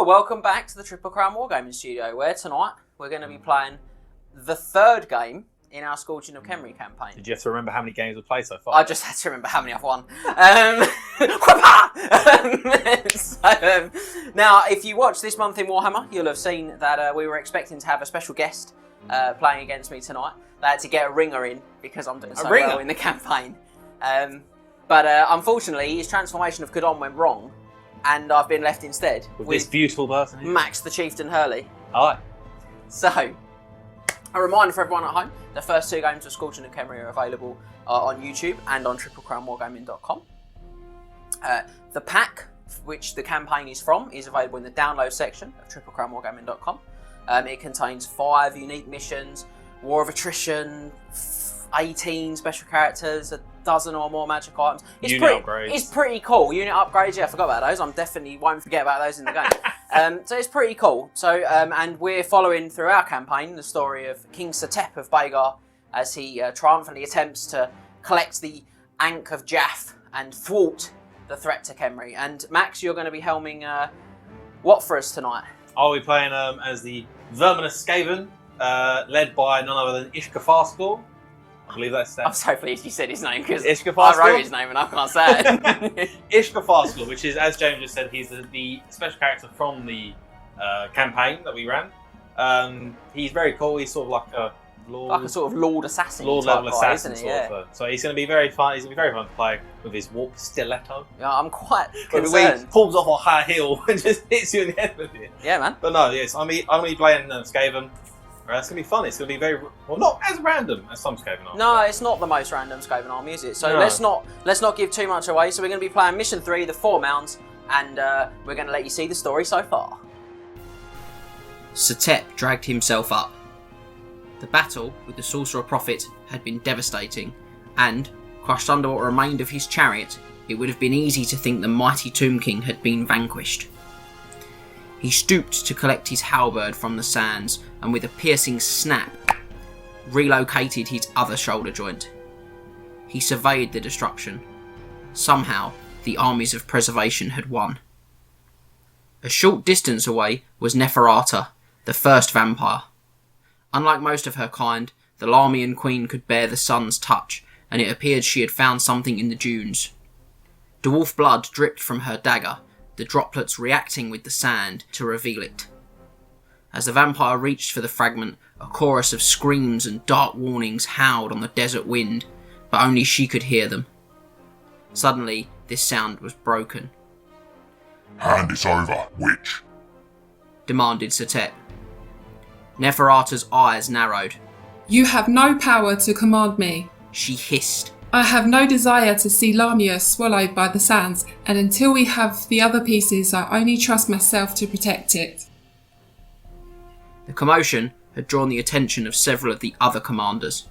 welcome back to the Triple Crown Wargaming Studio, where tonight we're going to be playing the third game in our Scorching of Khemri campaign. Did you have to remember how many games we've played so far? I just had to remember how many I've won. Now, if you watch this month in Warhammer, you'll have seen that we were expecting to have a special guest playing against me tonight. They had to get a ringer in because I'm doing so well in the campaign. But unfortunately, his transformation of Kudon went wrong, and I've been left instead with this beautiful person here. Max the Chieftain Hurley. Hi. So, a reminder for everyone at home, the first two games of Scorching of Khemri are available on YouTube and on triplecrownwargaming.com. The pack, which the campaign is from, is available in the download section of triplecrownwargaming.com. It contains 5 unique missions, War of Attrition, 18 special characters, a dozen or more magic items. Upgrades. It's pretty cool. Unit upgrades, yeah, I forgot about those. I definitely won't forget about those in the game. So it's pretty cool. So, and we're following through our campaign the story of King Setep of Bhagar as he triumphantly attempts to collect the Ankh of Djaf and thwart the threat to Khemri. And Max, you're going to be helming what for us tonight? I'll be playing as the verminous Skaven, led by none other than Ishka Fastclaw. I believe that's that. I'm so pleased you said his name because Ishka I Fastclaw? wrote his name and I can't say it. Ishka Fastclaw, which is, as James just said, he's the special character from the campaign that we ran. He's very cool. He's sort of like a lord, like a sort of lord assassin, lord type level guy, assassin isn't he? sort of. So he's going to be very fun. He's going to be very fun to play with his warp stiletto. Yeah, I'm quite When concerned. he pulls off a high heel and just hits you in the head with it. Yeah, man. But no, yes, I'm going to be playing Skaven. It's going to be fun. It's going to be very, well, not as random as some Skaven are. No, it's not the most random Skaven army, is it? So No. let's not give too much away. So we're going to be playing Mission 3, the Four Mounds, and we're going to let you see the story so far. Setep dragged himself up. The battle with the Sorcerer Prophet had been devastating, and, crushed under what remained of his chariot, it would have been easy to think the mighty Tomb King had been vanquished. He stooped to collect his halberd from the sands, and with a piercing snap, relocated his other shoulder joint. He surveyed the destruction. Somehow, the armies of preservation had won. A short distance away was Nehekhara, the first vampire. Unlike most of her kind, the Larmian Queen could bear the sun's touch, and it appeared she had found something in the dunes. Dwarf blood dripped from her dagger, the droplets reacting with the sand to reveal it. As the vampire reached for the fragment, a chorus of screams and dark warnings howled on the desert wind, but only she could hear them. Suddenly, this sound was broken. "Hand it over, witch," demanded Setep. Nehekhara's eyes narrowed. "You have no power to command me. She hissed. I have no desire to see Lamia swallowed by the sands, and until we have the other pieces, I only trust myself to protect it." The commotion had drawn the attention of several of the other commanders.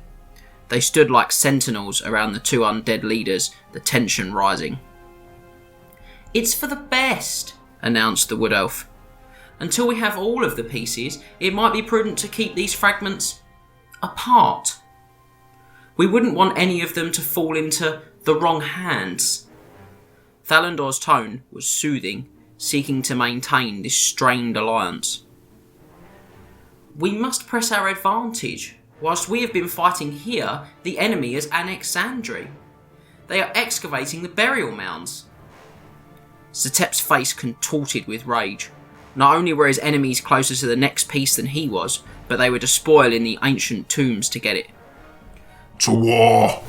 They stood like sentinels around the two undead leaders, the tension rising. "It's for the best," announced the Wood Elf. "Until we have all of the pieces, it might be prudent to keep these fragments apart. We wouldn't want any of them to fall into the wrong hands." Thalandor's tone was soothing, seeking to maintain this strained alliance. "We must press our advantage. Whilst we have been fighting here, the enemy has annexed Sandri. They are excavating the burial mounds." Setep's face contorted with rage. Not only were his enemies closer to the next piece than he was, but they were despoiling the ancient tombs to get it. "To war!"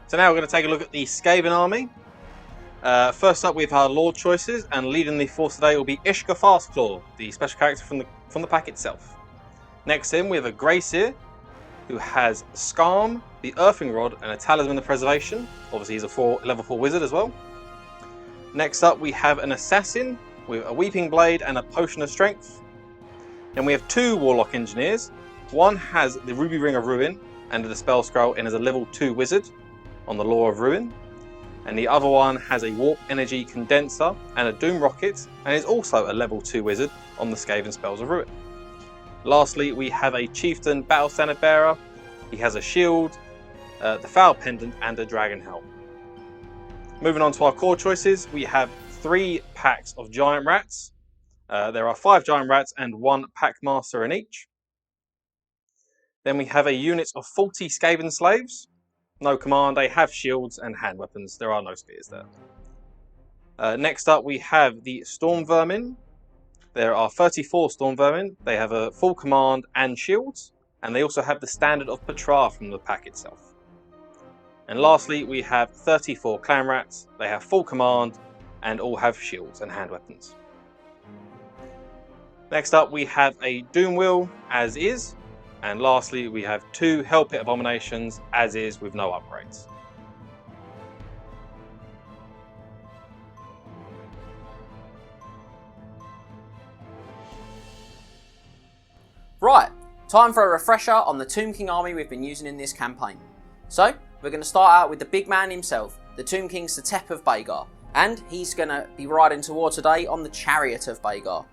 So now we're going to take a look at the Skaven army. First up, we've our lord choices, and leading the force today will be Ishka Fastclaw, the special character from the pack itself. Next in, we have a Greyseer, who has Scarm, the Earthing Rod, and a Talisman of Preservation. Obviously, he's a level 4 wizard as well. Next up, we have an Assassin with a Weeping Blade and a Potion of Strength. Then we have 2 Warlock Engineers. One has the Ruby Ring of Ruin and the Dispel Scroll and is a level 2 wizard on the Law of Ruin. And the other one has a Warp Energy Condenser and a Doom Rocket, and is also a level 2 wizard on the Skaven Spells of Ruin. Lastly, we have a Chieftain Battle Standard Bearer. He has a shield, the Foul Pendant, and a Dragon Helm. Moving on to our core choices, we have 3 packs of giant rats. There are 5 giant rats and 1 pack master in each. Then we have a unit of 40 Skaven slaves. No command, they have shields and hand weapons. There are no spears there. Next up, we have the Storm Vermin. There are 34 Storm Vermin. They have a full command and shields, and they also have the standard of Petra from the pack itself. And lastly, we have 34 Clan Rats. They have full command and all have shields and hand weapons. Next up, we have a Doom Wheel as is. And lastly, we have 2 Hell Pit Abominations as is with no upgrades. Right, time for a refresher on the Tomb King army we've been using in this campaign. So, we're going to start out with the big man himself, the Tomb King Setep of Bhagar, and he's going to be riding to war today on the Chariot of Bhagar.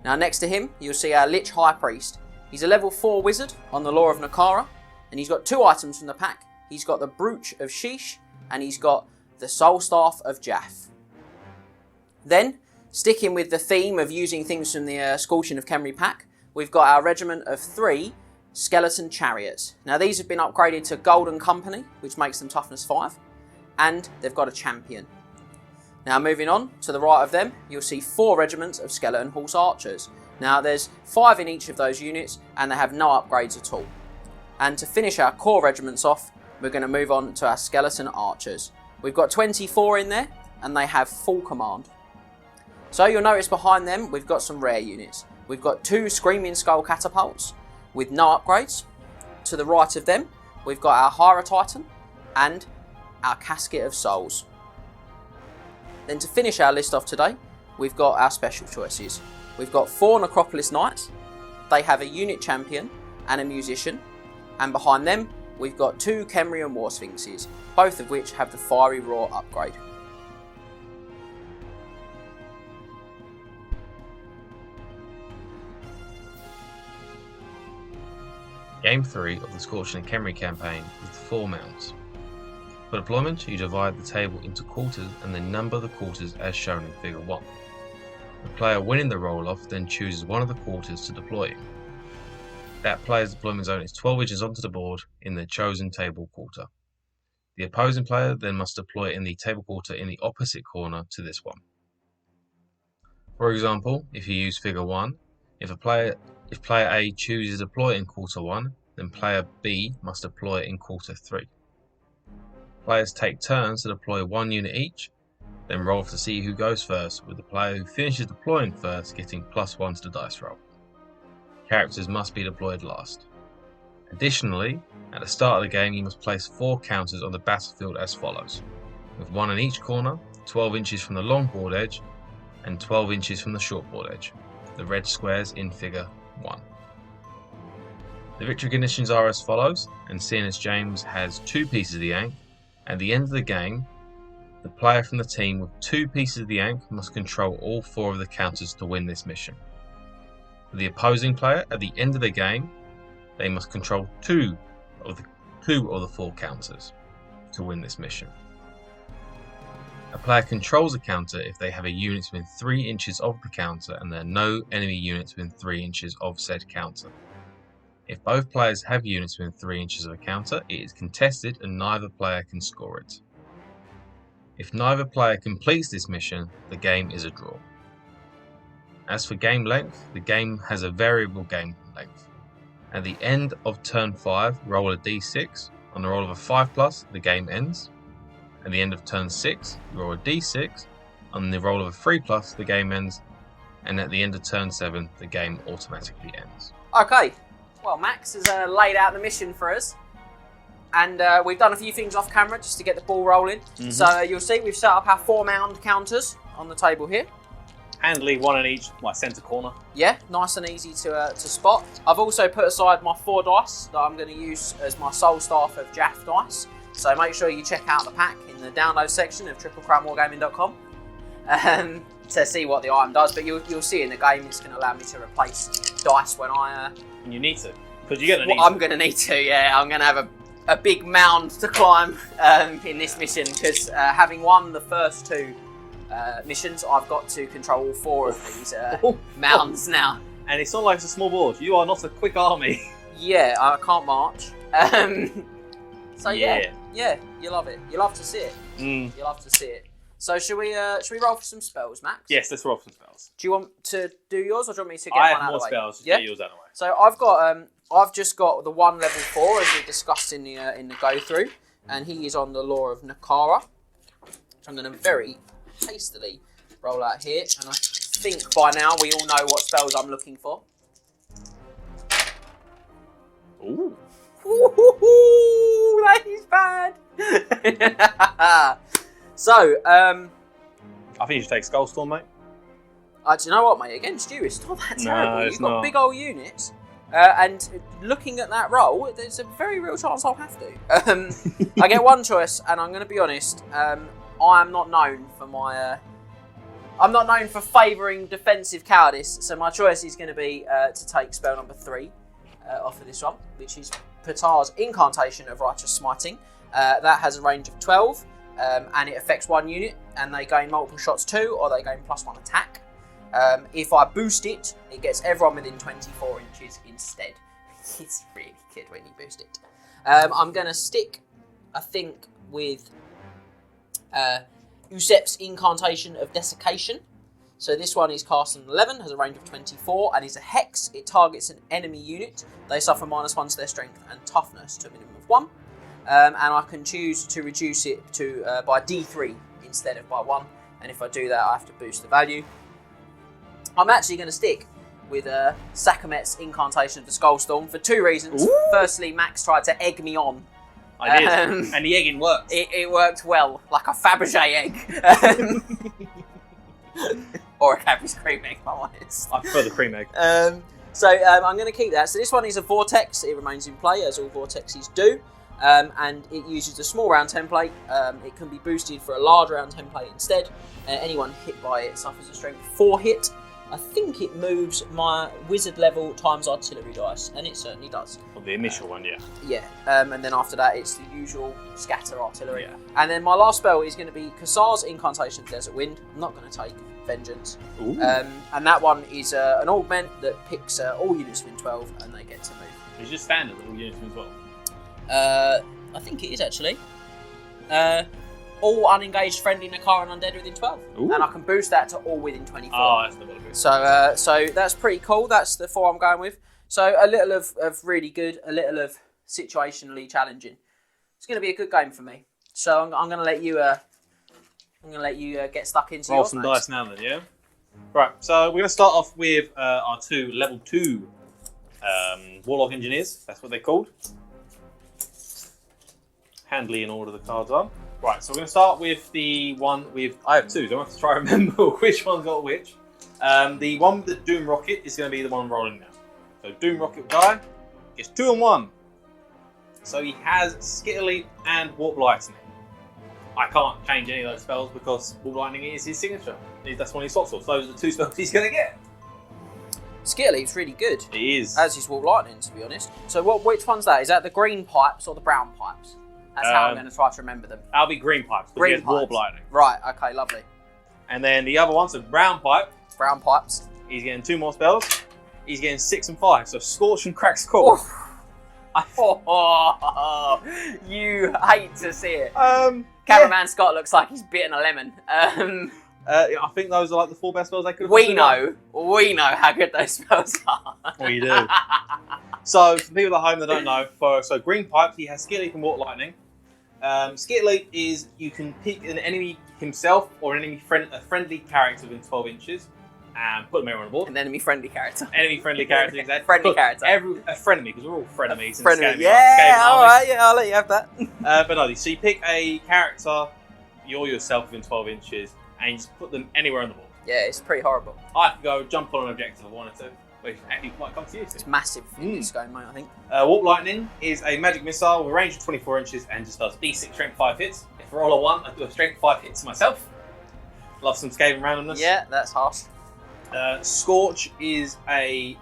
Now next to him, you'll see our Liche High Priest. He's a level 4 wizard on the Law of Nehekhara, and he's got 2 items from the pack. He's got the Brooch of Shyish, and he's got the Soul Staff of Djaf. Then, sticking with the theme of using things from the Scorching of Khemri pack, we've got our regiment of 3 skeleton chariots. Now these have been upgraded to Golden Company, which makes them toughness 5, and they've got a champion. Now moving on, to the right of them, you'll see 4 regiments of skeleton horse archers. Now there's 5 in each of those units, and they have no upgrades at all. And to finish our core regiments off, we're going to move on to our skeleton archers. We've got 24 in there, and they have full command. So you'll notice behind them, we've got some rare units. We've got 2 Screaming Skull catapults with no upgrades. To the right of them, we've got our Hira Titan and our Casket of Souls. Then to finish our list off today, we've got our special choices. We've got 4 Necropolis Knights. They have a unit champion and a musician. And behind them, we've got 2 Khemrian Warsphinxes, both of which have the Fiery Roar upgrade. Game 3 of the Scorching of Khemri campaign is the Four Mounds. For deployment, you divide the table into quarters and then number the quarters as shown in Figure 1. The player winning the roll-off then chooses one of the quarters to deploy in. That player's deployment zone is 12 inches onto the board in the chosen table quarter. The opposing player then must deploy in the table quarter in the opposite corner to this one. For example, if you use Figure 1, if player A chooses to deploy in quarter 1, then player B must deploy in quarter 3. Players take turns to deploy 1 unit each, then roll to see who goes first, with the player who finishes deploying first getting +1 to the dice roll. Characters must be deployed last. Additionally, at the start of the game you must place 4 counters on the battlefield as follows, with 1 in each corner, 12 inches from the long board edge, and 12 inches from the short board edge, the red squares in Figure 1. The victory conditions are as follows, and seeing as James has 2 pieces of the Ankh, at the end of the game, the player from the team with 2 pieces of the Ankh must control all 4 of the counters to win this mission. For the opposing player, at the end of the game, they must control 2 of the 4 counters to win this mission. A player controls a counter if they have a unit within 3 inches of the counter and there are no enemy units within 3 inches of said counter. If both players have units within 3 inches of a counter, it is contested and neither player can score it. If neither player completes this mission, the game is a draw. As for game length, the game has a variable game length. At the end of turn 5, roll a d6. On the roll of a 5+, the game ends. At the end of turn 6, roll a d6. On the roll of a 3+, the game ends. And at the end of turn 7, the game automatically ends. Okay, well Max has laid out the mission for us. And we've done a few things off camera just to get the ball rolling. Mm-hmm. So you'll see we've set up our 4 mound counters on the table here. And leave 1 in each, centre corner. Yeah, nice and easy to spot. I've also put aside my 4 dice that I'm going to use as my Soul Staff of Djaf dice. So make sure you check out the pack in the download section of triplecrownwargaming.com to see what the item does. But you'll see in the game it's going to allow me to replace dice when I... And you need to, because you're going to need I'm going to need to, yeah. I'm going to have a big mound to climb in this mission because having won the first 2 missions, I've got to control all 4 of these mounds now. And it's not like it's a small board. You are not a quick army. Yeah, I can't march. So yeah, you love it. You love to see it. You love to see it. So should we roll for some spells, Max? Yes, let's roll for some spells. Do you want to do yours, or do you want me to get I one have out more of the way? spells. Just get yours out of the way. So I've just got the 1 level 4 as we discussed in the go through, and he is on the Law of Nehekhara. So I'm going to very hastily roll out here, and I think by now we all know what spells I'm looking for. Ooh. Ooh, that is bad. So, I think you should take Skullstorm, mate. Do you know what, mate? Against you, it's not that terrible. it's You've got not. big old units. And looking at that roll, there's a very real chance I'll have to. I get 1 choice, and I'm going to be honest. I am not known for my. I'm not known for favouring defensive cowardice, so my choice is going to be to take spell number 3 off of this one, which is Patar's Incantation of Righteous Smiting. That has a range of 12, and it affects 1 unit, and they gain multiple shots too, or they gain +1 attack. If I boost it, it gets everyone within 24 inches instead. It's really good when you boost it. I'm going to stick, I think, with Usep's Incantation of Desiccation. So this one is cast on 11, has a range of 24, and is a hex. It targets an enemy unit. They suffer -1 to their strength and toughness to a minimum of 1. And I can choose to reduce it to by D3 instead of by 1. And if I do that, I have to boost the value. I'm actually going to stick with Sakamet's Incantation of the Skullstorm for 2 reasons. Ooh. Firstly, Max tried to egg me on. I did, and the egging worked. It worked well, like a Fabergé egg. Or a Cadbury's cream egg, if I'm honest. I prefer the cream egg. So I'm going to keep that. So this one is a Vortex. It remains in play, as all Vortexes do. And it uses a small round template. It can be boosted for a large round template instead. Anyone hit by it suffers a strength 4 hit. I think it moves my wizard level times artillery dice, and it certainly does. Well, the initial one, yeah. Yeah, and then after that it's the usual scatter artillery. Yeah. And then my last spell is going to be Kassar's Incantation of Desert Wind. I'm not going to take Vengeance. Ooh. And that one is an augment that picks all units within 12 and they get to move. It's just standard little units as well. I think it is actually. All unengaged friendly Nehekhara and undead within 12. Ooh. And I can boost that to all within 24. Oh, that's the bit. So that's pretty cool. That's the 4 I'm going with. So a little of really good, a little of situationally challenging. It's going to be a good game for me. So I'm going to let you. Get stuck into Roll yours, some Max. dice now then, yeah. Right. So we're going to start off with our 2 level 2 Warlock Engineers. That's what they're called. Handily in order the cards are. Right, so we're going to start with the one with... I have 2, so I have to try and remember which one's got which. The one with the Doom Rocket is going to be the one rolling now. So Doom Rocket guy gets 2 and 1. So he has Skitter Leap and Warp Lightning. I can't change any of those spells because Warp Lightning is his signature. That's one of his slot swords. Those are the 2 spells he's going to get. Skitter Leap's really good. It is. As is Warp Lightning, to be honest. So which one's that? Is that the green pipes or the brown pipes? That's how I'm going to try to remember them. That'll be Green Pipes, because he has Warp Lightning. Right, okay, lovely. And then the other one's a Brown Pipe. Brown pipes. He's getting 2 more spells. He's getting 6 and 5, so Scorch and Crack's Core. You hate to see it. Cameraman Scott looks like he's bitten a lemon. I think those are like the 4 best spells they could have We know how good those spells are. We do. So, for people at home that don't know, so Green Pipe, he has Skitter Leap and Warp Lightning. Skitter Leap is you can pick an enemy himself or a friendly character within 12 inches and put them everywhere on the board. An enemy-friendly character. Enemy-friendly character, exactly. Friendly character. A frenemy, because we're all frenemies. Frenemy, yeah, alright, yeah, I'll let you have that. But no, so you pick a character, you're yourself within 12 inches, and you just put them anywhere on the board. Yeah, it's pretty horrible. I could go jump on an objective if I wanted to, which actually might come to use. It's massive in this game, mate, I think. Warp Lightning is a magic missile with a range of 24 inches and just does D6 strength 5 hits. If I roll a 1, I do a strength 5 hits myself. Love some Skaven randomness. Yeah, that's harsh. Scorch is a...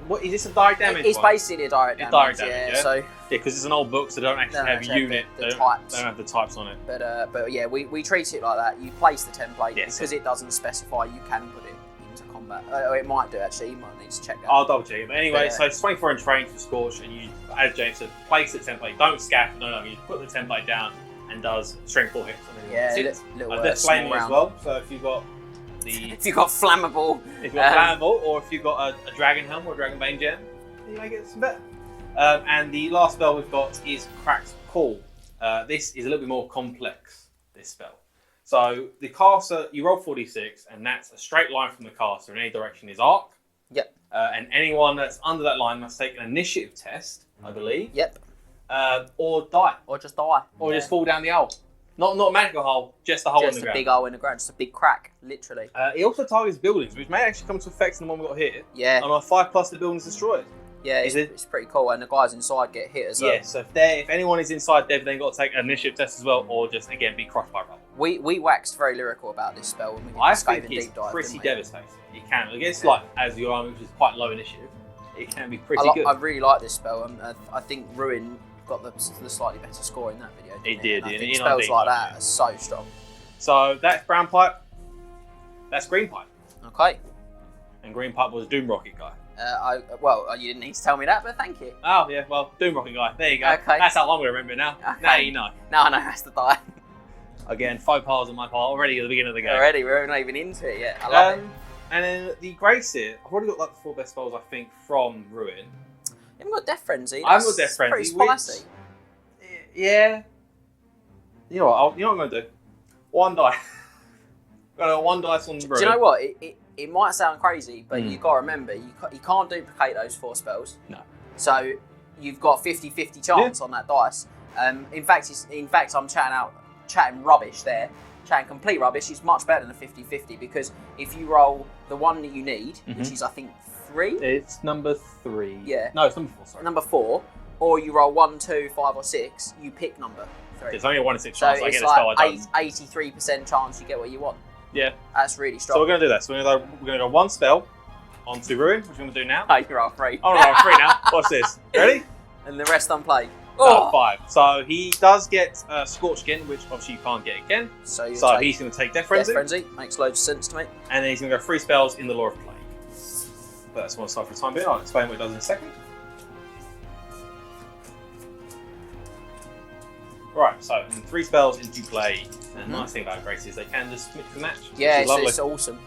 What is this, a direct damage It's one? basically a direct damage. Direct damage, yeah. So because it's an old book, so they don't actually have a unit. The they types. don't have the types on it. But yeah, we treat it like that. You place the template Yes. because it doesn't specify. You can put it into combat. It might do actually. You might need to check that. I'll double check it. But anyway, Yeah. so it's 24 in range for Scorch, and you, as James said, place the template. Don't scaff. No. You put the template down and does strength 4 hits. Yeah, It's little they're small flaming as round. well. So if you've got the If you've got flammable, flammable, or if you've got a dragon helm or a dragon bane gem, you may get some better. And the last spell we've got is Cracked Call. This is a little bit more complex, this spell. So the caster, you roll 4d6, and that's a straight line from the caster in any direction is arc. Yep. And anyone that's under that line must take an initiative test, I believe. Yep. Or die. Or just die. Or just fall down the hole. Not a magical hole, just a hole in Just the a ground. big hole in the ground, just a big crack, literally. It also targets buildings, which may actually come to effect in the one we got here. Yeah. And on 5+, the building is destroyed. Yeah, it's pretty cool, and the guys inside get hit as well. Yeah, so if anyone is inside, they've then got to take an initiative test as well, or just again be crushed by rubble. We waxed very lyrical about this spell when we did I the think Skaven it's deep dive. pretty didn't we? devastating. It can against like as your army, which is quite low initiative. It can be pretty good. I really like this spell, and I think Ruin got the slightly better score in that video. It did, And I in think our spells deep like dive, that are so strong. So that's brown pipe. That's green pipe, Okay. and green pipe was Doom Rocket guy. You didn't need to tell me that, but thank you. Oh yeah, well Doom Rocket guy. There you go. Okay. That's how long we remember it now. Okay. Now you know. No, that's the die. Again, faux pas on my part already at the beginning of the game. Already, we're not even into it yet. I love it. And then the Grace here, I've already got like the 4 best spells I think from Ruin. You haven't got Death Frenzy. I haven't got Death That's pretty Frenzy, which- spicy. Yeah. You know what? You know what I'm gonna do? One die. Got 1 dice on the Ruin. Do you know what? It might sound crazy, but Mm. you've got to remember, you can't duplicate those 4 spells. No. So you've got 50-50 chance on that dice. In fact, I'm chatting rubbish there. Chatting complete rubbish. It's much better than a 50-50 because if you roll the one that you need, which is I think 3, It's number 3. Yeah. No, it's number 4. Sorry. number 4, or you roll 1, 2, 5, or 6, you pick number 3. It's only a 1 in 6 So chance I it's get a spell I like don't. 83% chance you get what you want. Yeah. That's really strong. So we're gonna do that. So we're gonna go 1 spell onto Ruin, which we're gonna do now. Oh, you're all free. Oh no, I'm 3 now. Watch this. Ready? And the rest unplayed. No, 5. So he does get Scorched again, which obviously you can't get again. So He's going to take Death Frenzy, Death Frenzy makes loads of sense to me. and then he's going to go 3 spells in the Law of Plague. But that's one side for the time being. I'll explain what it does in a second. Right, so 3 spells into play. And the nice thing about Grace is they can just mix and match. Yeah, which is lovely. it's awesome.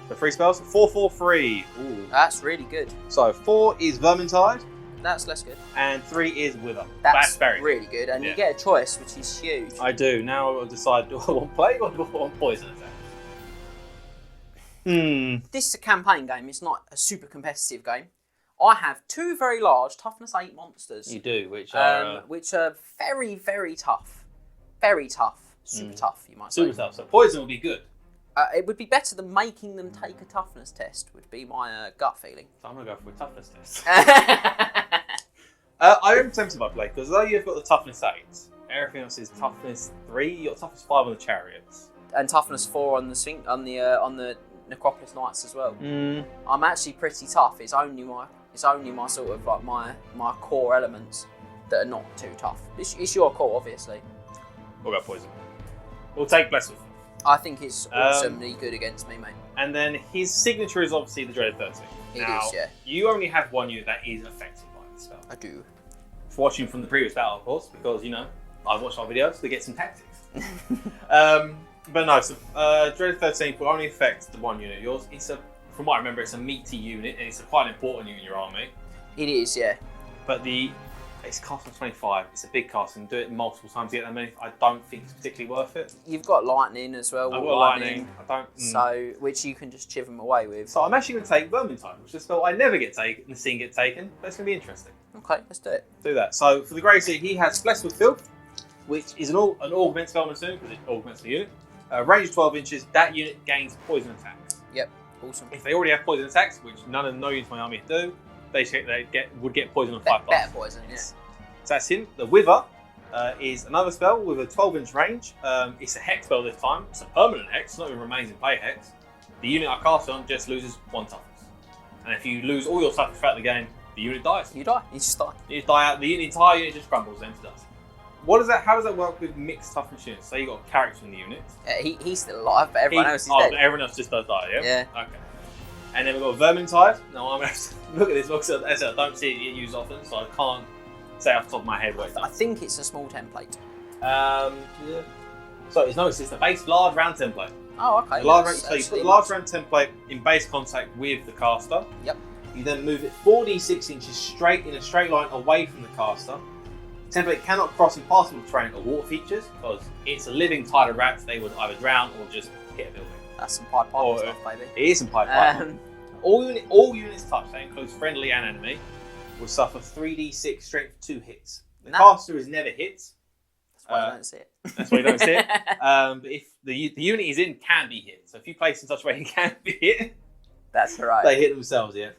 So 3 spells, 4, 4, 3. Ooh. That's really good. So 4 is Vermintide, That's less good. and 3 is Wither. That's very really good, and Yeah. you get a choice, which is huge. I do. Now I'll decide, do I want Plague or do I want Poison attack? This is a campaign game. It's not a super competitive game. I have 2 very large toughness 8 monsters, You do, which which are very, very tough. Very tough. Super tough, you might say. super tough. So Poison will be good. It would be better than making them take a toughness test, would be my gut feeling. So I'm going to go for a toughness test. I I am tempted by Plague, because although you've got the toughness 8, everything else is toughness 3, you've got toughness 5 on the Chariots. and toughness 4 on the Necropolis Knights as well. I'm actually pretty tough. It's only my sort of like my core elements that are not too tough. It's your core, obviously. We'll go Poison. We'll take Bless with. I think it's awesomely good against me, mate. And then his signature is obviously the Dreaded 13. It Now, is, yeah. You only have one unit that is affected by this spell. I do. Watching from the previous battle, of course, because, you know, I've watched our videos to get some tactics. But no, so Dreaded 13 will only affect the one unit. Yours, from what I remember, it's a meaty unit, and it's quite an important unit in your army. It is, yeah. But it's cast on 25. It's a big cast, and do it multiple times to get that many. I don't think it's particularly worth it. You've got lightning as well. I've got lightning. I don't. So, which you can just chiv them away with. So I'm actually going to take Vermintide, which is a spell I never get taken, seen get taken, but it's going to be interesting. Okay, let's do it. Do that. So for the Gracie, he has Blessed with Filth, which is an augment spell, I'm assuming, because it augments the unit. Range 12 inches. That unit gains poison attacks. Yep, awesome. If they already have poison attacks, which no units in my army do, would get poison on 5+. Better poison, yeah. So that's him. The Wither is another spell with a 12-inch range. It's a hex spell this time. It's a permanent hex, not even remains in play hex. The unit I cast on just loses 1 toughness. And if you lose all your toughness throughout the game, the unit dies. You die. You just die. You just die out. The entire unit just crumbles then to dust. What does that? How does that work with mixed toughness units? So you got a character in the unit. He's still alive, but everyone else is dead. Everyone else just does die. Yeah. Yeah. Okay. And then we've got Vermintide. Now I'm going to look at this book. So I don't see it used often, so I can't say off the top of my head what it does. I think it's a small template. Yeah. So it's the base large round template. Oh, okay. So you put the large round template in base contact with the caster. Yep. You then move it 4d6 inches straight in a straight line away from the caster. The template cannot cross impassable terrain or water features because it's a living tide of rats. They would either drown or just hit a building. That's some pipe stuff, baby. It is some pipe. All units touched, that includes friendly and enemy, will suffer 3d6 strength 2 hits. The caster is never hit. That's why I don't see it. That's why you don't see it. But if the unit he's in can be hit, so if you place in such a way he can be hit, that's right. They hit themselves, yeah.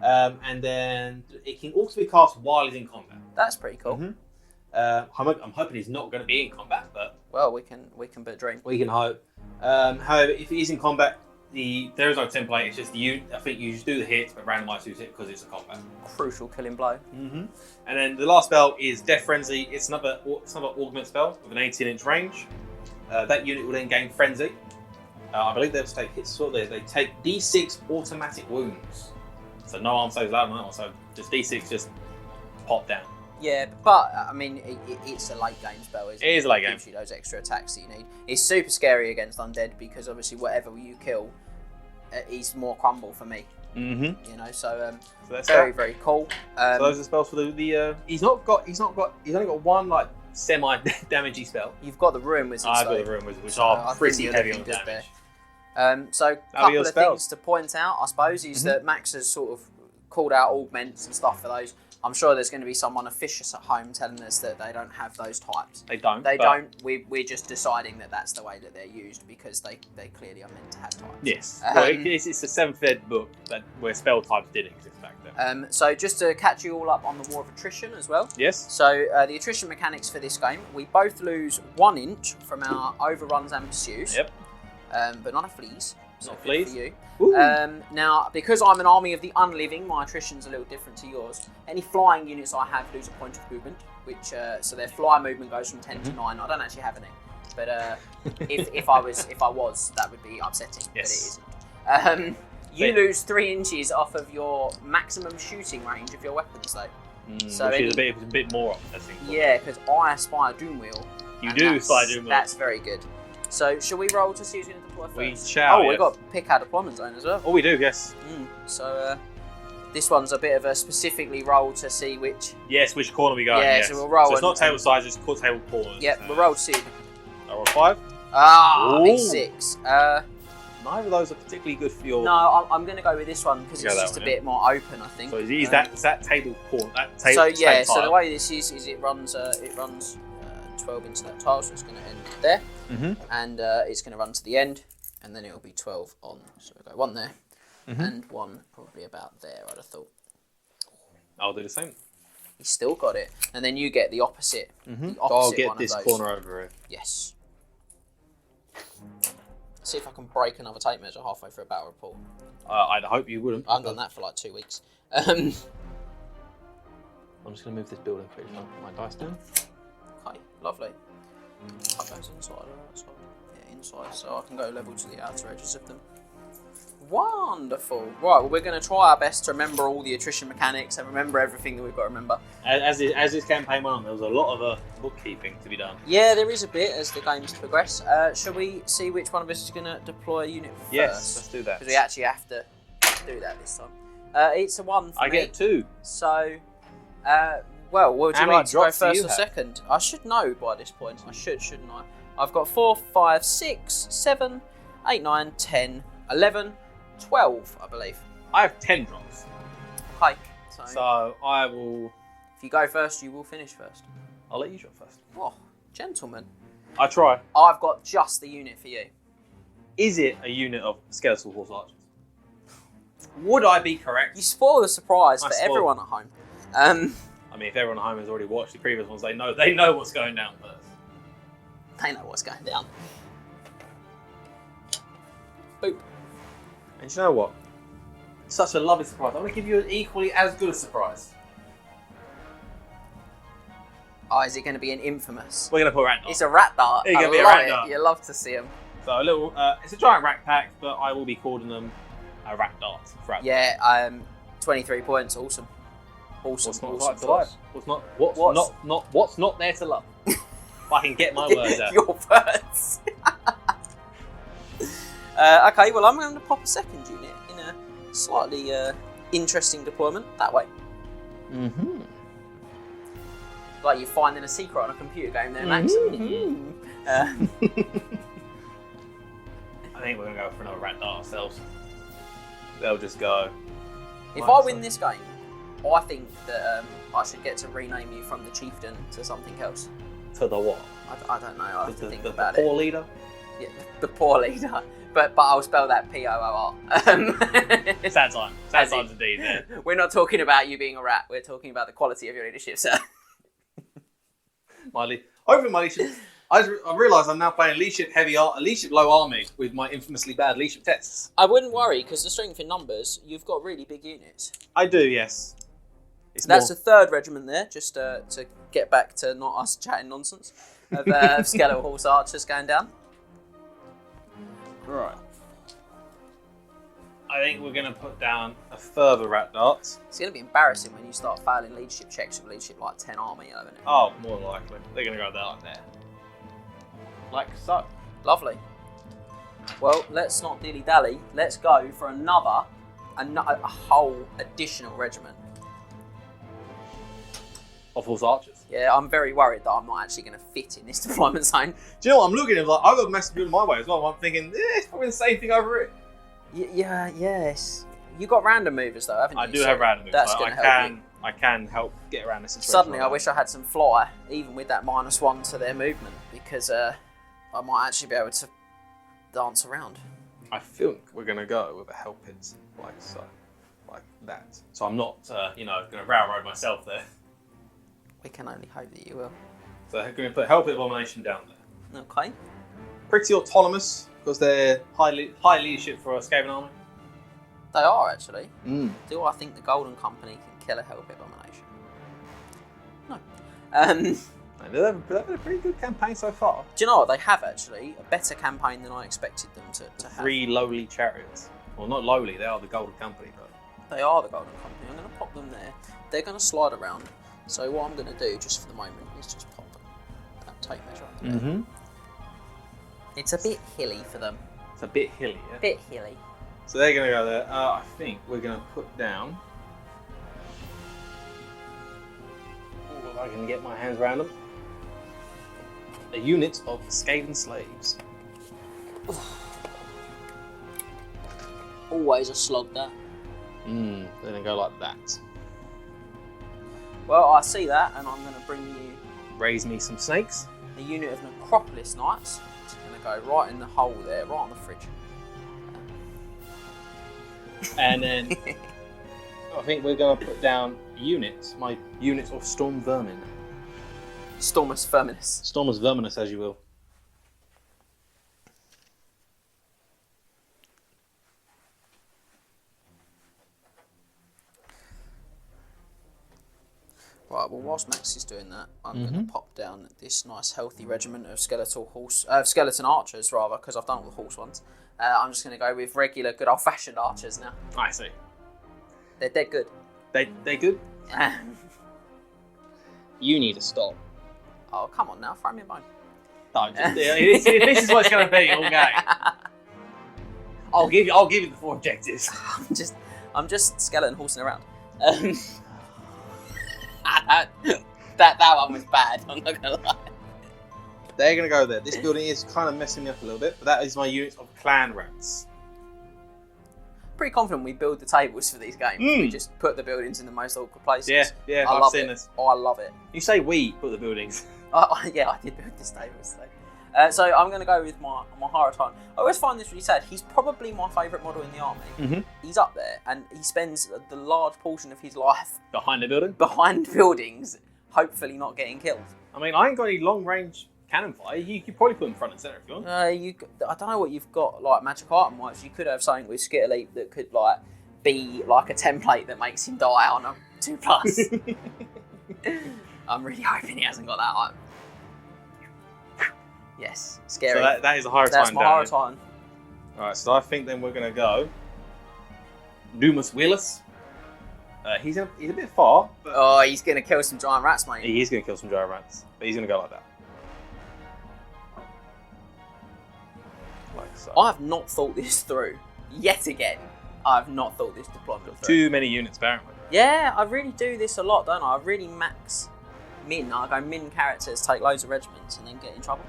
And then it can also be cast while he's in combat. That's pretty cool. Mm-hmm. I'm hoping he's not going to be in combat, but well, we can but dream. We can hope. However, if he is in combat, there is no template. It's just I think you just do the hit, but randomise who's hit because it's a combat. Crucial killing blow. Mm-hmm. And then the last spell is Death Frenzy. It's another augment spell with an 18-inch range. That unit will then gain Frenzy. I believe they take hits. They take D6 automatic wounds. So no arm saves loud on that one. So just D6 just pop down. Yeah, but I mean, it's a late game spell, isn't it? It is a late game. It gives you those extra attacks that you need. It's super scary against undead because obviously whatever you kill, is more crumble for me. Mm-hmm. You know, so that's very cool. So those are spells for the. He's only got one like semi-damagey spell. You've got the Ruin Wizards. I've got the Ruin Wizards, which are pretty heavy on damage. So a couple of things to point out, I suppose, is that Max has sort of called out augments and stuff for those. I'm sure there's going to be someone officious at home telling us that they don't have those types. They don't. We're just deciding that that's the way that they're used because they clearly are meant to have types. Yes. It's a 7th ed book where spell types didn't exist back then. So just to catch you all up on the War of Attrition as well. Yes. So the attrition mechanics for this game, we both lose 1 inch from our overruns and pursues. Yep. But not a fleas. Not fleas. For you. Now, because I'm an army of the unliving, my attrition's a little different to yours. Any flying units I have lose a point of movement, which so their fly movement goes from 10 to 9. I don't actually have any, but if I was, that would be upsetting. Yes. But it isn't. You lose 3 inches off of your maximum shooting range of your weapons, though. So which is a bit more upsetting. Yeah, because I aspire Doomwheel. You do aspire Doomwheel. That's very good. So, shall we roll to see who's going to deploy first? We shall. We've got to pick our deployment zone as well. Oh, we do, yes. So, this one's a bit of a specifically roll to see which. Yes, which corner we go. Yeah, yes. so we'll roll. So it's not table size, it's called table corners. Yep, we'll roll to see. I roll 5. B6. Neither of those are particularly good for your. No, I'm going to go with this one because it's just a bit more open, I think. So is that table corner? So the way this is it runs 12 into that tile, so it's going to end there. And it's going to run to the end, and then it'll be 12 on. So we'll go 1 there, and 1 probably about there, I'd have thought. I'll do the same. He's still got it. And then you get the opposite. I'll get this corner over here. Yes. See if I can break another tape measure halfway through a battle report. I'd hope you wouldn't. I haven't done that for like 2 weeks. I'm just going to move this building quickly. Put my dice down. Okay, lovely. That goes inside or outside? Yeah, inside, so I can go level to the outer edges of them. Wonderful. Right, well, we're going to try our best to remember all the attrition mechanics and remember everything that we've got to remember. As this campaign went on, there was a lot of bookkeeping to be done. Yeah, there is a bit as the games progress. Shall we see which one of us is going to deploy a unit first? Yes, let's do that. Because we actually have to do that this time. It's a 1 for me. I get 2. So, would you like to go first or have? second? I should know by this point. I shouldn't I? I've got 4, 5, 6, 7, 8, 9, 10, 11, 12, I believe. I have 10 drops. Okay. So I will. If you go first, you will finish first. I'll let you drop first. Oh, gentlemen. I try. I've got just the unit for you. Is it a unit of skeletal horse archers? Would I be correct? You spoil the surprise for everyone at home. I mean, if everyone at home has already watched the previous ones, they know what's going down first. They know what's going down. Boop. And you know what? Such a lovely surprise. I'm going to give you an equally as good a surprise. Oh, is it going to be an infamous? We're going to put a rat dart. It's a rat dart. It's gonna I be a love rat it. dart. You love to see them. So a little, it's a giant rack pack, but I will be calling them a rat dart. Yeah, 23 points. Awesome. Awesome. What's not awesome right to love? What's not there to love? If I can get my words out. Your words. Okay, well, I'm going to pop a second unit in a slightly interesting deployment that way. Mm-hmm. Like you're finding a secret on a computer game there, Max. I think we're going to go for another rat dart ourselves. They'll just go. If I win this game, I think that I should get to rename you from the chieftain to something else. To the what? I don't know. I have to think the about poor leader? Yeah, the poor leader. But I'll spell that Poor. Sad time. Sad times indeed there. We're not talking about you being a rat. We're talking about the quality of your leadership, sir. Hopefully my leadership... I realise I'm now playing leadership low army with my infamously bad leadership tests. I wouldn't worry, because the strength in numbers, you've got really big units. I do, yes. That's the third regiment there, just to get back to not us chatting nonsense, of skeletal horse archers going down. Right. I think we're going to put down a further rat dart. It's going to be embarrassing when you start failing leadership checks with leadership like 10 army, isn't it? Oh, more than likely. They're going to go there like there. Like so. Lovely. Well, let's not dilly-dally. Let's go for a whole additional regiment. Of horse archers. Yeah, I'm very worried that I'm not actually going to fit in this deployment zone. Do you know what I'm looking at? Like, I've got a massive build my way as well. I'm thinking, it's probably the same thing over it. Yes. You got random movers though, haven't you? I do have random movers. That's going to help you. I can help get around this situation. Suddenly, I wish I had some fly, even with that -1 to their movement, because I might actually be able to dance around. I think we're going to go with a help it like so. Like that. So I'm not, going to railroad myself there. We can only hope that you will. So I'm going to put help it abomination down there. Okay. Pretty autonomous, because they're high leadership for a Skaven army. They are, actually. Mm. Do I think the Golden Company can kill a Hellpit Abomination? No. They've had a pretty good campaign so far. Do you know what? They have, actually. A better campaign than I expected them to have. 3 lowly chariots. Well, not lowly, they are the Golden Company, though. They are the Golden Company. I'm going to pop them there. They're going to slide around. So what I'm going to do, just for the moment, is just pop that tape measure up there. Mm-hmm. It's a bit hilly for them. It's a bit hilly, yeah? Bit hilly. So they're going to go there. I think we're going to put down... Oh, if I can get my hands around them. A unit of Skaven slaves. Always a slog, that. They're going to go like that. Well, I see that, and I'm going to bring you Raise me some snakes. a unit of Necropolis Knights. It's going to go right in the hole there, right on the fridge. And then I think we're going to put down units, my unit of Storm Vermin. Stormus Verminous. Stormers Verminous, as you will. Right, well, whilst Max is doing that, I'm going to pop down this nice healthy regiment of skeleton archers, rather, because I've done all the horse ones. I'm just going to go with regular, good old-fashioned archers now. I see. They're dead good. They good? You need to stop. Oh, come on now, throw me a bone. No, this is what it's going to be all game. I'll give you the 4 objectives. I'm just skeleton horsing around. That one was bad, I'm not gonna lie. They're going to go there. This building is kind of messing me up a little bit, but that is my unit of clan rats. Pretty confident we build the tables for these games. We just put the buildings in the most awkward places. Yeah, I I've love seen it. this. Oh, I love it. You say we put the buildings. Yeah, I did build this table today. So I'm going to go with my Haratan. I always find this really sad. He's probably my favourite model in the army. Mm-hmm. He's up there, and he spends the large portion of his life Behind the building? behind buildings, hopefully not getting killed. I mean, I ain't got any long-range cannon fire. You could probably put him front and centre if you want. I don't know what you've got, like magic item wise. You could have something with Skitterleap that could like be like a template that makes him die on a 2+. I'm really hoping he hasn't got that item. Yes, scary. So that is a Hierotyne. That's my Hierotyne. Alright, so I think then we're going to go Dumas Willis. He's a bit far. But Oh, he's going to kill some giant rats, mate. he is going to kill some giant rats. But he's going to go like that. Like so. I have not thought this through. Yet again, I have not thought this deployment through. Too many units, apparently. Yeah, I really do this a lot, don't I? I really max min. I go min characters, take loads of regiments, and then get in trouble.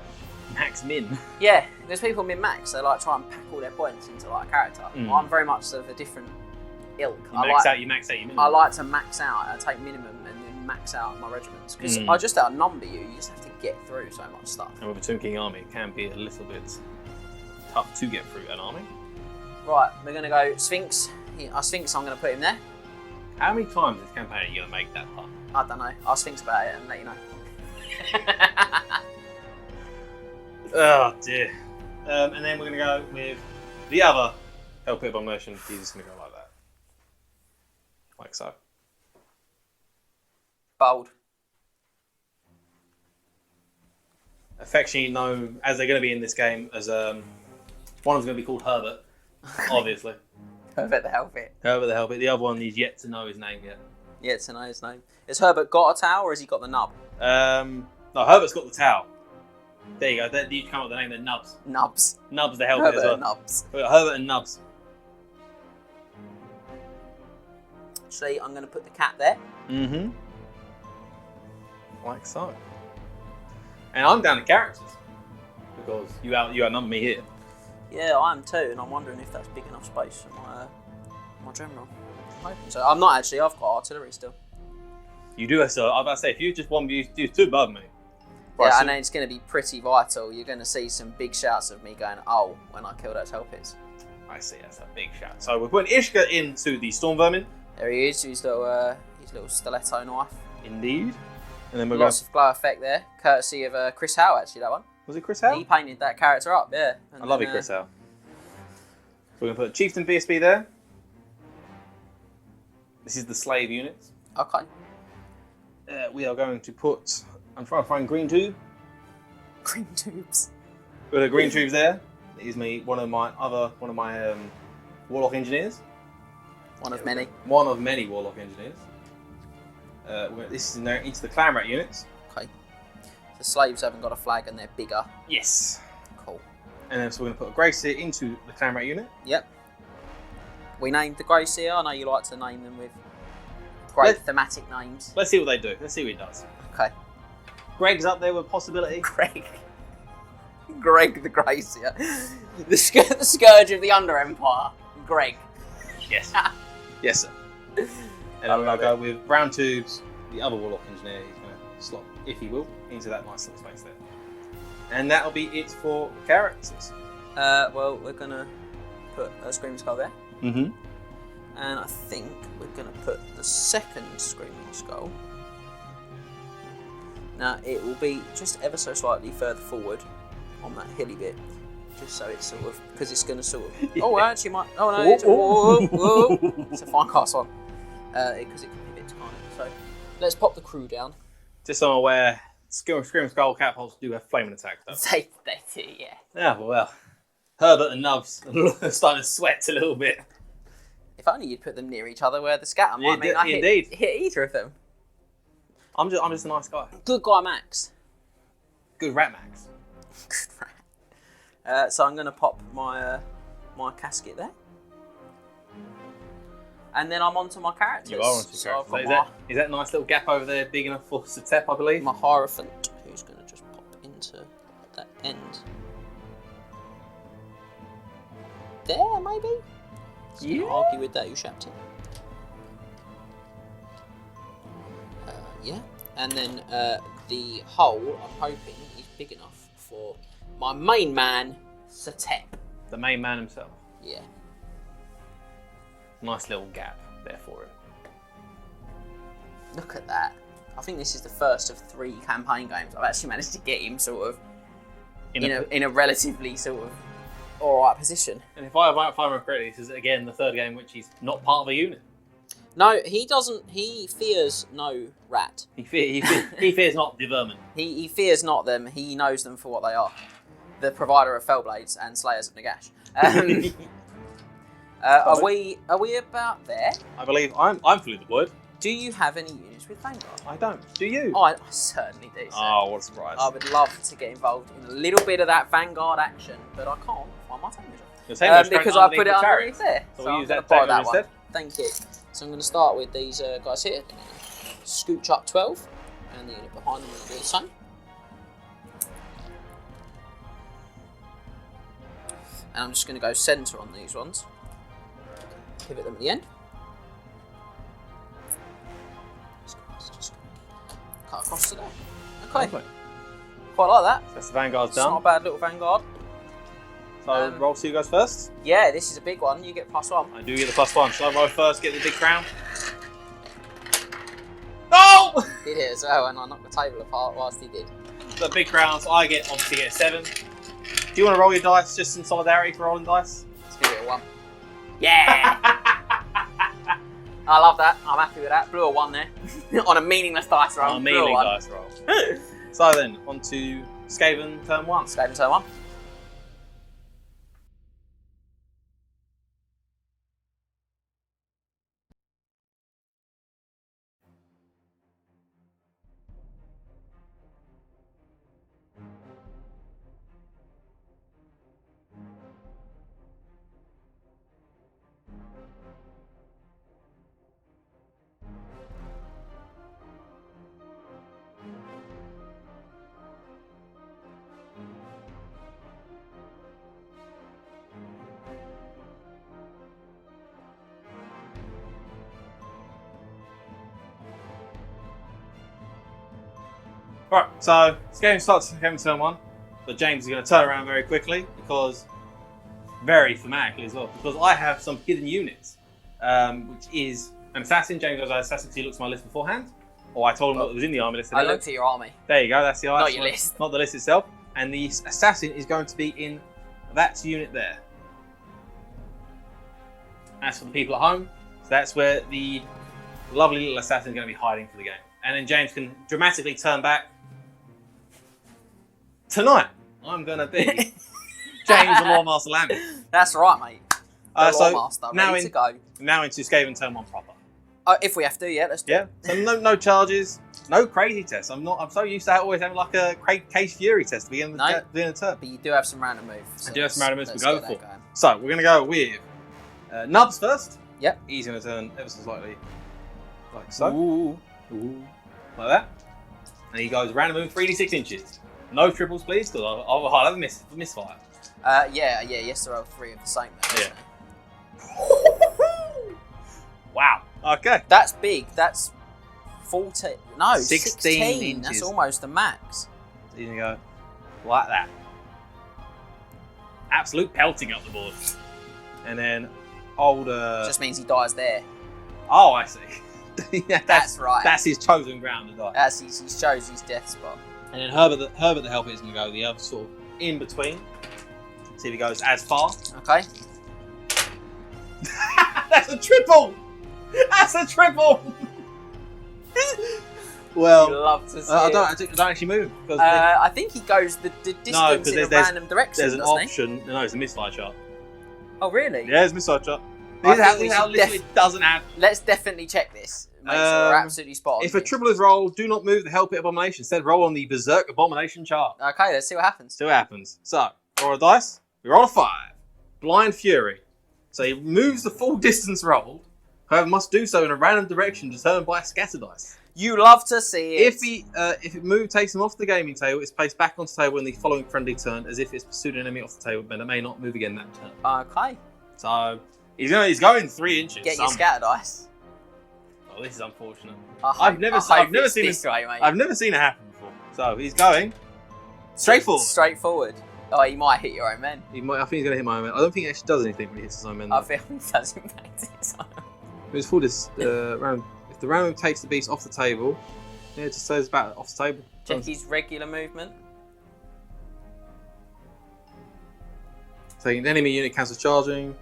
Max min. Yeah, there's people min max. They like try and pack all their points into like a character. I'm very much of a different ilk. You max out your minimum. I like to max out. I take minimum and then max out my regiments because I just outnumber you. You just have to get through so much stuff. And with a Tomb King army, it can be a little bit tough to get through an army. Right, we're gonna go Sphinx. Sphinx, I'm gonna put him there. How many times this campaign are you going to make that part? I don't know. I'll Sphinx about it and let you know. Oh dear. And then we're going to go with the other Hellpit Abomination. He's just going to go like that. Like so. Bold. Affectionately known, as they're going to be in this game, as one of them's going to be called Herbert, obviously. Herbert the Hellpit. Herbert the Hellpit. The other one is yet to know his name yet. Yet to know his name. Has Herbert got a towel or has he got the nub? No, Herbert's got the towel. There you go. You come up with the name of Nubs. Nubs. Nubs the Hellpit Herbert as well. and Nubs. We've got Herbert and Nubs. See, I'm going to put the cat there. Mm-hmm. Like so. And I'm down to characters. Because you outnumber me here. Yeah, I am too, and I'm wondering if that's big enough space for my general. I'm hoping so. I'm not actually. I've got artillery still. You do have so. I was about to say, if you just want me, you're too above me. Right, Yeah, so and then it's going to be pretty vital. You're going to see some big shouts of me going, "Oh!" when I kill those Hellpits. I see. That's a big shout. So we're putting Ishka into the Storm Vermin. There he is. His little stiletto knife. Indeed. And then we're Lots of glow effect there, courtesy of Chris Howe. Actually, that one. Was it Chris Howe? He painted that character up. Yeah. And I love it, Chris Howe. We're going to put Chieftain BSB there. This is the slave units. Okay. We are going to put. I'm trying to find Green Tube. Green tubes. With the Green Tubes there. That is one of my Warlock Engineers. One of many. One of many Warlock Engineers. This is now into the Clan Rat units. Okay. The slaves haven't got a flag and they're bigger. Yes. Cool. And then so we're going to put a Grey Seer into the Clan Rat unit. Yep. We named the Grey Seer. I know you like to name them with great thematic names. Let's see what they do. Let's see what he does. Okay. Greg's up there with a possibility. Greg the Grey Seer. The scourge of the Under Empire. Greg. Yes. Yes, sir. And I'm going to go with Brown Tubes, the other Warlock Engineer. He's going to slot, if he will, into that nice little space there. And that'll be it for characters. Well, we're going to put a Screaming Skull there. Mm-hmm. And I think we're going to put the second Screaming Skull. Now, it will be just ever so slightly further forward on that hilly bit. Just so it's sort of, because it's going to sort of, oh, actually might, oh no, it's a fine cast one. Because it can pivot, can't it? So, let's pop the crew down. Just so I'm aware, Screaming Skull catapults do have flaming attack, though. They do, yeah. Yeah, well, Herbert and Nubs are starting to sweat a little bit. If only you'd put them near each other where the scatter might mean I hit either of them. I'm just a nice guy. Good guy, Max. Good rat, Max. Good rat. So I'm going to pop my my casket there. And then I'm onto my characters. You are onto your So characters. I've got Is that nice little gap over there big enough for Setep, I believe? my Hierophant, who's going to just pop into that end. There, maybe? Yeah. Argue with that, you Shapton. Yeah. And then the hole, I'm hoping, is big enough for my main man, Setep. The main man himself. Yeah. Nice little gap there for him. Look at that. I think this is the first of 3 campaign games I've actually managed to get him sort of in a relatively sort of alright position. And if I remember correctly, this is again the third game which he's not part of a unit. No, he doesn't. He fears no rat. He fears not the vermin. He fears not them. He knows them for what they are. The provider of Fellblades and Slayers of Nagash. Are we about there? I believe I'm fully deployed. Do you have any units with Vanguard? I don't. Do you? Oh, I certainly do. Sir. Oh, what a surprise! I would love to get involved in a little bit of that Vanguard action, but I can't find my Tamer. Because I put it underneath there. So I'm we'll use gonna that borrow Tamer instead. one. Thank you. So I'm going to start with these guys here. Scooch up 12, and the unit behind them will do the same. And I'm just going to go centre on these ones. Pivot them at the end. Just cut across to there. Okay. Lovely. Quite like that. That's the Vanguard's It's done. not a bad little Vanguard. So roll 2 goes first. Yeah, this is a big one. You get +1. I do get the +1. Shall I roll first? Get the big crown. No! Did it as well, and I knocked the table apart whilst he did. The big crowns. I obviously get a 7. Do you want to roll your dice just in solidarity for rolling dice? Let's give it a 1. Yeah! I love that. I'm happy with that. Blew a 1 there. On a meaningless dice roll. On a meaningless dice roll. So then, on to Skaven turn 1. Skaven turn 1. Right, so this game starts with Skaven turn 1, but James is going to turn around very quickly because, very thematically as well, because I have some hidden units, which is an assassin. James goes, I assassin, so he looks at my list beforehand, or I told him what was in the army list. I looked at your army. There you go, that's the Not your list. Not the list itself. And the assassin is going to be in that unit there. As for the people at home, so that's where the lovely little assassin is going to be hiding for the game. And then James can dramatically turn back. Tonight, I'm going to be James the Loremaster Lambie. That's right, mate. The Loremaster, now ready to go. Now into Skaven turn 1 proper. If we have to, yeah, let's do it. So no charges, no crazy tests. I'm so used to always having like a Case Fury test to begin the turn. But you do have some random moves. So I do have some random moves to let's go get for. that going. So we're going to go with Nubs first. Yep. He's going to turn ever so slightly like so. Ooh. Like that. And he goes random move 3d6 inches. No triples, please, because I'll have a misfire. Yes, there are 3 of the same. Then, Wow. Okay. That's big. That's 14. No, 16 inches. That's almost the max. So you're going to go like that. Absolute pelting up the board. And then Just means he dies there. Oh, I see. Yeah, That's right. That's his chosen ground to die. That's he chose his death spot. And then Herbert the Helper is going to go the other sort of in between. See if he goes as far. Okay. That's a triple! That's a triple! Well, you love to see I don't actually move. I think he goes the distance in a random direction. There's an option. No, it's a misfire chart. Oh, really? Yeah, it's a misfire chart. I This think is how literally doesn't have. Let's definitely check this. Make sure we're absolutely spot on. If a triple is rolled, do not move the Hell Pit Abomination. Instead, roll on the Berserk Abomination chart. Okay, let's see what happens. See what happens. So, roll a dice. We roll a 5. Blind Fury. So he moves the full distance rolled. However, must do so in a random direction determined by a scatter dice. You love to see it. If it move takes him off the gaming table, it's placed back onto the table in the following friendly turn, as if it's pursued an enemy off the table, but it may not move again that turn. Okay. So he's going 3 inches. Get your scatter dice. Oh, this is unfortunate. I've never seen it happen before. So he's going straight forward. Straight forward. Oh, he might hit your own men. I think he's going to hit my own men. I don't think he actually does anything when he hits his own men. I feel he does impact his own. It's full this round. If the round takes the beast off the table, yeah, it just says about off the table. Check his regular movement. So an enemy unit cancels charging.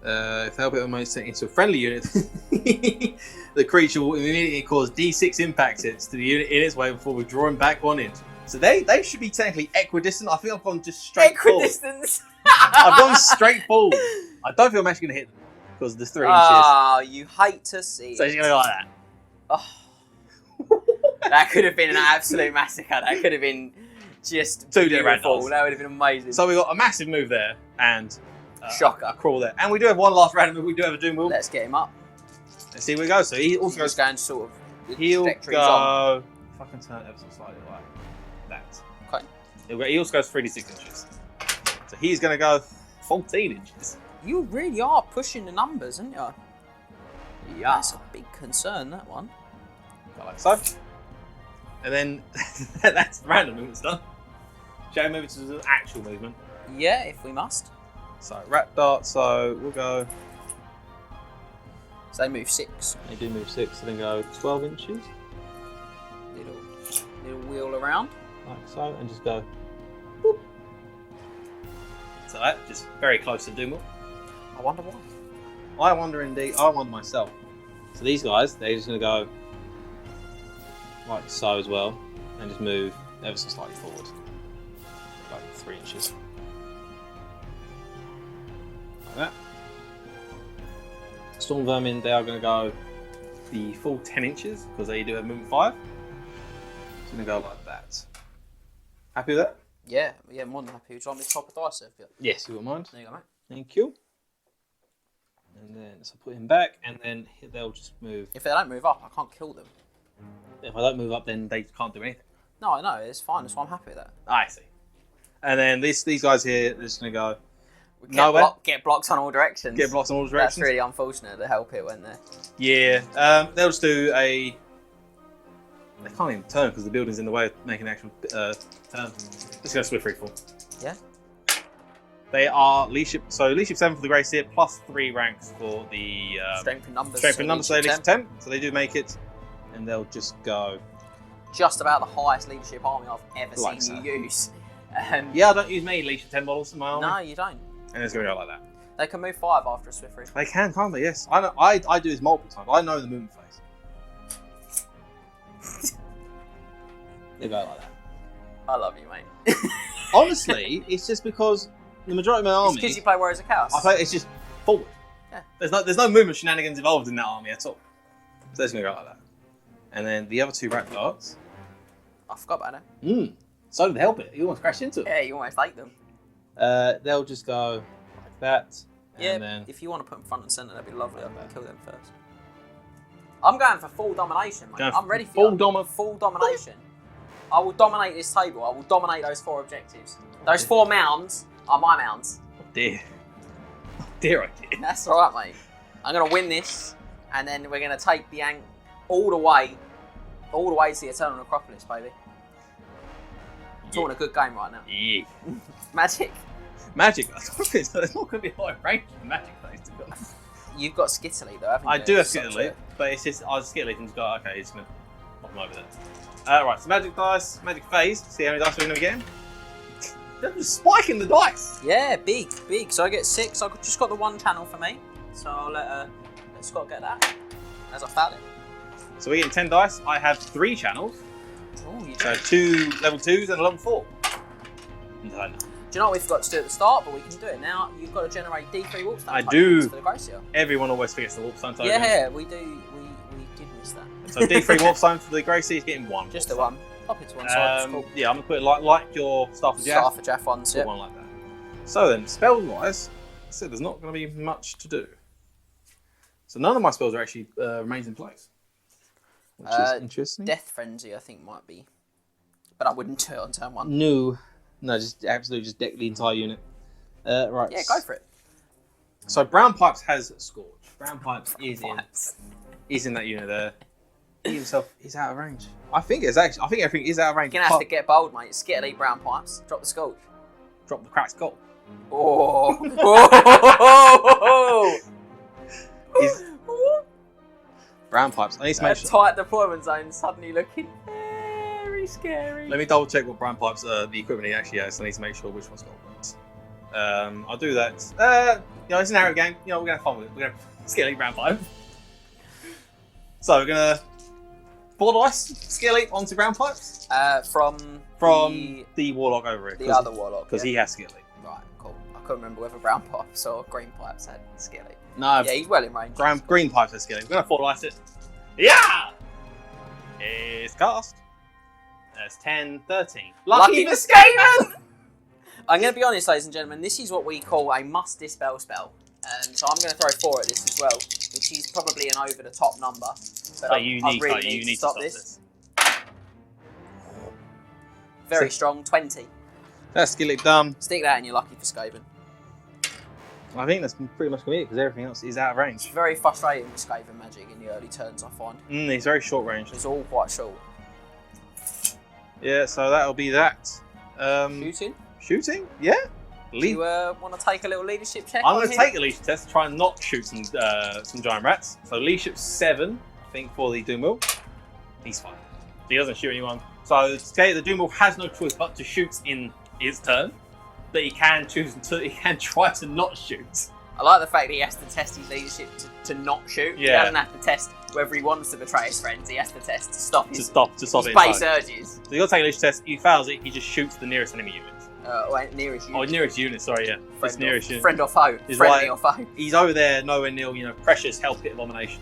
If they help it almost into a friendly unit, the creature will immediately cause D6 impact hits to the unit in its way before withdrawing back 1 inch. So they should be technically equidistant. I think I've gone just straight forward. Equidistance. I've gone straight forward. I don't feel I'm actually going to hit them because there's 3 inches. Oh, you hate to see So it. she's going to go like that. Oh. That could have been an absolute massacre. That could have been just 2 beautiful. random. That would have been amazing. So we've got a massive move there and Shocker. a crawl there. And we do have one last random move. We do have a Doom Wheel. Let's get him up. Let's see where we go. So he also He's goes. going sort of. The He'll trajectory's on. go. If I can turn it ever so slightly like that. Okay. He also goes 36 inches. So he's going to go 14 inches. You really are pushing the numbers, aren't you? Yeah. That's a big concern, that one. Go like so. And then that's the random movement's done. Shall we move it to the actual movement? Yeah, if we must. So rat dart. So we'll go. So they move 6. They do move 6, so then go 12 inches Little wheel around. like so, and just go. Boop. So that just very close to Doom Wheel. I wonder why. I wonder indeed. I wonder myself. So these guys, they're just going to go like so as well, and just move ever so slightly forward, like 3 inches, like that. Storm Vermin, they are going to go the full 10 inches because they do have movement 5. It's going to go like that. Happy with that? Yeah, more than happy. Would you like me to top a dice there for you? Yes, you won't mind. There you go, mate. Thank you. And then so put him back, and then they'll just move. If they don't move up, I can't kill them. If I don't move up, then they can't do anything. No, I know. It's fine. That's why I'm happy with that. I see. And then these guys here, they're just going to go We nowhere. get blocked on all directions. Get blocks in all directions. That's really unfortunate to help it when they're... Yeah. They'll just do a... They can't even turn because the building's in the way of making an actual turn. Just go swift free fall. Yeah. They are leadership. So leadership 7 for the Grey Seer, plus 3 ranks for the strength in numbers. strength in numbers. So leadership leadership 10. So they do make it, and they'll just go. Just about the highest leadership army I've ever Like seen so. you use. Yeah, I don't use many leadership 10 models in my army. No, you don't. And it's going to go like that. They can move 5 after a swift free. They can, can't they? Yes. I know. I do this multiple times. I know the movement phase. They go like that. I love you, mate. Honestly, it's just because the majority of my army. It's because you play Warriors of Chaos. I play. It's just forward. Yeah. There's no movement shenanigans involved in that army at all. So it's gonna go like that. And then the other 2 rat darts. I forgot about it. So did help it. You almost crashed into it. Yeah, you almost like them. They'll just go like that. Yeah, And then if you want to put them front and centre, that'd be lovely. I'm going to kill them first. I'm going for full domination, mate. Going I'm ready for full domination. I will dominate this table. I will dominate those 4 objectives. Those 4 mounds are my mounds. oh dear. Oh dear, I did. That's all right, mate. I'm going to win this, and then we're going to take the Ankh all the way to the Eternal Necropolis, baby. Talking a good game right now. Yeah. Magic. Magic. There's not going to be a high range of magic phase to be honest. You've got Skittily though, haven't you? I do have Such Skittily, a- but it's just I was Skittily and just go okay, it's gonna pop them over there. Right, so magic dice, magic phase. See how many dice we're gonna get. They're just spiking the dice. Yeah, big. So I get 6. I've just got the 1 channel for me. So I'll let Scott get that. As I found it. So we're getting 10 dice. I have 3 channels. Oh, you So do. 2 level 2s and a level 4. No. Do you know what we forgot to do at the start, but we can do it now? You've got to generate D3 Warpstone I tokens do. for the Gracia. Everyone always forgets the Warpstone token. Yeah, we do. We did miss that. So D3 Warpstone for the Grey Sea is getting 1. Just the 1. Pop it to one side. It's cool. Yeah, I'm gonna put it like your Staff of Djaf. Staff for Jaff ones. Put Yeah. one like that. So then, spell-wise, I said there's not going to be much to do. So none of my spells are actually remains in place, which is interesting. Death Frenzy, I think, might be, but I wouldn't do it on turn 1. No, just absolutely just deck the entire unit. Right. Yeah, go for it. So Brown Pipes has Scorch. Brown Pipes Pipes. is in that unit there. He himself is out of range. I think everything is out of range. You're gonna have to get bold, mate. Skittily, Brown Pipes. Drop the Scorch. Drop the cracked goal. Oh. Is Brown Pipes. I need to make That sure. tight deployment zone suddenly looking very scary. Let me double check what Brown Pipes the equipment he actually has. I need to make sure which one's got what. I'll do that. It's an arrow game. We're gonna have fun with it. We're gonna skill leap round 5. So we're gonna 4 dice skill leap onto ground pipes From the warlock over it. The other warlock. Because he has skill leap. Right, cool. I couldn't remember whether brown pipes or green pipes had skill leap. No, Yeah, he's well in range. green pipes has skill leap. We're gonna 4 dice it. Yeah! It's cast. That's 10, 13. Lucky for Skaven! I'm going to be honest, ladies and gentlemen, this is what we call a must dispel spell. So I'm going to throw 4 at this as well, which is probably an over the top number. But you need to stop this. Very strong, 20. That's skill leap done. Stick that in your lucky for Skaven. I think that's pretty much going to be it because everything else is out of range. It's very frustrating with Skaven magic in the early turns, I find. He's very short range. It's all quite short. Yeah, so that'll be that. Shooting? Shooting? Yeah. Do you want to take a little leadership check? I'm going to take a leadership test to try and not shoot some giant rats. So leadership 7, I think, for the Doom Wheel. He's fine. He doesn't shoot anyone. So the Doom Wheel has no choice but to shoot in his turn. But he can try to not shoot. I like the fact that he has to test his leadership to not shoot. Yeah. He doesn't have to test whether he wants to betray his friends. He has to test to stop his his base urges. So you got to take a leadership test. If he fails it, he just shoots the nearest enemy unit. Nearest unit. Oh, nearest unit. Sorry, yeah. Nearest unit. Friend or foe. Friendly or foe. He's over there, nowhere near, precious hell pit abomination.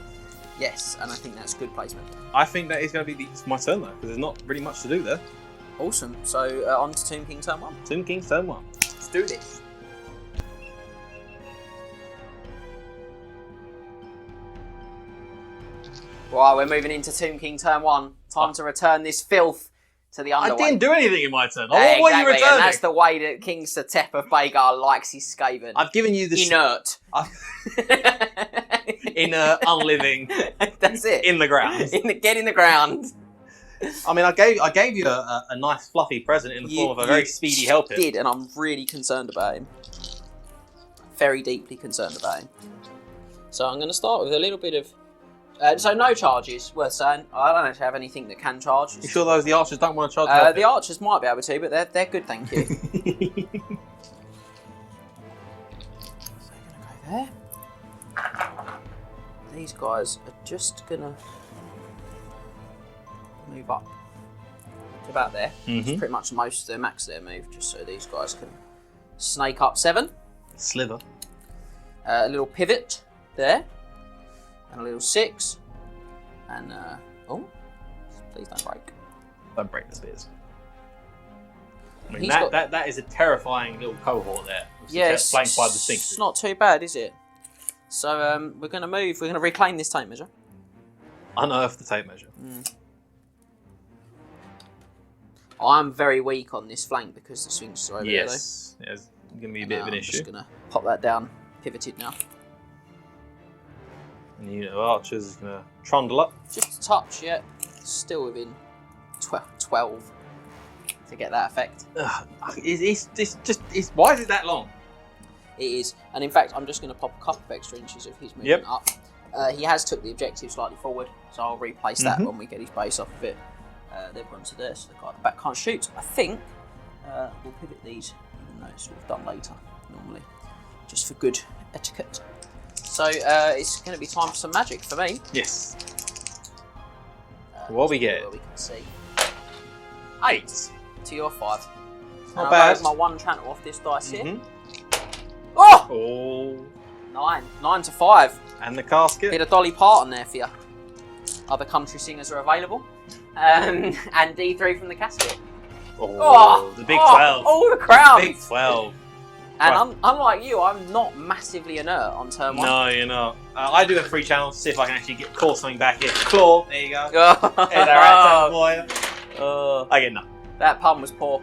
Yes, and I think that's good placement. I think that is going to be my turn though, because there's not really much to do there. Awesome. So on to Tomb King turn 1. Tomb King turn 1. Let's do this. Right, we're moving into Tomb King turn 1. Time to return this filth to the underworld. I didn't do anything in my turn. What are you exactly, returning? and that's the way that King Setep of Bhagar likes his Skaven. I've given you the inert. Inert, unliving. That's it. In the ground. Get in the ground. I mean, I gave you a nice fluffy present in the form of a very speedy helper. Did, and I'm really concerned about him. Very deeply concerned about him. So I'm going to start with a little bit of. So no charges, worth saying. I don't actually have anything that can charge. You sure the archers don't want to charge? The archers might be able to, but they're good, thank you. So I'm going to go there. These guys are just going to move up to about there. It's pretty much most of their max their move, just so these guys can snake up 7. Slither. A little pivot there. And a little 6. And, please don't break. Don't break the spears. I mean, that is a terrifying little cohort there. Yes, flanked by the Sphinxes. It's not too bad, is it? So, we're going to move. We're going to reclaim this tape measure. Unearth the tape measure. I'm very weak on this flank because the Sphinxes are over there, though. Yes, it's going to be a bit of an issue. I'm just going to pop that down. Pivoted now. And the unit of archers is going to trundle up. Just a touch, yeah. Still within 12 to get that effect. Why is it that long? It is. And in fact, I'm just going to pop a couple of extra inches of his movement up. He has took the objective slightly forward, so I'll replace that when we get his base off of it. They've gone to there, so the guy at the back can't shoot. I think we'll pivot these, even though it's sort of done later, normally, just for good etiquette. So it's going to be time for some magic for me. Yes. What we get? Where we can see. 8 to your 5. Not and bad. I'll my 1 channel off this dice here. Oh! 9 to 5. And the casket. Bit of Dolly Parton there for you. Other country singers are available. And D3 from the casket. Oh, the big 12. Oh, the crown. Big 12. And unlike you, I'm not massively inert on turn 1. No, you're not. I do have 3 channels to see if I can actually call something back here. Claw, there you go. There's our boy. I get nothing. That pun was poor.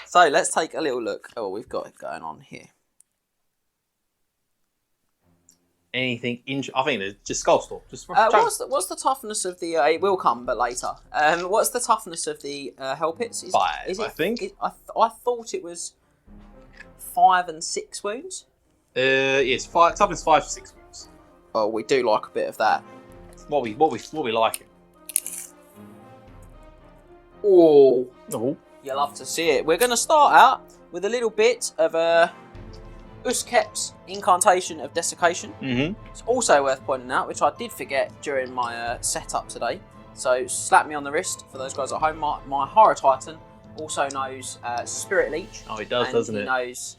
So let's take a little look at what we've got going on here. Anything I think it's just Skullstorm. What's the toughness of the? It will come, but later. What's the toughness of the hell pits? 5, I think. I thought it was 5 and 6 wounds. Yes, 5. Toughness 5 to 6 wounds. Oh, we do like a bit of that. What we like it. Oh, You love to see it. We're going to start out with a little bit of Uskep's Incantation of Desiccation. It's also worth pointing out, which I did forget during my setup today. So slap me on the wrist for those guys at home. My Horror Titan also knows Spirit Leech. Oh, he does, doesn't he it? knows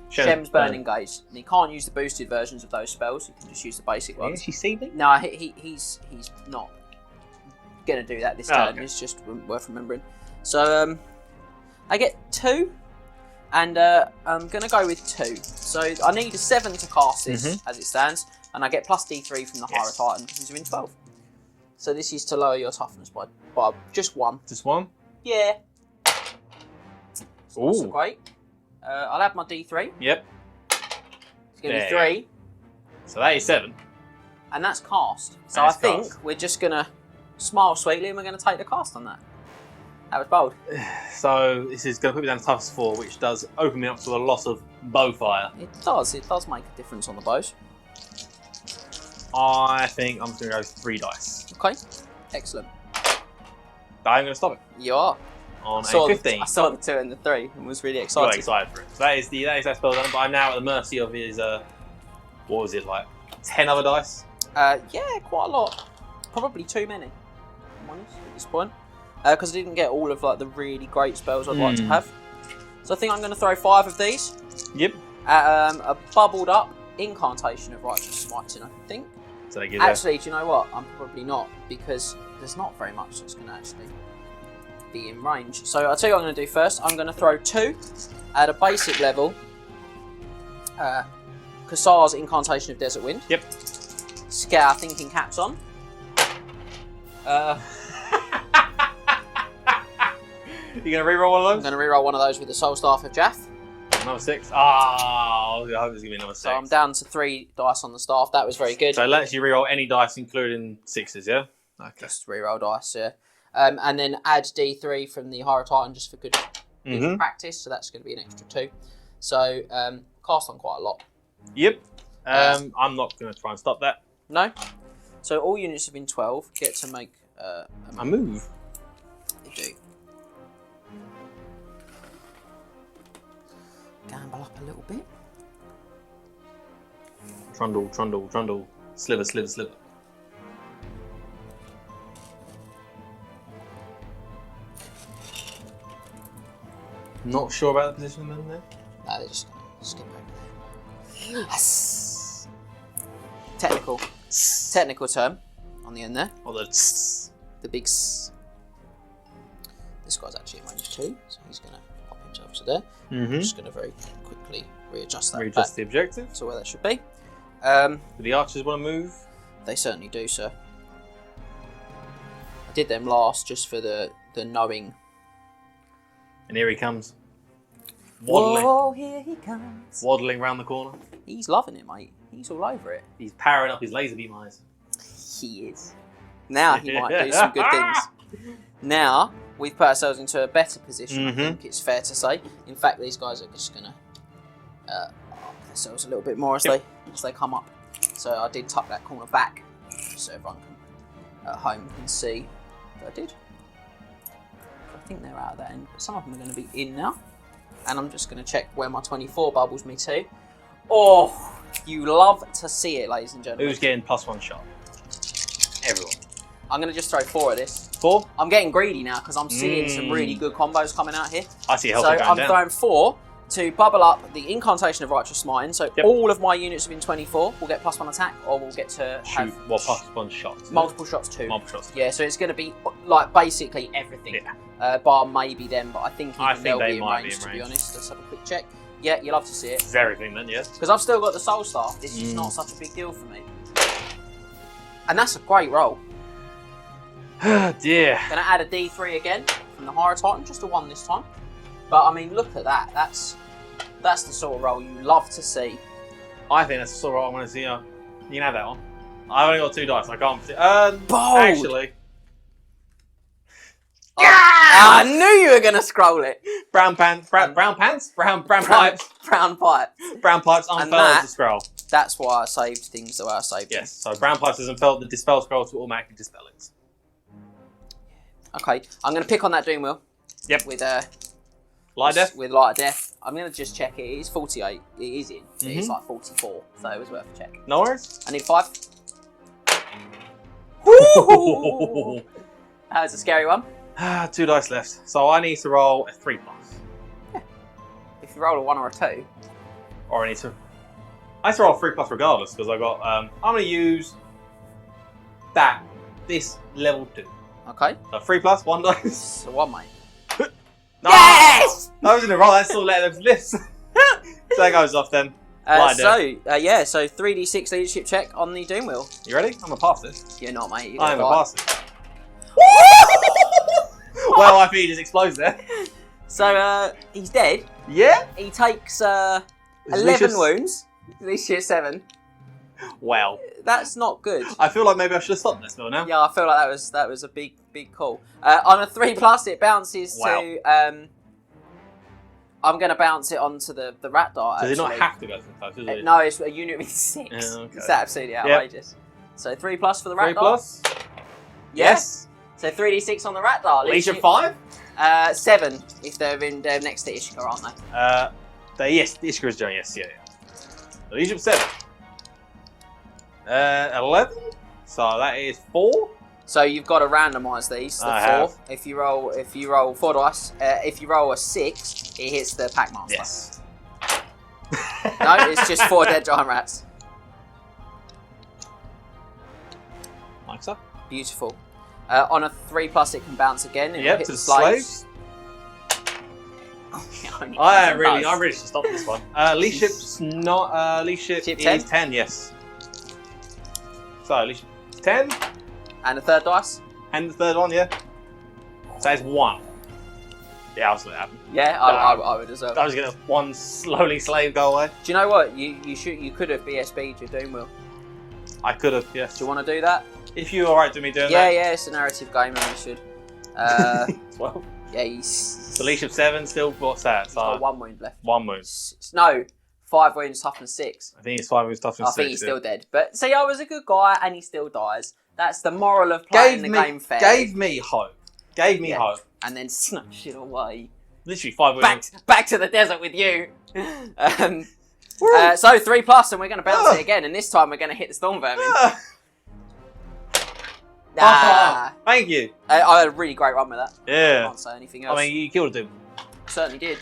Shem's Burning Gaze. And he can't use the boosted versions of those spells. He can just use the basic ones. Can you see me? No, he's not going to do that this turn. Okay. It's just worth remembering. So I get 2. And I'm going to go with 2. So I need a 7 to cast this as it stands. And I get plus D3 from the Horror Titan because he's within 12. So this is to lower your toughness by just 1. Just 1? Yeah. Ooh. So great. I'll add my D3. Yep. It's going to be 3. So that is 7. And that's cast. So That's I think cast. we're just going to smile sweetly and we're going to take the cast on that. That was bold. So this is going to put me down to toughest 4, which does open me up to a lot of bow fire. It does make a difference on the bows. I think I'm just going to go 3 dice. Okay. Excellent. I'm going to stop it You are. on I a 15. I saw the 2 and the 3 and was really Got excited. excited for it. So that is that spell done, but I'm now at the mercy of his, what was it, like 10 other dice? Yeah, quite a lot. Probably too many, if I'm honest, at this point. Because I didn't get all of like the really great spells I'd like to have. So I think I'm going to throw 5 of these. Yep. At a bubbled up Incantation of Righteous Smiting, I think. So they give Actually, do you know what? I'm probably not, because there's not very much that's going to actually be in range. So I'll tell you what I'm going to do first. I'm going to throw 2 at a basic level. Kassar's Incantation of Desert Wind. Yep. Scour Thinking Caps on. You going to reroll one of I'm those? going to reroll one of those with the Soul Staff of Djaf. Another 6. Oh, I hope it's going to be another 6. So I'm down to 3 dice on the staff. That was very good. So it lets you reroll any dice, including 6s, yeah? Okay. Just reroll dice, yeah. And then add D3 from the Horror Titan just for good practice. So that's going to be an extra 2. So cast on quite a lot. Yep. I'm not going to try and stop that. No? So all units have been 12. Get to make A move. They do. Gamble up a little bit. Trundle, trundle, trundle. Sliver, sliver, sliver. Not sure about the position of them there. No, they're just going to skip over there. Yes. Technical term on the end there. Or the tss. The big s. This guy's actually in range 2, so he's going to pop himself to there. I'm just going to very quickly readjust that Readjust back the objective. to where that should be. Do the archers want to move? They certainly do, sir. I did them last just for the knowing. And here he comes. Waddling. Whoa, here he comes. Waddling round the corner. He's loving it, mate. He's all over it. He's powering up his laser beam eyes. He is. Now he might do some good things. Now we've put ourselves into a better position, I think it's fair to say. In fact, these guys are just going to up themselves a little bit more as they come up. So I did tuck that corner back so everyone can, at home can see that I did. I think they're out of that end, but some of them are going to be in now. And I'm just going to check where my 24 bubbles me to. Oh, you love to see it, ladies and gentlemen. Who's getting +1 shot? Everyone. I'm going to just throw 4 at this. 4? I'm getting greedy now because I'm seeing some really good combos coming out here. I see health So going I'm down. throwing 4 to bubble up the Incantation of Righteous Smiting. So all of my units within 24 will get +1 attack, or will get to have Shoot, well, +1 shots. multiple shots too. Multiple shots. Yeah, so it's going to be like basically everything. Bar maybe them, but I think they'll be in range, to be honest. Let's have a quick check. Yeah, you love to see it. It's everything then, yes. Because I've still got the Soul Staff. It's just not such a big deal for me. And that's a great roll. Dear. Going to add a D3 again from the Horror Titan, just a 1 this time. But I mean, look at that. That's the sort of roll you love to see. I think that's the sort of roll I want to see. You can have that one. I've only got 2 dice. I can't. Bold. Actually. I knew you were going to scroll it. Brown pants. Brown pipes. Brown pipe. Brown pipes unfurled the scroll. That's why I saved things the way I saved them. Yes. So brown pipes has unfurled the dispel scroll to automatically dispel it. Okay, I'm going to pick on that Doom Wheel. Yep. With Light death. With light death. I'm gonna just check it. It is 48. It is in. It's like 44, so it was worth a check. No worries. I need 5. Woo! That was a scary one. 2 dice left. So I need to roll a 3+. If you roll a 1 or a 2. Or I need to roll a 3+ regardless, because I got, I'm going to use this level 2. Okay. So 3+, 1 dice. So 1, mate. No! Yes! I was in the roll, I still let them lift. So that goes off then. So 3d6 leadership check on the Doom Wheel. You ready? I'm going to pass this. You're not, mate. I'm going to pass it. Well, I think he just explodes there. So, he's dead. Yeah? He takes 11 wounds. Liche 7. Wow. That's not good. I feel like maybe I should have stopped this spell now. Yeah, I feel like that was a big call. On a 3+, it bounces to. I'm going to bounce it onto the rat dart. Does it not have to go to the touch, does it? No, it's a unit with 6. Yeah, okay. It's absolutely outrageous. Yep. So 3+ for the rat 3+. dart. Yes. So 3d6 on the rat dart. Liche 5? 7 if they're next to Ishka, aren't they? Yes, the Ishka is doing yes, yeah. Liche 7. 11. So that is 4. So you've got to randomise these. The 4. Have. If you roll 4 dice, if you roll a 6, it hits the pack master. Yes. No, it's just 4 dead giant rats. Like so. Beautiful. On a 3+, it can bounce again. Yep, hit to the the slaves. I really should stop this one. Leadership's not. Leadership Ship is 10? 10, yes. So, leadership 10. And a third dice. And the third one, yeah. So it's 1. Yeah, I'll just let it happen. Yeah, I would as well. I was going to one slowly slave go away. Do you know what? You could have BSB'd your Doom Wheel. I could have, yes. Do you want to do that? If you're alright with me doing Yeah, that. yeah, it's a narrative game and we should. 12. Yeah, he's... So leadership 7 still, what's that? He's got 1 wound left. 1 wound. No, 5 wounds, toughness 6. I think it's 5 wounds, toughness 6. I think he's still dead. But see, I was a good guy and he still dies. That's the moral of playing the game fair. Gave me hope. Gave me hope. And then snatched it away. Literally 5 wounds. Back to the desert with you. So 3+, and we're going to bounce it again, and this time we're going to hit the storm vermin. Thank you. I had a really great run with that. Yeah. I can't say anything else. I mean, you killed him. Certainly did.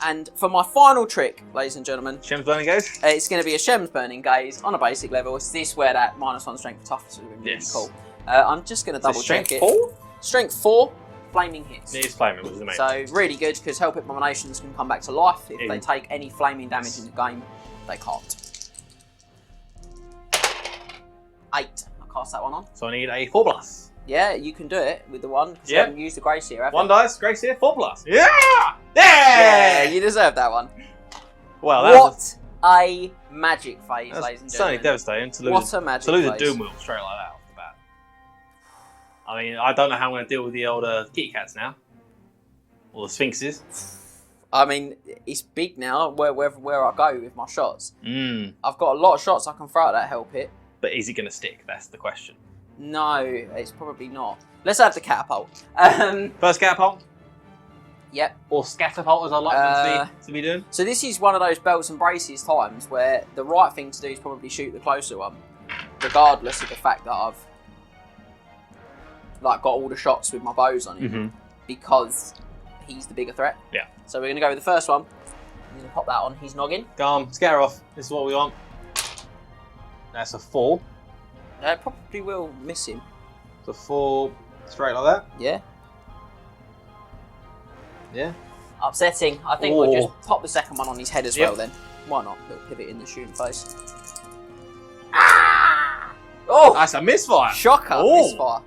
And for my final trick, ladies and gentlemen, Shem's burning gaze? it's going to be a Shem's Burning Gaze on a basic level. It's this where that -1 strength for toughness would be really cool. I'm just going to double check it. Strength 4? Strength 4, flaming hits. It is flaming, which is amazing. So really good because Help Abominations can come back to life if they take any flaming damage in the game. They can't. 8. I cast that one on. So I need a 4+. Yeah, you can do it with the 1. Because you haven't used the Grace here, have you? 1 dice, Grace here, 4+. Yeah! Yeah, you deserve that one. Well, that was a magic phase, ladies and gentlemen. certainly devastating to lose. What a magic to lose phase. a Doom Wheel straight like that off the bat. I mean, I don't know how I'm going to deal with the old kitty cats now, or the Sphinxes. I mean, it's big now. Where I go with my shots, Mm. I've got a lot of shots I can throw at that Help Hit. But is it going to stick? That's the question. No, it's probably not. Let's have the catapult. First catapult, Yep. or scatapult, as I like them to be doing. So this is one of those belts and braces times where the right thing to do is probably shoot the closer one, regardless of the fact that I've got all the shots with my bows on him, because he's the bigger threat. Yeah. So we're going to go with the first one. I'm going to pop that on his noggin. Go on, scare off. This is what we want. That's a 4. It probably will miss him. It's a 4 straight like that. Yeah. Yeah. Upsetting. I think we'll just pop the second one on his head as well then. Why not? Little pivot in the shooting face. Ah! Oh! That's a misfire. Shocker. Oh. Misfire.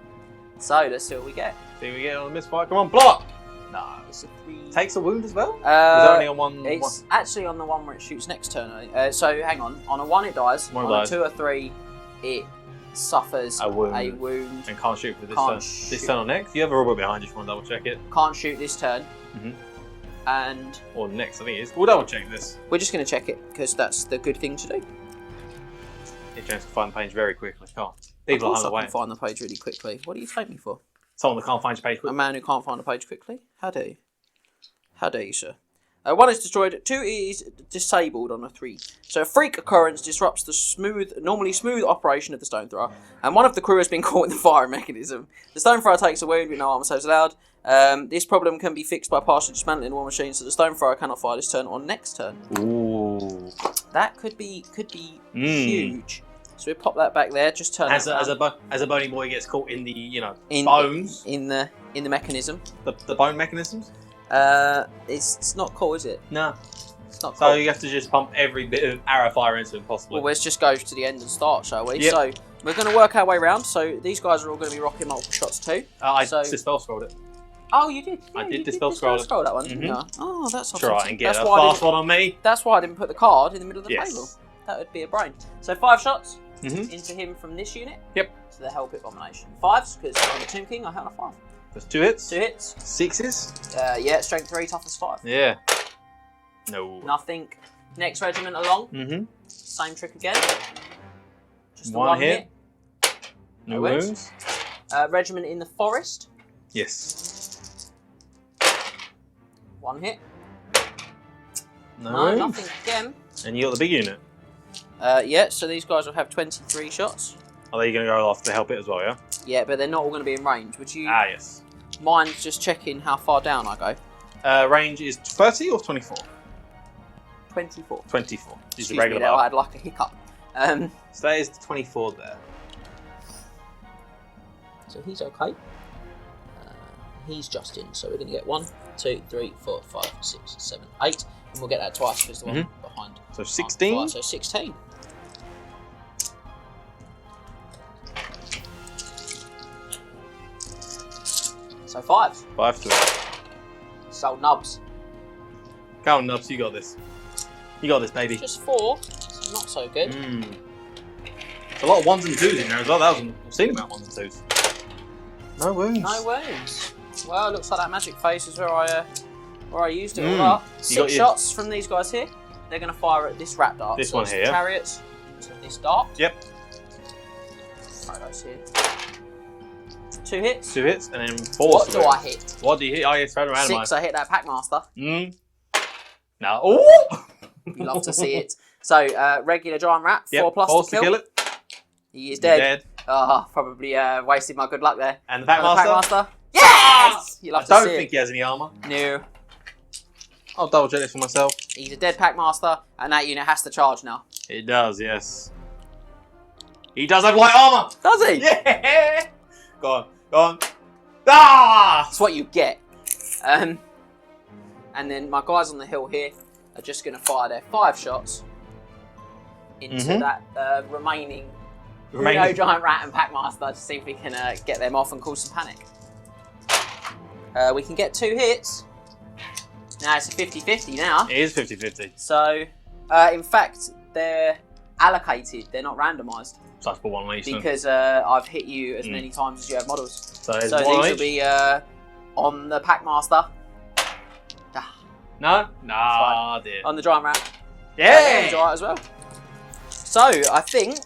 So let's see what we get. See what we get on the misfire. Come on, block. No, it's a 3. Takes a wound as well? Is it only on one? It's actually on the one where it shoots next turn. So hang on. On a 1 it dies. One on dies. a 2 or 3 it suffers A wound. And can't shoot for this Can't turn. shoot. This turn or next? You have a robot behind you if you want to double check it. Can't shoot this turn. Mhm. And Or next, I think it is. We'll double check this. we're just going to check it because that's the good thing to do. It James can find the page very quickly. Can't. Of People course are I on the can find the page really quickly. What do you take me for? Someone that can't find your page A quickly. man who can't find a page quickly? How do you? How dare you, sir? 1 is destroyed, 2 is disabled on a 3. So a freak occurrence disrupts the normally smooth operation of the stone thrower, and one of the crew has been caught in the firing mechanism. The stone thrower takes a wound with no armor saves allowed. This problem can be fixed by partially dismantling the war machine, so the stone thrower cannot fire this turn or next turn. Ooh. That could be huge. So we pop that back there. Just turn As that a bony boy gets caught in the bones, in the mechanism. the bone mechanisms. It's not cool, is it? No. It's not So cool. you have to just pump every bit of arrow fire into it possible. Well, let's just go to the end and start, shall we? Yep. So we're going to work our way around. So these guys are all going to be rocking multiple shots too. I so- dispel scrolled it. Oh, you did. I Yeah, did you dispel scroll it. that one, didn't Mhm. you? Oh, that's Try and get that's a why I fast didn't- one on me. That's why I didn't put the card in the middle of the Yes. table. That would be a brain. So 5 shots Mhm. into him from this unit. Yep. So the Hell Pit Abomination. 5s because I'm the Tomb King. I hit on a 5. That's 2 hits. 2 hits. 6s. Yeah, strength 3, toughness 5. Yeah. No. Nothing. Next regiment along. Mm-hmm. Same trick again. Just the One one hit. hit. No wounds. wounds. Regiment in the forest. Yes. 1 hit. No No, wounds. nothing again. And you got the big unit. Yeah, so these guys will have 23 shots. Are they going to go off to help it as well, yeah? Yeah, but they're not all going to be in range. Would you Ah, yes. mind just checking how far down I go? Range is 30 or 24? 24. 24. Is Excuse the me regular there, I bar. had like a hiccup. So that is the 24 there. So he's okay. He's just in, so we're going to get 1, 2, 3, 4, 5, 6, 7, 8. And we'll get that twice because the one behind. So 16. So 16. So 5. 5 to it. So nubs. Come on, Nubs, you got this. You got this, baby. Just 4. So not so good. It's a lot of 1s and 2s in there as well. That was an obscene amount of 1s and 2s. No wounds. No wounds. Well, looks like that magic phase is where I used it all up. You 6 got your- shots from these guys here. They're going to fire at this rat dart. This So one it's here. Chariots into this dart. Yep. Right, those here. 2 hits. 2 hits and then 4. What do I hit? What do you hit? Oh, it's right around 6, I hit that Packmaster. Now, oh! You love to see it. So, regular giant rat, 4 plus Force to kill. it. He is You're dead. Oh, probably wasted my good luck there. And the Packmaster? Packmaster. Yes! You love I to don't see think it. he has any armour. No. I'll double check this for myself. He's a dead Packmaster, and that unit has to charge now. It does, yes. He does have light armour! Does he? Yeah! Go on, go on. Ah! That's what you get. And then my guys on the hill here are just going to fire their 5 shots into that remaining Reno Giant Rat and Packmaster to see if we can get them off and cause some panic. We can get 2 hits. Now it's a 50-50 now. It is 50-50. So, in fact, they're allocated. They're not randomised. Such for one each. Because I've hit you as many times as you have models. So there's So one these each. will be on the Packmaster. No? Nah, dear. On the Giant Rat. Yeah! Giant as well. So, I think,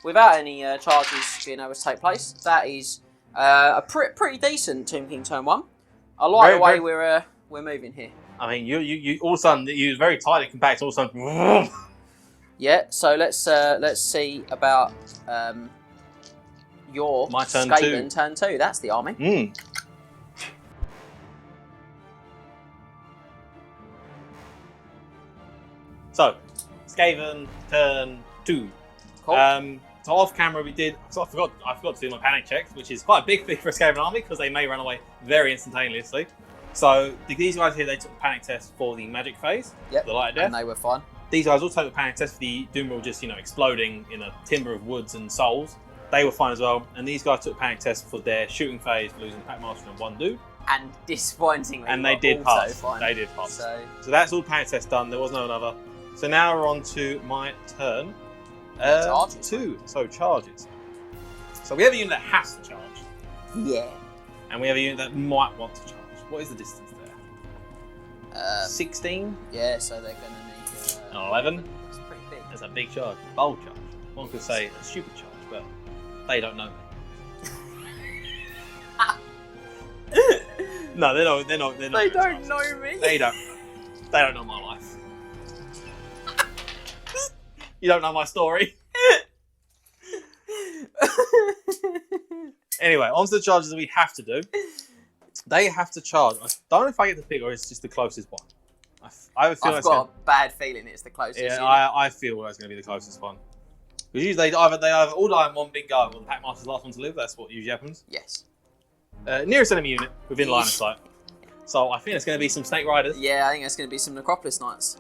without any charges being able to take place, that is a pretty decent Tomb King turn 1. I like the way we're moving here. I mean, you all of a sudden, you was very tightly compact, all of a sudden, Yeah, so let's see about your My turn Skaven 2. turn 2. That's the army. So, Skaven turn 2. Cool. So off camera we did. So I forgot to do my panic checks, which is quite a big thing for a Skaven army because they may run away very instantaneously. So these guys here, they took the panic test for the magic phase, Yep. the light of death. And they were fine. These guys also took the panic test for the Doomrule just exploding in a timber of woods and souls. They were fine as well. And these guys took the panic test for their shooting phase, losing Packmaster and 1 dude. And disappointingly, And they were did also pass. Fine. They did pass. So So that's all panic test done. There was no another. So now we're on to my turn. Charges. 2. So charges. So we have a unit that has to charge, yeah, and we have a unit that might want to charge. What is the distance there? 16? yeah. So they're gonna need 11? It's pretty big. That's a big charge. Bold charge. One could say a stupid charge, but they don't know me. No, they're not. They're not. They're not. They don't know me. They don't. They don't know my life. You don't know my story. Anyway, on to the charges that we have to do. They have to charge. I don't know if I get the pick or it's just the closest one. I have a feeling I've got a bad feeling it's the closest. Yeah, I feel that's going to be the closest one. Because usually they either all die in one big go, or the Packmaster's the last one to live. That's what usually happens. Yes. Nearest enemy unit within line of sight. So I think it's going to be some Snake Riders. Yeah, I think it's going to be some Necropolis Knights.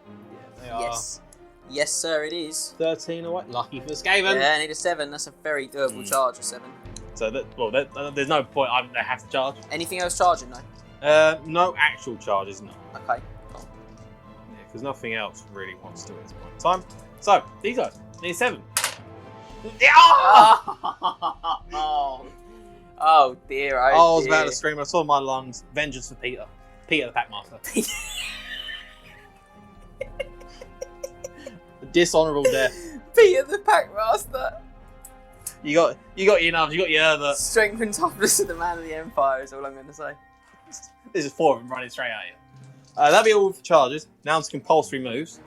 Yeah, they are. Yes. Yes, sir, it is. 13 away. Lucky for Skaven. Yeah, I need a 7. That's a very doable charge, a 7. So there's no point. They have to charge. Anything else charging, though? No actual charges, no. Okay. Yeah, because nothing else really wants to at this point in time. So these guys need 7. Oh dear! I was about to scream. I saw my lungs. Vengeance for Peter. Peter the Packmaster. Dishonourable death. Peter the Packmaster. You got your nubs. You got your other. Strength and toughness of the man of the Empire is all I'm going to say. There's 4 of them running straight at you. That'll be all for charges. Now it's compulsory moves.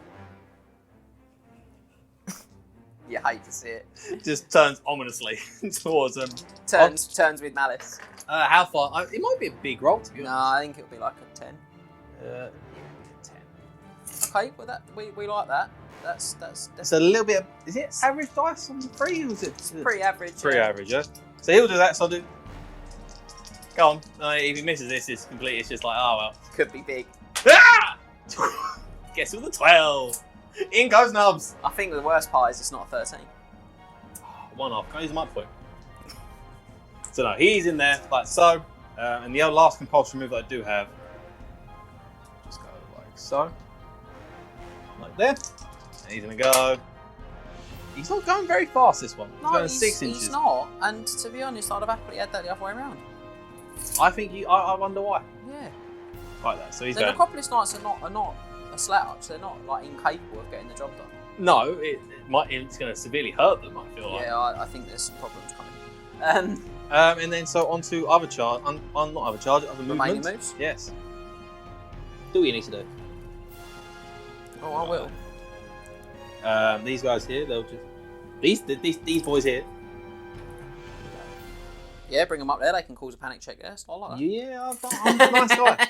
You hate to see it. Just turns ominously towards them. Turns with malice. How far? It might be a big roll to be honest. No, I think it'll be like a 10. Yeah, 10. Okay, well that we like that. That's It's a little bit. Is it average dice on the 3? Or is it pretty average. pretty average? Yeah. So he'll do that. So I'll do. Go on. No, if he misses this, it's complete. It's just like, oh well. Could be big. Ah! Guess with a 12. In goes Nubs. I think the worst part is it's not a 13. One off. Can I use my point? So no, he's in there like so. And the other last compulsory move that I do have. Just go like so. Like there. And he's gonna go. He's not going very fast this one. He's going 6 inches. He's not. And to be honest, I'd have happily had that the other way around. I think I wonder why. Yeah. Like that. So he's The going. Necropolis Knights are not a slouch. They're not like incapable of getting the job done. No, it's going to severely hurt them. I feel like. Yeah, I think there's some problems coming. And then so on to other charge, not other charge, other Remaining movements. moves. Yes. Do what you need to do. Oh, I will. These guys here, they'll just these boys here. Yeah, bring them up there. They can cause a panic check there. I like that. Yeah, I'm a nice guy.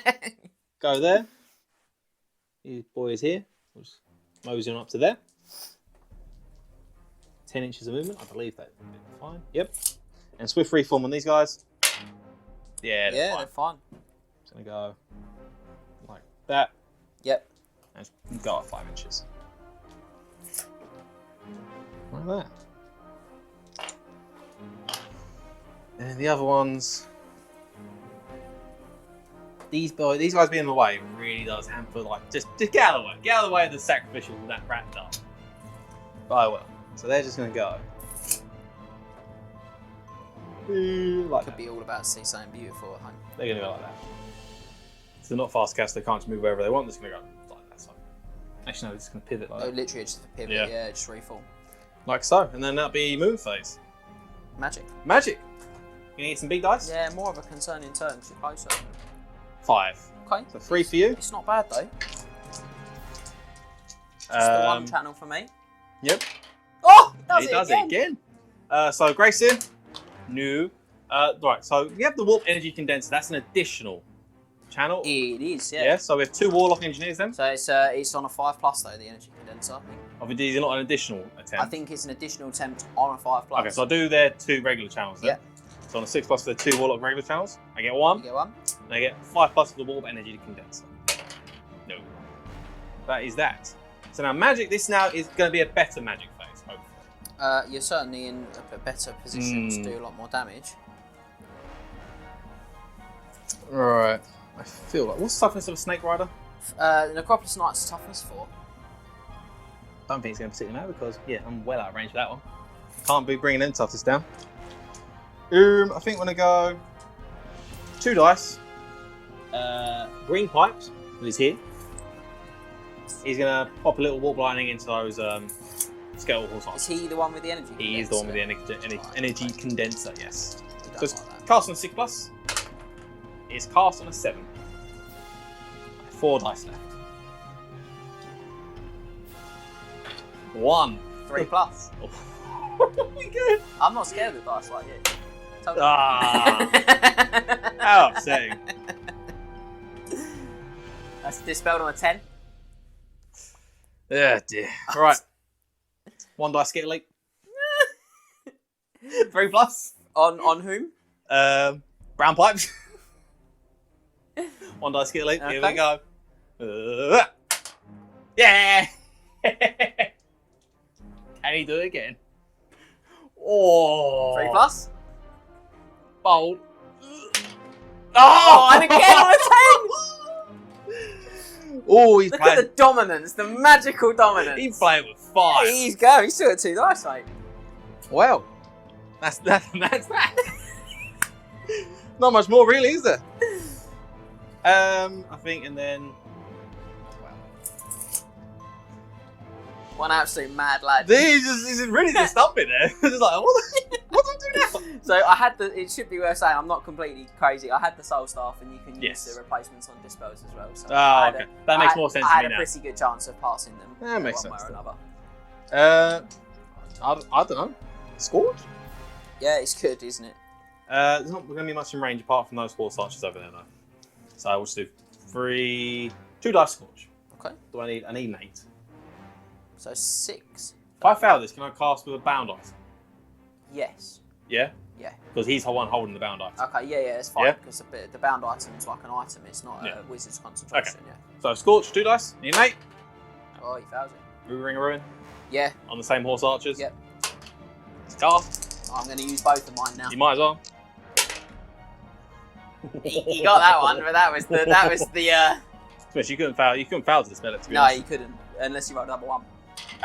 Go there. These boys here. We'll just mosey on up to there. 10 inches of movement. I believe that's fine. Yep. And swift reform on these guys. Yeah, They're fine. Just gonna go like that. Yep. And go up 5 inches. Like that. And then the other ones. These guys being in the way really does hamper. Like just get out of the way. Get out of the way of the sacrificial that rat does. But I will. So they're just gonna go. Like Could that. be all about to see something beautiful at home. They're gonna go like that. So they're not fast cast. They can't just move wherever they want. They're just gonna go like that. So actually, no, they're just gonna pivot like Oh, that. literally just a pivot. Yeah. Yeah, just reform. Like so, and then that'll be move phase. Magic. Magic. You need some big dice. Yeah, more of a concerning turn because you're closer. 5. Okay. So 3 for you. It's not bad though. Just the one channel for me. Yep. Oh, He does it again. So Grayson, new. Right. So we have the warp energy condenser. That's an additional channel. It is, yeah. Yeah. So we have 2 warlock engineers then. So it's on a 5+ though, the energy condenser. I think. Obviously, these are not an additional attempt. I think it's an additional attempt on a 5+. Okay. So I do their 2 regular channels then. Yeah. So on a 6+ for the 2 warlock regular channels, I get 1. You get one. And I get 5+ for the warp energy condenser. No. That is that. So now magic. This now is going to be a better magic phase, hopefully. You're certainly in a better position to do a lot more damage. Right. I feel like what's the toughness of a snake rider? The Necropolis Knight's toughness 4. Don't think it's going to particularly matter because yeah, I'm well out of range for that one. Can't be bringing in toughness down. I think I'm going to go 2 dice. Green pipes, who's here. He's going to pop a little warp lightning into those skeletal horse. Is he the one with the energy? He is the one with the energy condenser, yes. We don't So it's like that. cast on 6+. It's cast on a 7. 4 dice left. 1. 3 plus. We good. I'm not scared of the dice like you. Told you. Ah, how upsetting. That's dispelled on a 10. Oh dear. Right. 1 dice skill leap. 3 plus. On whom? Brown pipes. 1 dice skill leap. Here we Okay. go. Yeah. Can he do it again? Oh. 3 plus. Bold. Oh, and again on a 10! Oh, he's Look playing. at the dominance, the magical dominance. He's playing with fire. He's going. He's still at 2 dice, mate. Well, that's that. Not much more, really, is there? I think, and then. One absolute mad lad. He's ready to stump it there. Just like, what do I do now? So I had the. It should be worth saying I'm not completely crazy. I had the soul staff, and you can Yes. use the replacements on dispels as well. So Oh, I had okay. a- That I makes had- more sense I to had me a now. pretty good chance of passing them. That makes one way sense or then. another. I don't know. Scorch? Yeah, it's good, isn't it? There's not going to be much in range apart from those 4 archers over there, though. So I will just do 2 dice Scorch. Okay. Do I need an 8? So 6. If I fail this, can I cast with a bound item? Yes. Yeah? Yeah. Because he's the one holding the bound item. Okay. Yeah. It's fine Yeah? because the bound item's like an item. It's not Yeah. a wizard's concentration. Yeah. So Scorch, 2 dice. Need an 8. Oh, you failed it. Ring of Ruin. Yeah. On the same horse archers. Yep. It's cast. I'm going to use both of mine now. You might as well. He got that one, but that was the. Especially you couldn't fail. You couldn't fail to dispel it. To be No, honest. you couldn't unless you rolled number 1.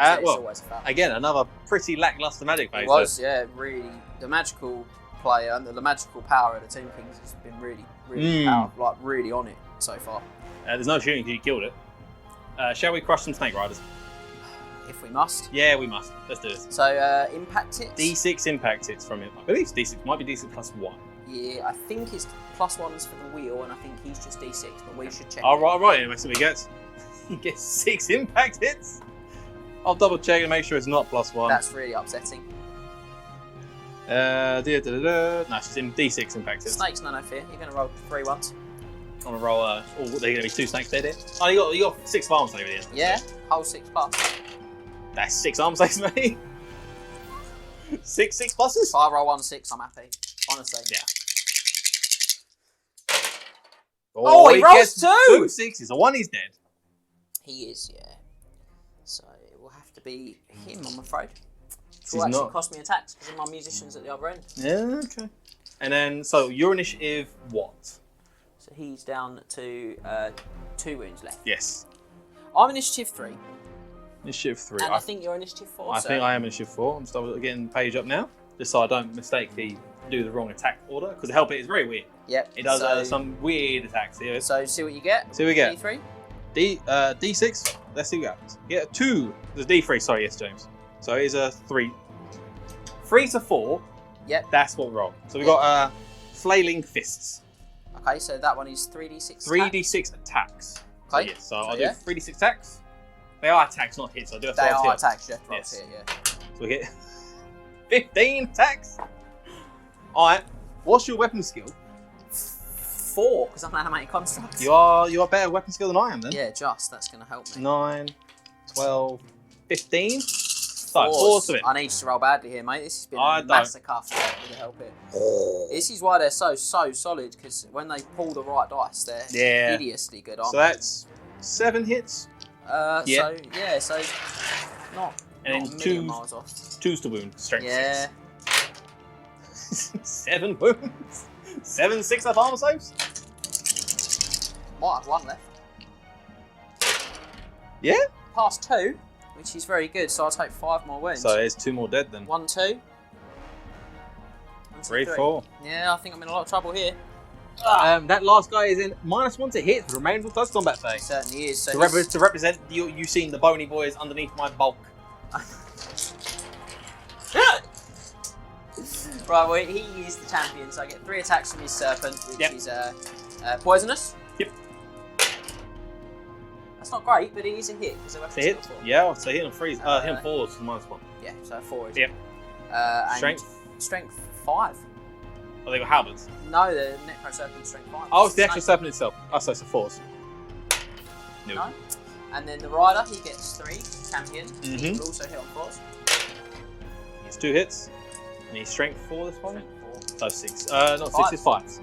It's Well, always a foul. again, another pretty lackluster magic phase. It was, yeah, really. The magical player and the magical power of the Tomb Kings has been really powerful, like really on it so far. There's no shooting until you killed it. Shall we crush some snake riders? If we must. Yeah, we must. Let's do this. So, impact hits. D6 impact hits from him. I believe it's D6. Might be D6 plus 1. Yeah, I think it's +1s for the wheel, and I think he's just D6, but we should check. All right. Anyway, so he gets 6 impact hits. I'll double check and make sure it's not +1. That's really upsetting. No, it's just in D6 impact hits. Snakes, no fear. You're going to roll 3 once. I'm gonna roll. They're gonna be 2 snakes dead here. Oh, you got 6 arm saves at the end. Yeah, whole 6 plus. That's 6 arm saves, mate. 6 pluses. If I roll 1 6, I'm happy. Honestly. Yeah. Oh, he rolls gets 2! 2 6s. The one he's dead. He is, yeah. So it will have to be him, I'm afraid. Which He's will actually not. cost me attacks because of my musicians at the other end. Yeah. Okay. And then, so your initiative, what? So he's down to 2 wounds left. Yes. I'm initiative 3, Initiative 3. and I think you're initiative 4. I think I am initiative 4. I'm still getting the page up now, just so I don't mistakenly do the wrong attack order. Because the help it is very weird. Yep. It does so, some weird attacks here. So see what you get. See what we get. D3. D6. Let's see what happens. Yeah, 2. There's D3. Sorry, yes, James. So it is a 3. 3 to 4. Yep. That's what we roll. So we got flailing fists. Okay, so that one is 3d6. 3d6 attacks. So, Okay. yes, so I'll yeah. do 3d6 attacks. They are attacks, not hits. I do have to They roll are hits. attacks, you have to roll Yes. here, yeah. So we get 15 attacks. Alright, what's your weapon skill? 4, because I'm an animated construct. You are better weapon skill than I am then. Yeah, just. That's going to help me. 9, 12, 15. So, Fours. 4 to it. I need you to roll badly here, mate. This has been I a don't. massacre for the help it. This is why they're so solid, because when they pull the right dice, they're Yeah. hideously good, aren't So that's 7 hits. yeah. So not, And not then a million 2 miles off. 2s to wound. Strength Yeah. 6. 7 wounds. 7 6-up armor saves. Might have 1 left. Yeah. Past 2, which is very good, so I'll take 5 more wounds. So there's 2 more dead then. 1, 2. 3, 4. Yeah, I think I'm in a lot of trouble here. That last guy is in -1 to hit for remaining touch combat He phase. certainly is. So To, he's- to represent you seeing the bony boys underneath my bulk. Right, well, he is the champion, so I get 3 attacks from his serpent, which Yep. is Poisonous. Yep. That's not great, but it is a hit. It's a hit. Yeah, so hit on 3s. Hit on 4s for -1. Yeah, so 4 is. Yep. And Strength. Strength 5. Oh, they got halberds. No, the Necro Serpent Strength 5. Oh, it's the actual serpent itself. Oh, so it's a 4s. No. And then the Rider, he gets 3. Champion. He Mhm. will also hit on 4s. It's 2 hits. And he's strength 4 this one. Strength 4. So 6. Not 6, it's 5s.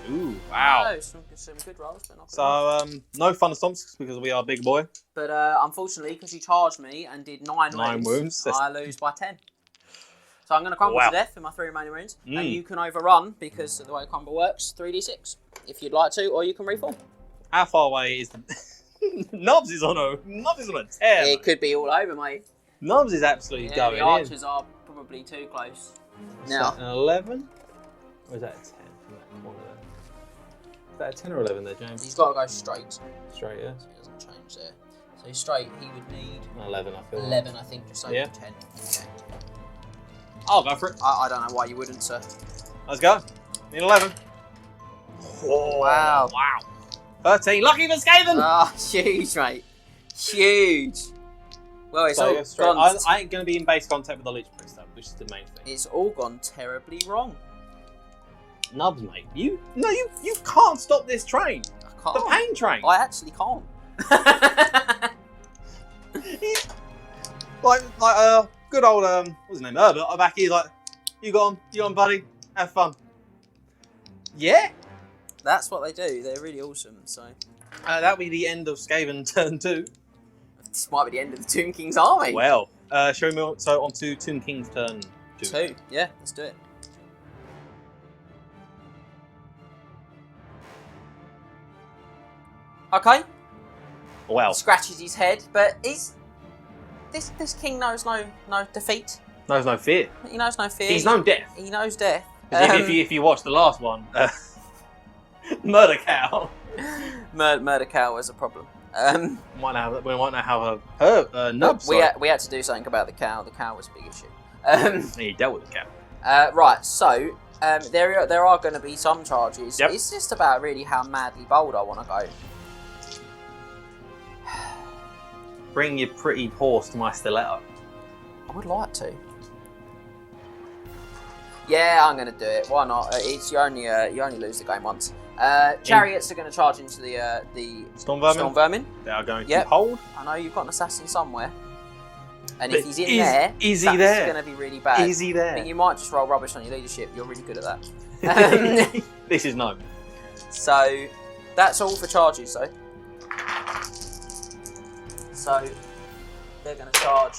Ooh, wow. Oh, some good rolls, but not good. So, no thunderstorms because we are big boy. But unfortunately, because you charged me and did 9 wounds, that's- I lose by 10. So I'm going to crumble Wow. to death with my 3 remaining wounds. And Mm. you can overrun, because of the way crumble works, 3d6. If you'd like to, or you can reform. How far away is the... Nubs is on a tear. It could be all over, mate. Nubs is absolutely Yeah, going the in. archers are probably too close. Is Now, that an 11? Or is that a 10 from that corner there? Is that a 10 or 11 there, James? he's got to go straight. So Straight, yeah. he doesn't change there. So straight, he would need An 11, I feel. 11, I think, just over Yeah. 10. Okay. I'll go for it. I don't know why you wouldn't, sir. Let's go. Need 11. Wow. Wow. 13. Lucky for Skaven! Ah, huge, mate. Huge. Well, it's So all you're straight. gone. I ain't going to be in base contact with the Liche Priest, though, which is the main thing. It's all gone terribly wrong. Nubs, mate. You can't stop this train. I can't. The pain train. I actually can't. Good old what's his name? Herbert. I'm back here like, you got on, buddy. Have fun. Yeah. That's what they do. They're really awesome. So That'll be the end of Skaven turn 2. this might be the end of the Tomb King's army. Well, show me. So on to Tomb King's turn 2. 2. Yeah, let's do it. Okay. Wow. Scratches his head, but is this king knows no defeat. Knows no fear. He knows no fear. He's known death. He knows death. 'Cause if you watch the last one, Murder Cow. Murder cow was a problem. We might not have her nub. We had to do something about the cow. The cow was a big issue. He dealt with the cow. Right, so there are going to be some charges. Yep. It's just about really how madly bold I want to go. Bring your pretty horse to my stiletto. I would like to. Yeah, I'm going to do it. Why not? It's you only lose the game once. Chariots are going to charge into the Storm Vermin. Storm Vermin. They are going Yep. to hold. I know you've got an assassin somewhere, and But if he's in is there, he that's there? going to be really bad. Is he I there? think you might just roll rubbish on your leadership. You're really good at that. This is no. So that's all for charges, though. So they're going to charge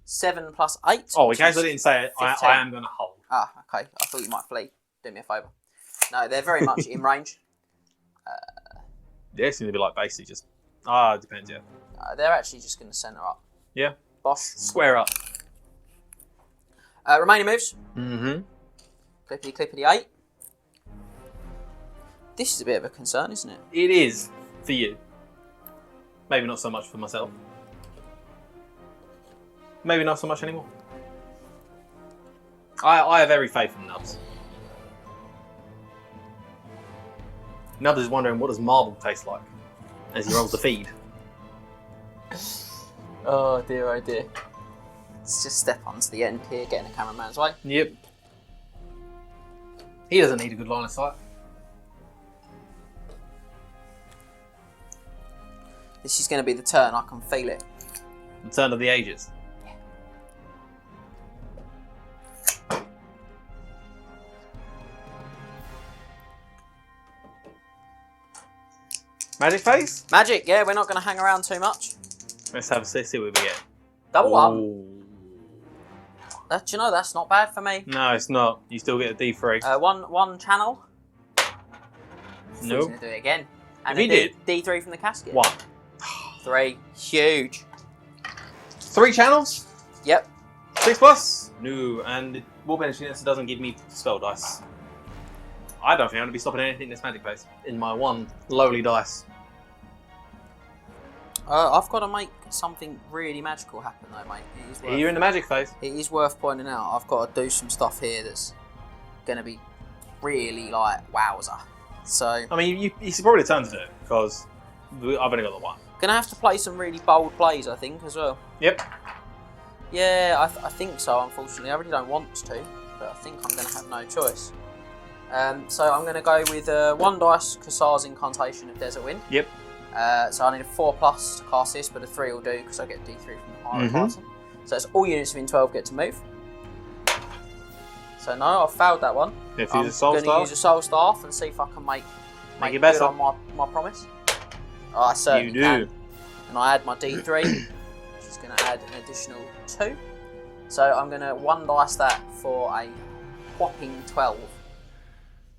7 plus 8. Oh, in which case I is didn't say it, 15. I am going to hold. Ah, okay. I thought you might flee. Do me a favour. No, they're very much in range. They seem to be like basically just. It depends, yeah. They're actually just going to centre up. Yeah. Bosh. Square up. Remaining moves. Mm-hmm. Clippity 8. This is a bit of a concern, isn't it? It is for you. Maybe not so much for myself. Maybe not so much anymore. I have every faith in Nubs. Nubs is wondering, what does marble taste like as he rolls the feed? Oh dear, oh dear. Let's just step onto the end here, getting the cameraman's way. Yep. He doesn't need a good line of sight. This is going to be the turn, I can feel it. The turn of the ages. Magic face? Magic, yeah, we're not going to hang around too much. Let's see what we get. Double one. Ooh. Do you know, that's not bad for me. No, it's not. You still get a D3. One channel. He's Nope. going to do it again. And If he then D3 from the casket. 1. 3. Huge. 3 channels? Yep. 6 plus? No, and Warbench Units doesn't give me spell dice. I don't think I'm going to be stopping anything this magic phase in my one lowly dice. I've got to make something really magical happen though, mate. It is worth, You're in the magic phase. it is worth pointing out. I've got to do some stuff here that's going to be really like wowzer. So I mean, it's probably turn to do it because I've only got the one. gonna have to play some really bold plays, I think, as well. Yep. Yeah, I think so. Unfortunately, I really don't want to, but I think I'm gonna have no choice. So I'm gonna go with 1 dice Kasar's Incantation of Desert Wind. Yep. So I need a 4+ to cast this, but a 3 will do because I get D3 from the higher classer. So it's all units within 12 get to move. So no, I've failed that one. If I'm you use a soul going to staff, use a soul staff and see if I can make it good better. on my promise. Oh, I certainly You do. can. And I add my D3, which is going to add an additional 2. So I'm going to 1 dice that for a whopping 12.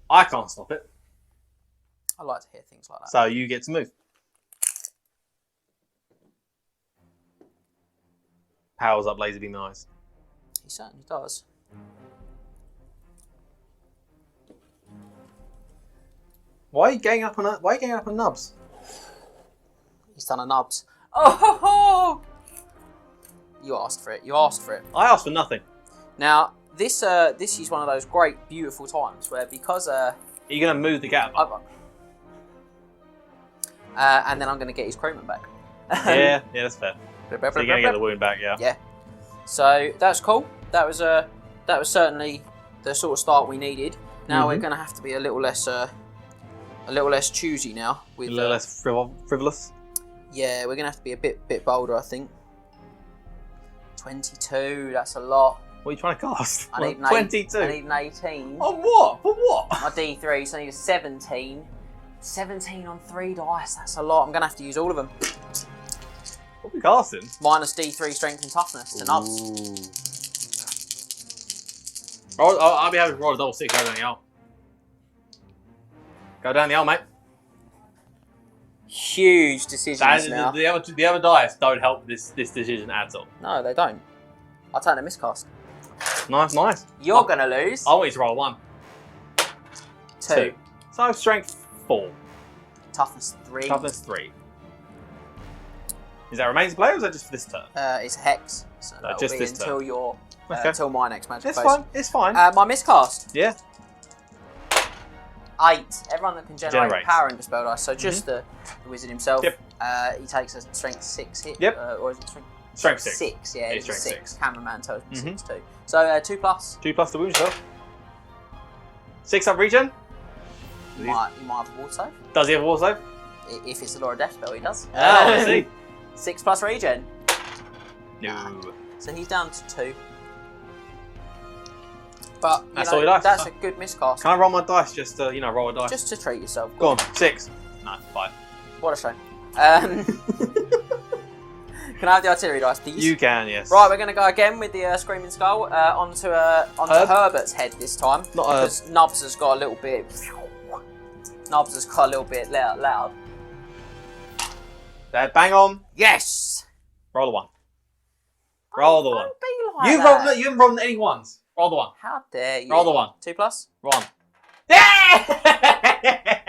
I can't stop it, I like to hear things like that. so you get to move. Powers up laser beam eyes. He certainly does. Why are you getting up on nubs? He's done a nubs. Oh ho ho! You asked for it. You asked for it. I asked for nothing. Now this is one of those great, beautiful times where because Are you going to move the gap? and then I'm going to get his crewman back. Yeah, that's fair. So you're going to get the wound back, yeah. Yeah. So that's cool. That was certainly the sort of start we needed. Now we're going to have to be a little less choosy now. With, A little less frivolous. Yeah, we're going to have to be a bit bolder, I think. 22. That's a lot. What are you trying to cast? I need an 22. I need an 18. On what? For what? My D3, so I need a 17. 17 on 3 dice. That's a lot. I'm going to have to use all of them. What are we casting? Minus D3 strength and toughness to nubs. I'll be able to roll a double 6. Go down the L. Go down the L, mate. Huge decisions now. The other dice don't help this decision at all. No, they don't. I'll take a miscast. Nice. You're going to lose. I want you to roll 1. 2. So strength 4. Toughness 3. Toughness 3. Is that remains play or is that just for this turn? It's a hex. So that'll just be this until turn. your Okay. until my next magic It's phase. fine. It's fine. My miscast. Yeah. 8. Everyone that can generate Generates. power and dispel dice. So just the wizard himself. Yep. He takes a strength 6 hit. Yep. Or is it strength? Strength 6. 6. Yeah, It's it's strength 6. 6. Cameraman tells me 6 too. So 2 plus. 2 plus the wound yourself. 6 up regen. You might have a ward save. Does he have a war save? If it's a Law of Death spell, he does. Oh, I see. 6 plus regen. No. So he's down to 2. But That's all he does. That's a good miscast. Can I roll my dice just to, roll a dice? Just to treat yourself. Go on. 6. No, 5. What a shame. Can I have the artillery dice, please? You can, yes. Right, we're going to go again with the Screaming Skull onto Herb? Herbert's head this time. Not Herb. Because Nubs has got a little bit. Nubs has got a little bit loud. There, bang on. Yes. Roll the 1. Roll the 1. Don't be like that. You haven't rolled any ones. Roll the 1. How dare you? Roll the 1. 2 plus. 1. Yeah!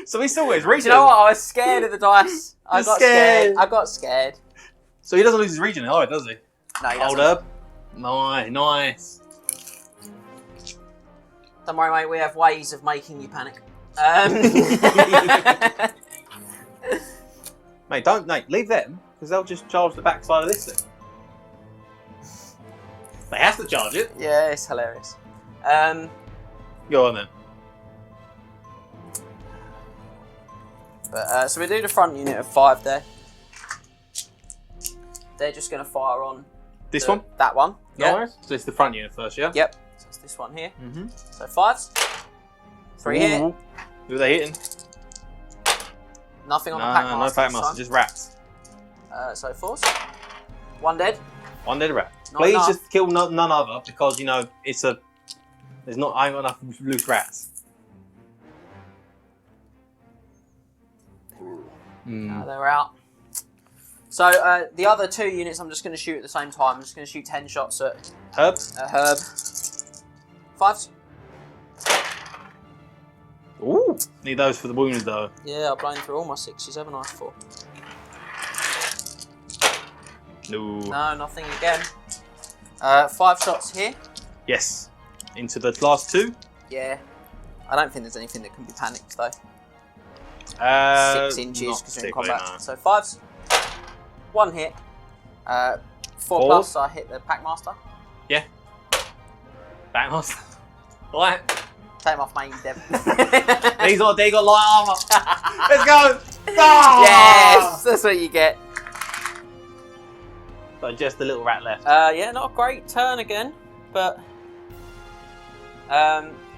So he still wins. Do you know what? I was scared of the dice. I got scared. I got scared. So he doesn't lose his region, does he? No, he Hold doesn't. up. Nice. Don't worry, mate. We have ways of making you panic. Mate, leave them, because they'll just charge the backside of this thing. They have to charge it. Yeah, it's hilarious. Go on then. But so we do the front unit of 5 there. They're just going to fire on This one? that one. Yeah. Nice. So it's the front unit first, yeah? Yep. So it's this one here. Mm-hmm. So 5s. 3 here. Who are they hitting? Nothing on the pack master. No pack master, just rats. So 4s. 1 dead. 1 dead rat. Not Please enough. just kill none other, because it's a. I ain't got enough loose rats. They're out. So the other 2 units I'm just going to shoot at the same time. I'm just going to shoot 10 shots at Herbs? Herb. 5s. Ooh. Need those for the wounds though. Yeah, I've blown through all my 6s, haven't I? 4. No. No, nothing again. 5 shots here. Yes. into the last two. Yeah. I don't think there's anything that can be panicked though. 6 inches because you're in combat. No. So 5s. 1 hit. 4 plus, so I hit the Packmaster. Yeah. Packmaster. Right. Take him off, mate. He's dead. They got light armor. Let's go. Yes, that's what you get. So just a little rat left. Yeah, not a great turn again, but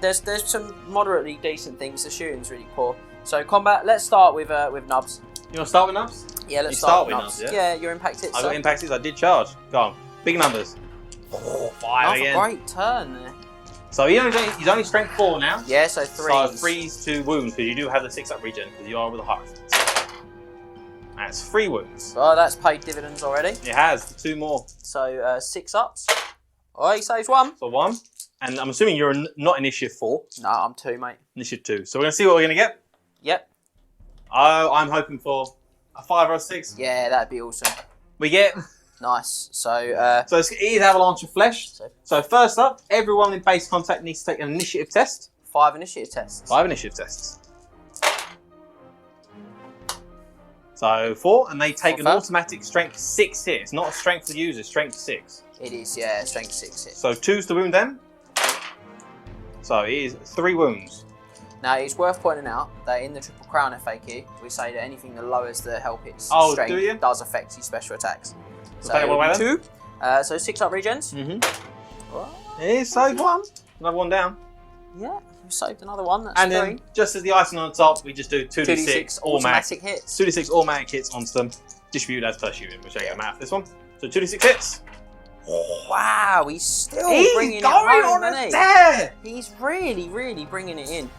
there's some moderately decent things. The shooting's really poor. So combat. Let's start with nubs. You want to start with nubs? Yeah, let's You start with nubs, nubs. yeah? Your impact hits. I got impact hits. I did charge. Go on. Big numbers. 5 Not again. a great turn there. So he's only strength 4 now. Yeah, so 3. So 3s to wounds because you do have the 6-up regen because you are with a heart. That's 3 wounds. Oh, that's paid dividends already. It has 2 more. So 6 ups. Oh, he saves 1. So 1. And I'm assuming you're not initiative 4. No, I'm 2, mate. Initiative 2. So we're going to see what we're going to get. Yep. I'm hoping for a 5 or a 6. Yeah, that'd be awesome. We get... Nice. So So it is Avalanche of Flesh. So first up, everyone in base contact needs to take an initiative test. 5 initiative tests. 5 initiative tests. So 4, and they take an automatic strength 6 hit. It's not a strength to use, it's strength 6. It is, yeah, strength 6 hit. So 2's to wound them. So it is 3 wounds. Now, it's worth pointing out that in the Triple Crown FAQ, we say that anything that lowers the help hits strength does affect your special attacks. So take it away then. 2. So 6 up regens. It is saved 1. Another 1 down. Yeah, we saved another 1. That's And 3. then, just as the icing on the top, we just do 2d6 automatic hits. 2d6 automatic hits onto them. Distributed as per shooting, which I get a math this one. So 2d6 hits. Wow, he's still bringing it going home, on a isn't tear! he? He's really, really bringing it in.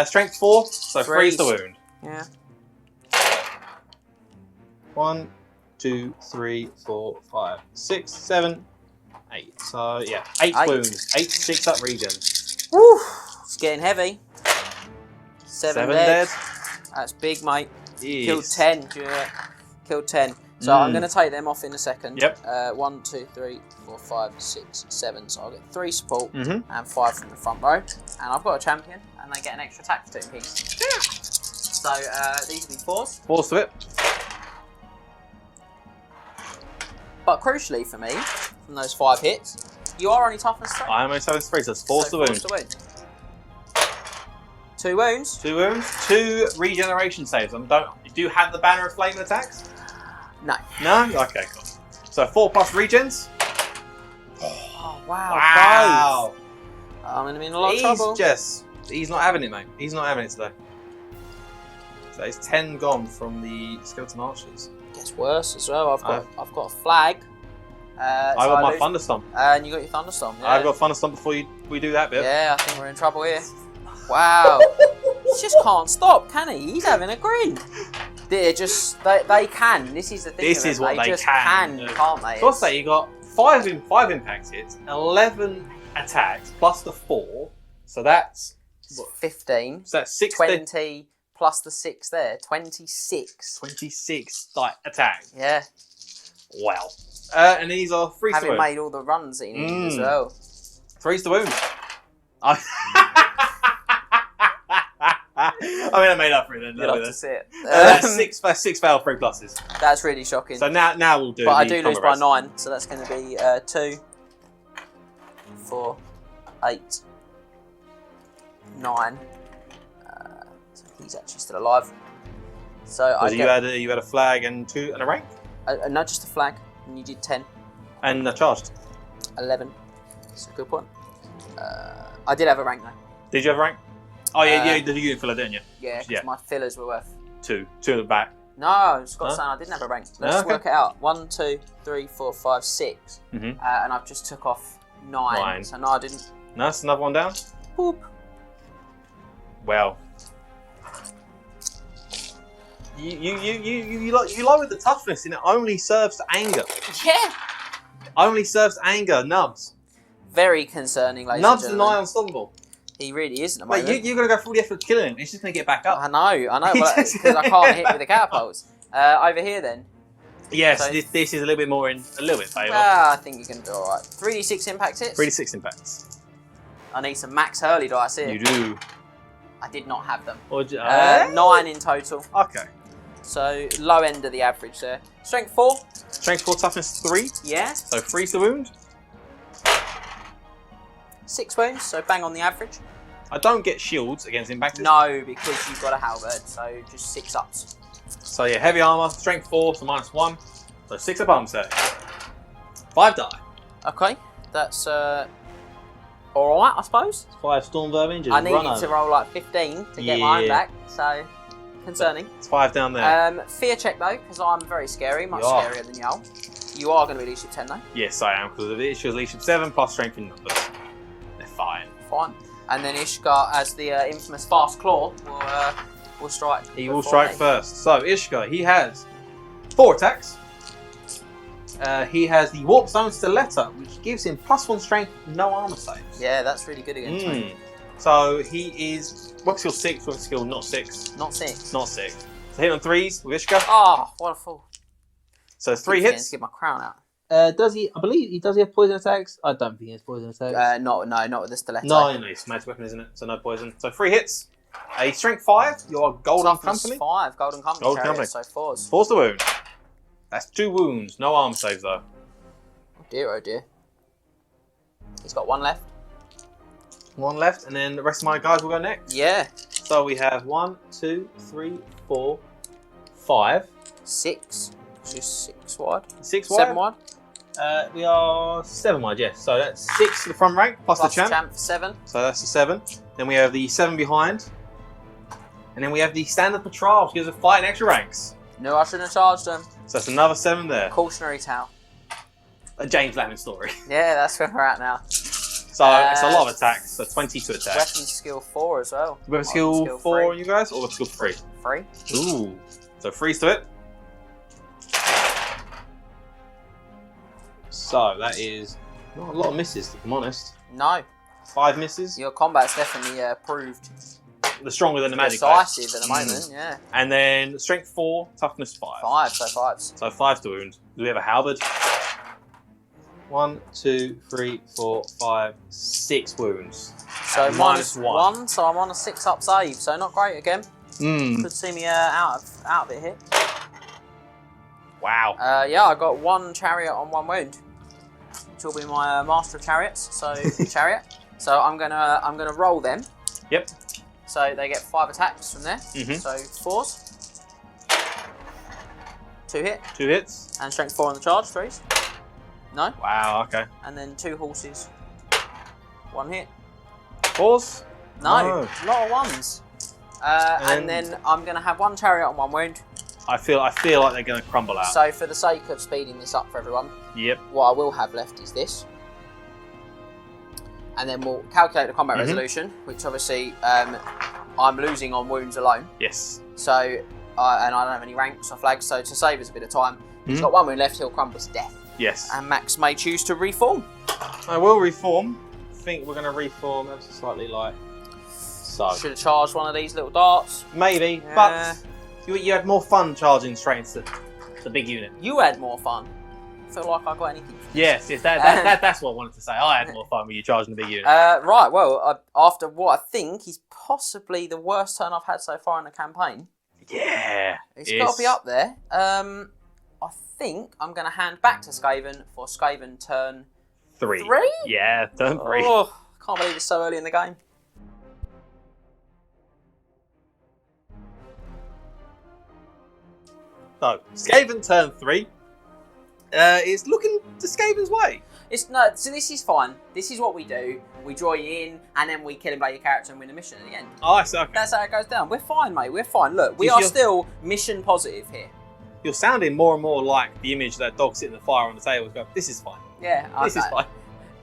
Strength 4, so 3's the wound. Yeah. 1, 2, 3, 4, 5, 6, 7, 8. So yeah, 8 wounds, 8 6-up regen. Woo! It's getting heavy. 7 dead. dead. That's big, mate. Yes. Killed 10. Yeah. Killed 10. So I'm going to take them off in a second. Yep. 1, 2, 3, 4, 5, 6, 7. So I'll get 3 support Mhm. and 5 from the front row. And I've got a champion, and they get an extra attack for 2 piece. So these will be 4s. 4's to it. But crucially for me, from those 5 hits, you are only toughness 3. I am only 7 3, so it's 4's to wound. 2 wounds. 2 wounds, 2 regeneration saves. Do you have the banner of flame attacks? No. No? Okay, cool. So 4 plus regens. Oh, wow. Wow. Both. I'm going to be in a lot of trouble. He's not having it, mate. He's not having it today. So it's 10 gone from the skeleton archers. Gets worse as well. I've got a flag. I got my thunderstomp. And you got your thunderstorm. Yeah. I've got thunderstomp before we do that bit. Yeah, I think we're in trouble here. Wow. He just can't stop, can he? He's having a grin. They can. This is the thing. This is what they just can, can't they? So I'll say you got 5 impact hits, 11 attacks plus the 4. So that's 15. So that's 16. 20 plus the 6 there. 26. 26 attack. Yeah. Wow. And these are 3's to Having wound. made all the runs that he needed as well. 3's to wound. I mean, I made up for it then. You'd love to see it. That's 6 failed, 3 pluses. That's really shocking. So now we'll do. But I do lose by 9, so that's going to be 2, 4, 8, 9. So he's actually still alive. So you had a flag and 2 and a rank, no, just a flag, and you did 10, and charged. 11. That's a good point. I did have a rank though. Did you have a rank? Oh yeah, you did a unit filler, didn't you? Yeah, because my fillers were worth 2 at the back. No, Scott saying I didn't have a rank. Let's work it out. 1, 2, 3, 4, 5, 6. And I've just took off 9. So no, I didn't. No, that's another one down. Boop. Well, you lowered the toughness, and it only serves to anger. Yeah. Only serves to anger. Nubs. Very concerning, ladies Nubs and is gentlemen. nigh unstoppable. He really is at the Mate, moment. you're going to go through the effort of killing him. He's just going to get back up. I know, because I can't hit with the catapults. Over here then, Yes, So- this is a little bit more in a little bit favour. I think you're going to do alright. 3d6 impact hits. 3d6 impacts. I need some max Hurley dice here. You do. I did not have them. Or 9 in total. Okay. So low end of the average there. Strength 4. Strength 4, toughness 3. Yeah. So freeze the wound. 6 wounds, so bang on the average. I don't get shields against impactors. No, because you've got a halberd, so just 6 ups. So yeah, heavy armour, strength 4, so -1. So 6 up arm save. 5 die. Okay, that's alright, I suppose. 5 storm vermin, just I run needed over. to roll like 15 to get my own Yeah. back, so concerning. It's 5 down there. Fear check though, because I'm very scary, much You are. scarier than y'all. You are going to be leadership 10 though. Yes, I am, because of it. She was leadership 7 plus strength in numbers. They're fine. Fine. And then Ishka, as the infamous Fastclaw, will strike. He will before strike me. first. So Ishka, he has 4 attacks. He has the Warp Zone Stiletto, which gives him +1 strength, no armor saves. Yeah, that's really good against me. So he is weapon skill 6, weapon skill not 6. Not 6. Not 6. So hit on 3s with Ishka. Oh, what a fool. So 3 Keep forgetting hits. to get my crown out. Does he? I believe he does. He have poison attacks? I don't think he has poison attacks. No, not with the stiletto. no, it's magic weapon, isn't it? So no poison. So 3 hits. A strength 5. Your golden Toughness company. 5, golden company. Golden Chariots, company. So 4s. Force the wound. That's 2 wounds. No armor saves though. Oh dear, oh dear. He's got 1 left. 1 left, and then the rest of my guys will go next. Yeah. So we have 1, 2, 3, 4, 5, 6. Just 6 wide. 6 wide. 7 wide. We are 7 wide, yes. So that's 6 to the front rank plus the champ. for 7. So that's the 7. Then we have the 7 behind, and then we have the standard patrol, which gives us 5 extra ranks. No, I shouldn't have charged him. So that's another 7 there. Cautionary tale. A James Lamb story. Yeah, that's where we're at now. So it's a lot of attacks. So 20 to attack. Weapon skill 4 as well. Weapon skill 4 on you guys, or weapon skill 3? 3. Ooh. So freeze to it. So that is not a lot of misses, if I'm honest. No. 5 misses. Your combat's definitely proved The stronger than the magic blade. decisive at the moment, yeah. And then strength 4, toughness 5. 5, so 5s. So 5 to wound. Do we have a halberd? 1, 2, 3, 4, 5, 6 wounds. So And minus -1. 1, so I'm on a 6 up save, so not great again. Could see me out of it here. Wow. Yeah, I got 1 chariot on 1 wound, which will be my master of chariots. So chariot. So I'm gonna roll them. Yep. So they get 5 attacks from there. Mhm. So 4s. 2 hit 2 hits. and strength 4 on the charge. 3s. No. Wow, okay. And then 2 horses. 1 hit. 4s. No. No. A lot of 1s. And then I'm gonna have 1 chariot on 1 wound. I feel like they're going to crumble out. So for the sake of speeding this up for everyone, Yep. what I will have left is this. And then we'll calculate the combat resolution, which obviously I'm losing on wounds alone. Yes. So, and I don't have any ranks or flags, so to save us a bit of time, he's got 1 wound left, he'll crumble to death. Yes. And Max may choose to reform. I will reform. I think we're going to reform ever so slightly like so. Should have charged one of these little darts. Maybe, Yeah. but you had more fun charging straight into the big unit. You had more fun. I feel like I got anything. Yes, that's what I wanted to say. I had more fun with you charging the big unit. Right, well, after what I think is possibly the worst turn I've had so far in the campaign, Yeah. it's got to be up there. I think I'm going to hand back to Skaven for Skaven turn 3. 3? Yeah, turn 3. Oh, can't believe it's so early in the game. So, Skaven turn 3 is looking to Skaven's way. So this is fine. This is what we do. We draw you in, and then we kill and play your character and win a mission at the end. Oh, I see. Okay. That's how it goes down. We're fine, mate. We're fine. Look, we Is are your- still mission positive here. You're sounding more and more like the image of that dog sitting in the fire on the table. Go, this is fine. Yeah, This is fine.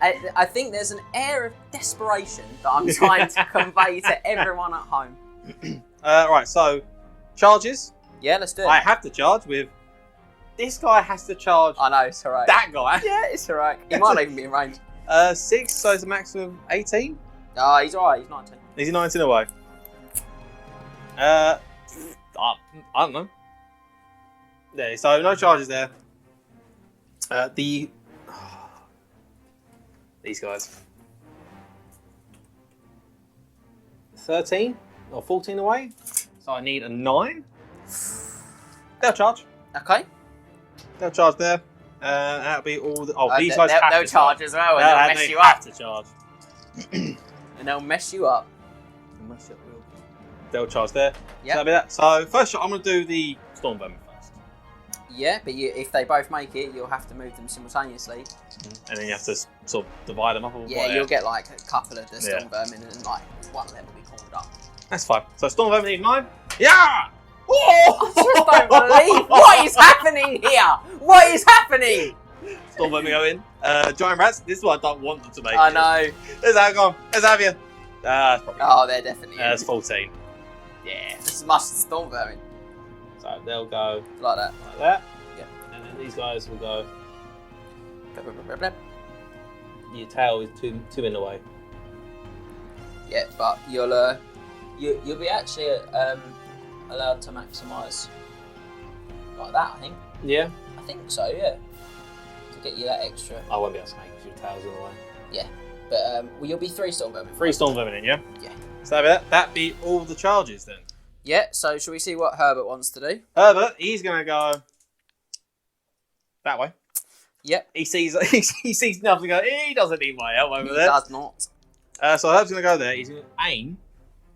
I think there's an air of desperation that I'm trying to convey to everyone at home. Right, so charges. Yeah, let's do it. I have to charge with. This guy has to charge I know, it's alright. that guy. Yeah, it's alright. He might not even be in range. 6, so it's a maximum of 18. Oh, he's alright. He's 19. Is he 19 away? I don't know. There, so no charges there. These guys. 13 or 14 away. So I need a 9. They'll charge. Okay. They'll charge there. That'll be all. These guys have they'll to charge as well, and they'll mess you up. To charge. And they'll mess you up. They'll charge there. Yep. So that'll be that. So first shot, I'm going to do the Storm Vermin first. Yeah, but if they both make it, you'll have to move them simultaneously. And then you have to sort of divide them up. Or Yeah, you'll get like a couple of the Storm Vermin and like one of them will be called up. That's fine. So Storm Vermin need 9. Yeah! I just don't believe what is happening here. What is happening? Storm Vermin go in. Giant Rats, this is what I don't want them to make. I know. There's that gone. There's Avia. That's probably. Oh, they're definitely. That's 14. Yeah, as much as Storm Vermin. So they'll go Like that. like that. Yeah. And then these guys will go. Blip, blip, blip, blip. Your tail is two in the way. Yeah, but you'll be actually allowed to maximise like that. I think. Yeah. I think so. Yeah. To get you that extra. I won't be able to make it if your tail's in the way. Yeah. But well, you'll be 3 Storm Vermin. 3 Storm Vermin in, yeah? Yeah. So that'd be all the charges then. Yeah. So shall we see what Herbert wants to do? Herbert, he's gonna go that way. Yep. He sees nothing. He doesn't need my help over He there. does not. So Herbert's gonna go there. He's gonna aim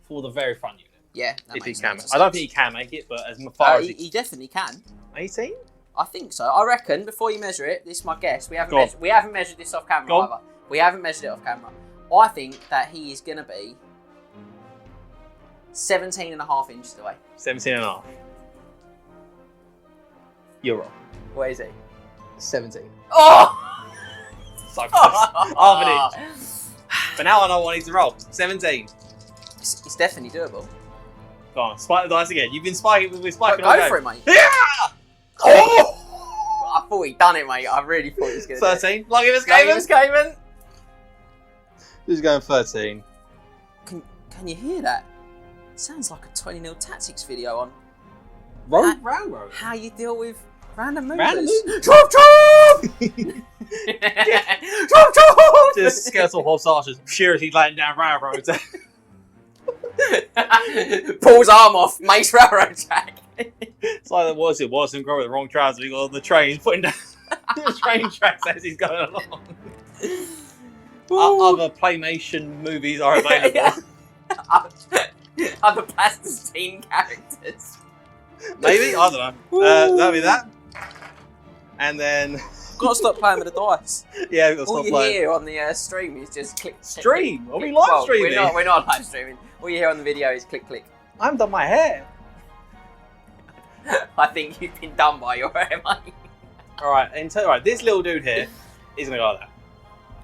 for the very front unit. Yeah. That If he makes can. sense. I don't think he can make it, but as far as he definitely can. 18. I think so. I reckon before you measure it, this is my guess. We haven't Go on. measured this off camera Go on. either. We haven't measured it off camera. I think that he is gonna be 17.5 inches away. 17 and a half. You're wrong. Where is he? 17. Oh! So close. Half an inch. But now I know what I need to roll. 17. It's definitely doable. Go on, spike the dice again. You've been spiking. We've been spiking. Go for it, mate. Yeah! Oh! I thought he'd done it, mate. I really thought he was going to 13. Lucky for do it. Skaven. Skaven. Who's going 13? Can you hear that? It sounds like a 20-0 tactics video on Railroad. how you deal with random movers. Random movers? Chop chop! Chop chop! Just skeletal horse archers. Shyish laying down railroads. Pulls arm off, makes railroad track. It's like that was it. Watson Grow with the wrong trousers. We got on the train, putting down the train tracks as he's going along. Other Playmation movies are available. Yeah. Other plasticine characters. Maybe? I don't know. That'll be that. And then... Got to stop playing with the dice. Yeah, we've got to All stop you playing. hear on the stream is just click. Stream? Are we click. live Well, streaming? We're not live streaming. All you hear on the video is click click. I haven't done my hair. I think you've been done by your hair, mate. Alright, this little dude here is going to go like that.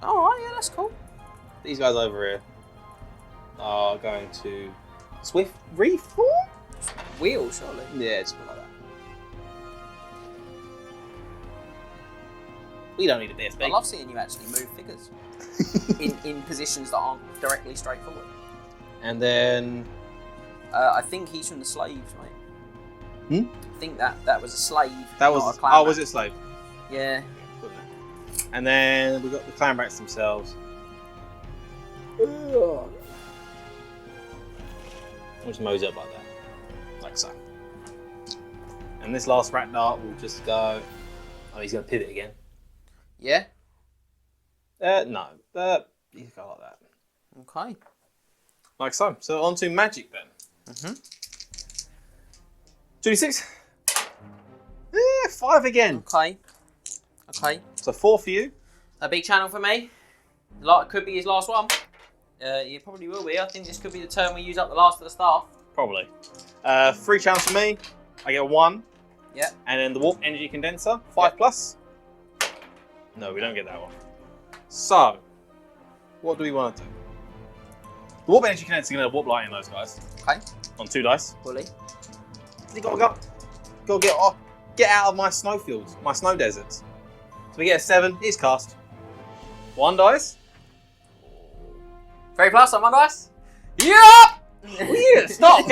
Alright, yeah, that's cool. These guys over here are going to swift reform? Wheel, surely. Yeah, just like that. We don't need a BSB. I love seeing you actually move figures in positions that aren't directly straightforward. And then... I think he's from the slaves, mate. I think that was a slave. That not was... a clan Oh, rat. was it slave? Yeah. And then we've got the clan rats themselves. We'll just mose up like that. Like so. And this last rat dart will just go... Oh, he's going to pivot again. Yeah? No. You can go like that. Okay. Like so. So on to magic then. 2d6. 5 again. Okay. So 4 for you. A big channel for me. Could be his last one. It probably will be. I think this could be the turn we use up the last of the staff. Probably. 3 channels for me. I get 1. Yep. And then the warp energy condenser. 5 plus. No, we don't get that one. So, what do we want to do? The warp energy condenser is going to warp light in those guys. Okay. On 2 dice. Fully. You gotta get out of my snowfields, my snow deserts. So we get a 7. It's cast. 1 dice. 3 plus on 1 dice. Yep! Yeah, stop!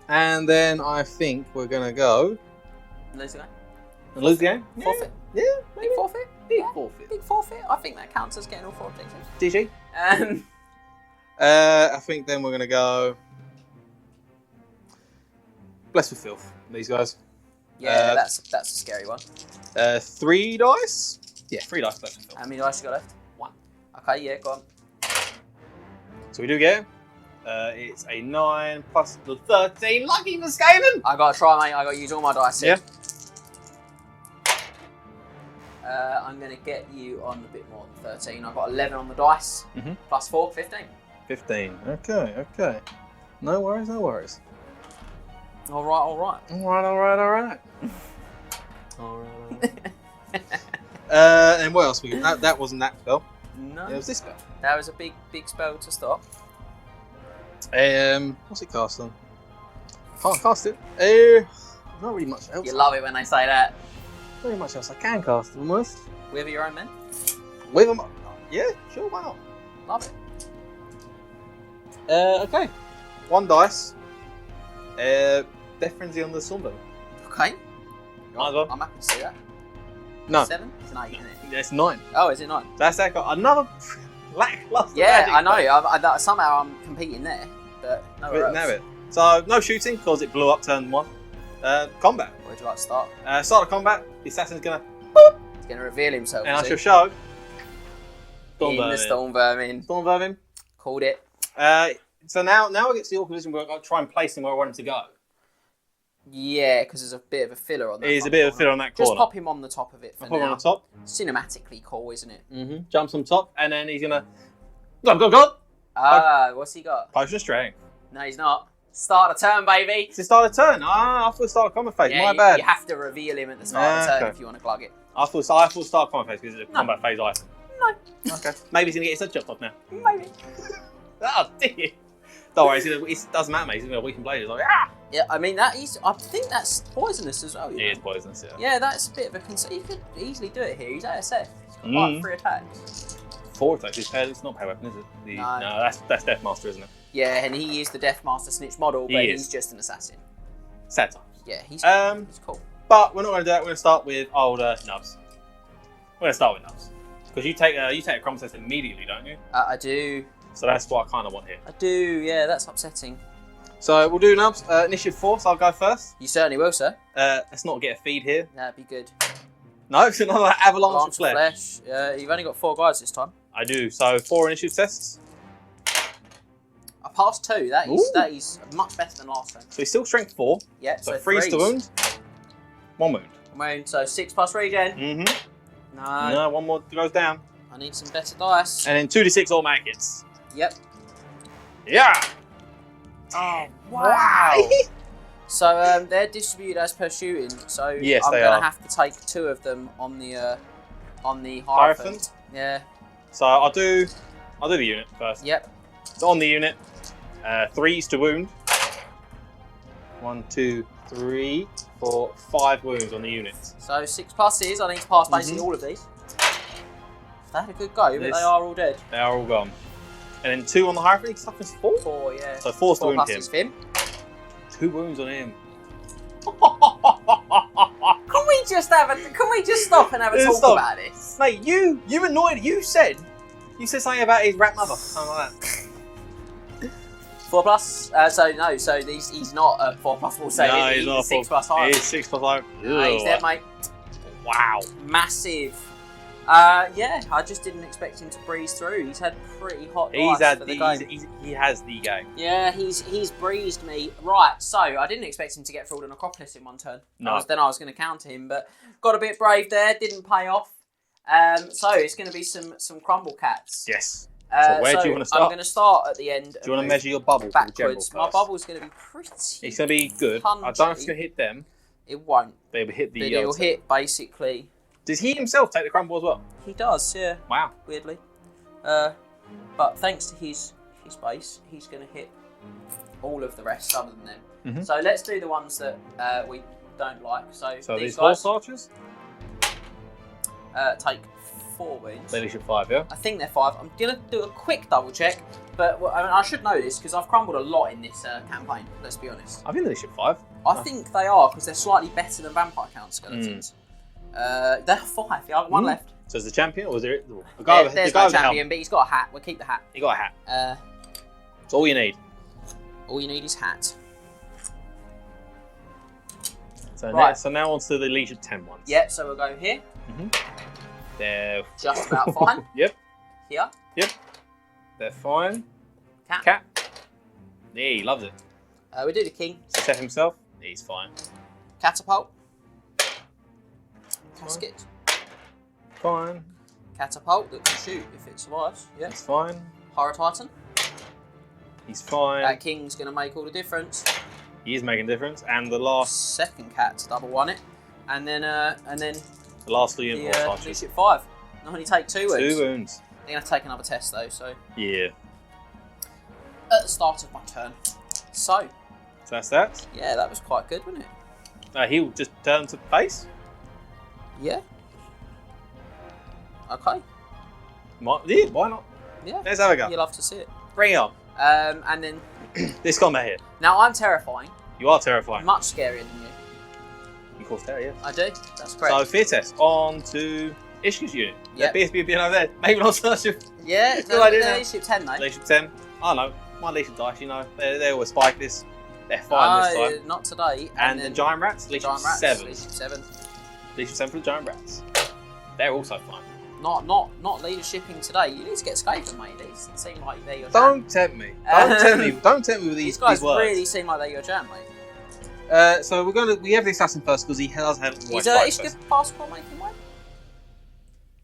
And And then I think we're going to go... Lose the game? Lose the game? Forfeit? Yeah, Big forfeit? Big forfeit. Big forfeit? I think that counts as getting all 4 objectives. DG? I think then we're going to go... Blessed with Filth, these guys. Yeah, that's a scary one. 3 dice? Yeah, 3 dice Blessed with Filth. How many dice you got left? 1. Okay, yeah, go on. So we do get it's a 9 plus the 13. Lucky for Skaven! I got to try, mate. I got to use all my dice here. Yeah. I'm going to get you on a bit more than 13. I've got 11 on the dice. Plus 4, 15. 15. Okay. No worries. All right. And what else we got? That wasn't that spell. No. It was this spell. That was a big spell to stop. What's it cast on? Can't cast it. Not really much else. You love it when they say that. Not really much else I can cast almost. With your own men? With them. Yeah, sure, why not? Love it. Okay. 1 dice. Death Frenzy on the Sunburn. Okay. Might as well. I'm happy to see that. No. 7? It's an 8, isn't it? It's 9. Oh, is it 9? That's that got another lackluster. Yeah, magic I know. play. Somehow I'm competing there, but nowhere else. Now it. So no shooting because it blew up turn 1. Combat. Where would you like to start? Start of combat. The assassin's gonna. He's going to reveal himself. And I is shall he? show. The Storm Vermin. Storm Vermin. Called it. So now I get to the awkward position where I've got to try and place him where I want him to go. Yeah, because there's a bit of a filler on that. There's a bit of a filler on that corner. Just pop him on the top of it for I'll put him now. on the top. Cinematically cool, isn't it? Jumps on top, and then he's gonna. Go! What's he got? Potion of Strength. No, he's not. Start the turn, baby. It's the start of turn. I thought start of combat phase. Yeah, My bad. You have to reveal him at the start of the turn okay. if you want to glug it. I thought start of combat phase because it's a combat phase item. No. Okay. Maybe he's gonna get his head chopped off now. Maybe. Oh dear. Don't worry, it doesn't matter, mate. He's gonna weaken blade. He's like, ah! Yeah, I mean I think that's poisonous as well. He is poisonous, yeah. Yeah, that's a bit of a concern. He could easily do it here. He's ASF. He's got like 3 attacks. 4 attacks. It's not power weapon, is it? No, that's Deathmaster, isn't it? Yeah, and he is the Deathmaster Snitch model, but he's just an assassin. Sad times. Yeah, he's cool. But we're not going to do that. We're going to start with older nubs. We're going to start with nubs because you take a crumble test immediately, don't you? I do. So that's what I kind of want here. I do. Yeah, that's upsetting. So we'll do nubs. Initiative 4. So I'll go first. You certainly will, sir. Let's not get a feed here. That'd be good. No, it's another avalanche of flesh. You've only got 4 guys this time. I do. So 4 initiative tests. I passed 2. That is much better than last time. So he's still strength 4. Yeah. So 3 to wound. 1 wound. Wound. So 6 plus regen. No. 1 more goes down. I need some better dice. And then 2d6 automatic hits. Yep. Yeah. Oh wow. So they're distributed as per shooting. So yes, I'm they gonna are. have to take 2 of them on the Hierophant. Hierophant? Yeah. So I'll do the unit first. Yep. So on the unit, 3s to wound. 1, 2, 3, 4, 5 wounds on the unit. So 6 pluses. I need to pass basically all of these. They had a good go, but they are all dead. They are all gone. And then 2 on the Hierophant. He suffers 4. 4, yeah. So 4 to wound him. Pluses for him. 2 wounds on him. Can we just stop and have a talk about this? Mate, you annoyed. You said something about his rat mother. Something like that. 4 plus. So he's not a 4 plus. We'll say no, he's not a 6 4. plus high. He's 6 plus high. No, he's dead, mate. Wow. Massive. Yeah, I just didn't expect him to breeze through. He's had pretty hot dice for the game. He has the game. Yeah, he's breezed me. Right, so I didn't expect him to get through the Necropolis in 1 turn. No. Then I was going to counter him, but got a bit brave there. Didn't pay off. So it's going to be some crumble cats. Yes. So where do you want to start? I'm going to start at the end. Do you want to measure your bubble backwards? My bubble's going to be pretty. It's going to be good. Punchy. I don't know if it's going to hit them. It won't. They will hit the. But it'll hit basically. Does he himself take the crumble as well? He does, yeah. Wow. Weirdly. But thanks to his base, he's going to hit all of the rest other than them. Mm-hmm. So let's do the ones that we don't like. So these guys horse archers? take 4 wounds. They leadership 5, yeah? I think they're 5. I'm going to do a quick double check, but I mean, I should know this because I've crumbled a lot in this campaign, let's be honest. I think they leadership 5. I think they are because they're slightly better than Vampire Count skeletons. They're 5, yeah, I've got one left. So is the champion or is there a guy with there's the no guy champion, but he's got a hat. We'll keep the hat. He got a hat. That's all you need. All you need is hat. So, Right. so now on to the leadership 10 ones. Yep, so we'll go here. They're Just about fine. Yep. Here. They're fine. Cat. Yeah, he loves it. We do the king. Setep himself. He's fine. Catapult. Casket. Fine. Catapult that can shoot if it survives. Yeah. He's fine. Horror Titan. He's fine. That king's going to make all the difference. He is making a difference. And the last Second cat to double one it. And then the last three the unit archers. leadership 5. Only take 2 wounds. 2 wounds. They're going to take another test though, so Yeah. at the start of my turn. So, So that's that. yeah, that was quite good, wasn't it? He'll just turn to face. Yeah. Okay. Yeah, why not? Yeah. Let's have a go. You love to see it. Bring it on. And then, This combat here. now I'm terrifying. You are terrifying. Much scarier than you. You cause terror, yes. I do. That's correct. So fear test on to Ishka's unit. Yep. BSB being over there. Maybe not so much of yeah, it's a good idea now. leadership 10 though. leadership 10. I know. My leadership dice, you know, they always spike this. They're fine this time. Not today. And the then giant rats, leadership giant rats, 7. leadership 7. Leadership 7 for the giant rats. They're also fine. Not leadershipping today. You need to get Skaven, mate. These seem like they're your jam. Don't tempt me. Don't tempt me. Don't tempt me with These these guys words. really seem like they're your jam, mate. So we have the assassin first because he has had Is white Ishka Fastclaw making one?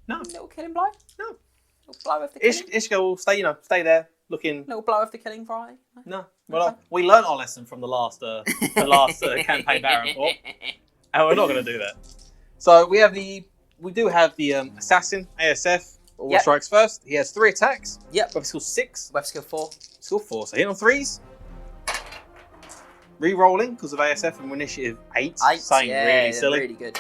No. Little killing blow? No. Little blow of the killing? Ishka will stay there looking. Little blow of the killing Friday? No. Well, we learnt our lesson from the last campaign Baron report, and we're not going to do that. So we do have the assassin ASF. All Yep. strikes first. He has 3 attacks. Yep. Weapon skill 6. Weapon skill 4. Skill 4. So hit on 3s. Re-rolling because of ASF and initiative 8. 8. Something really silly. Really good.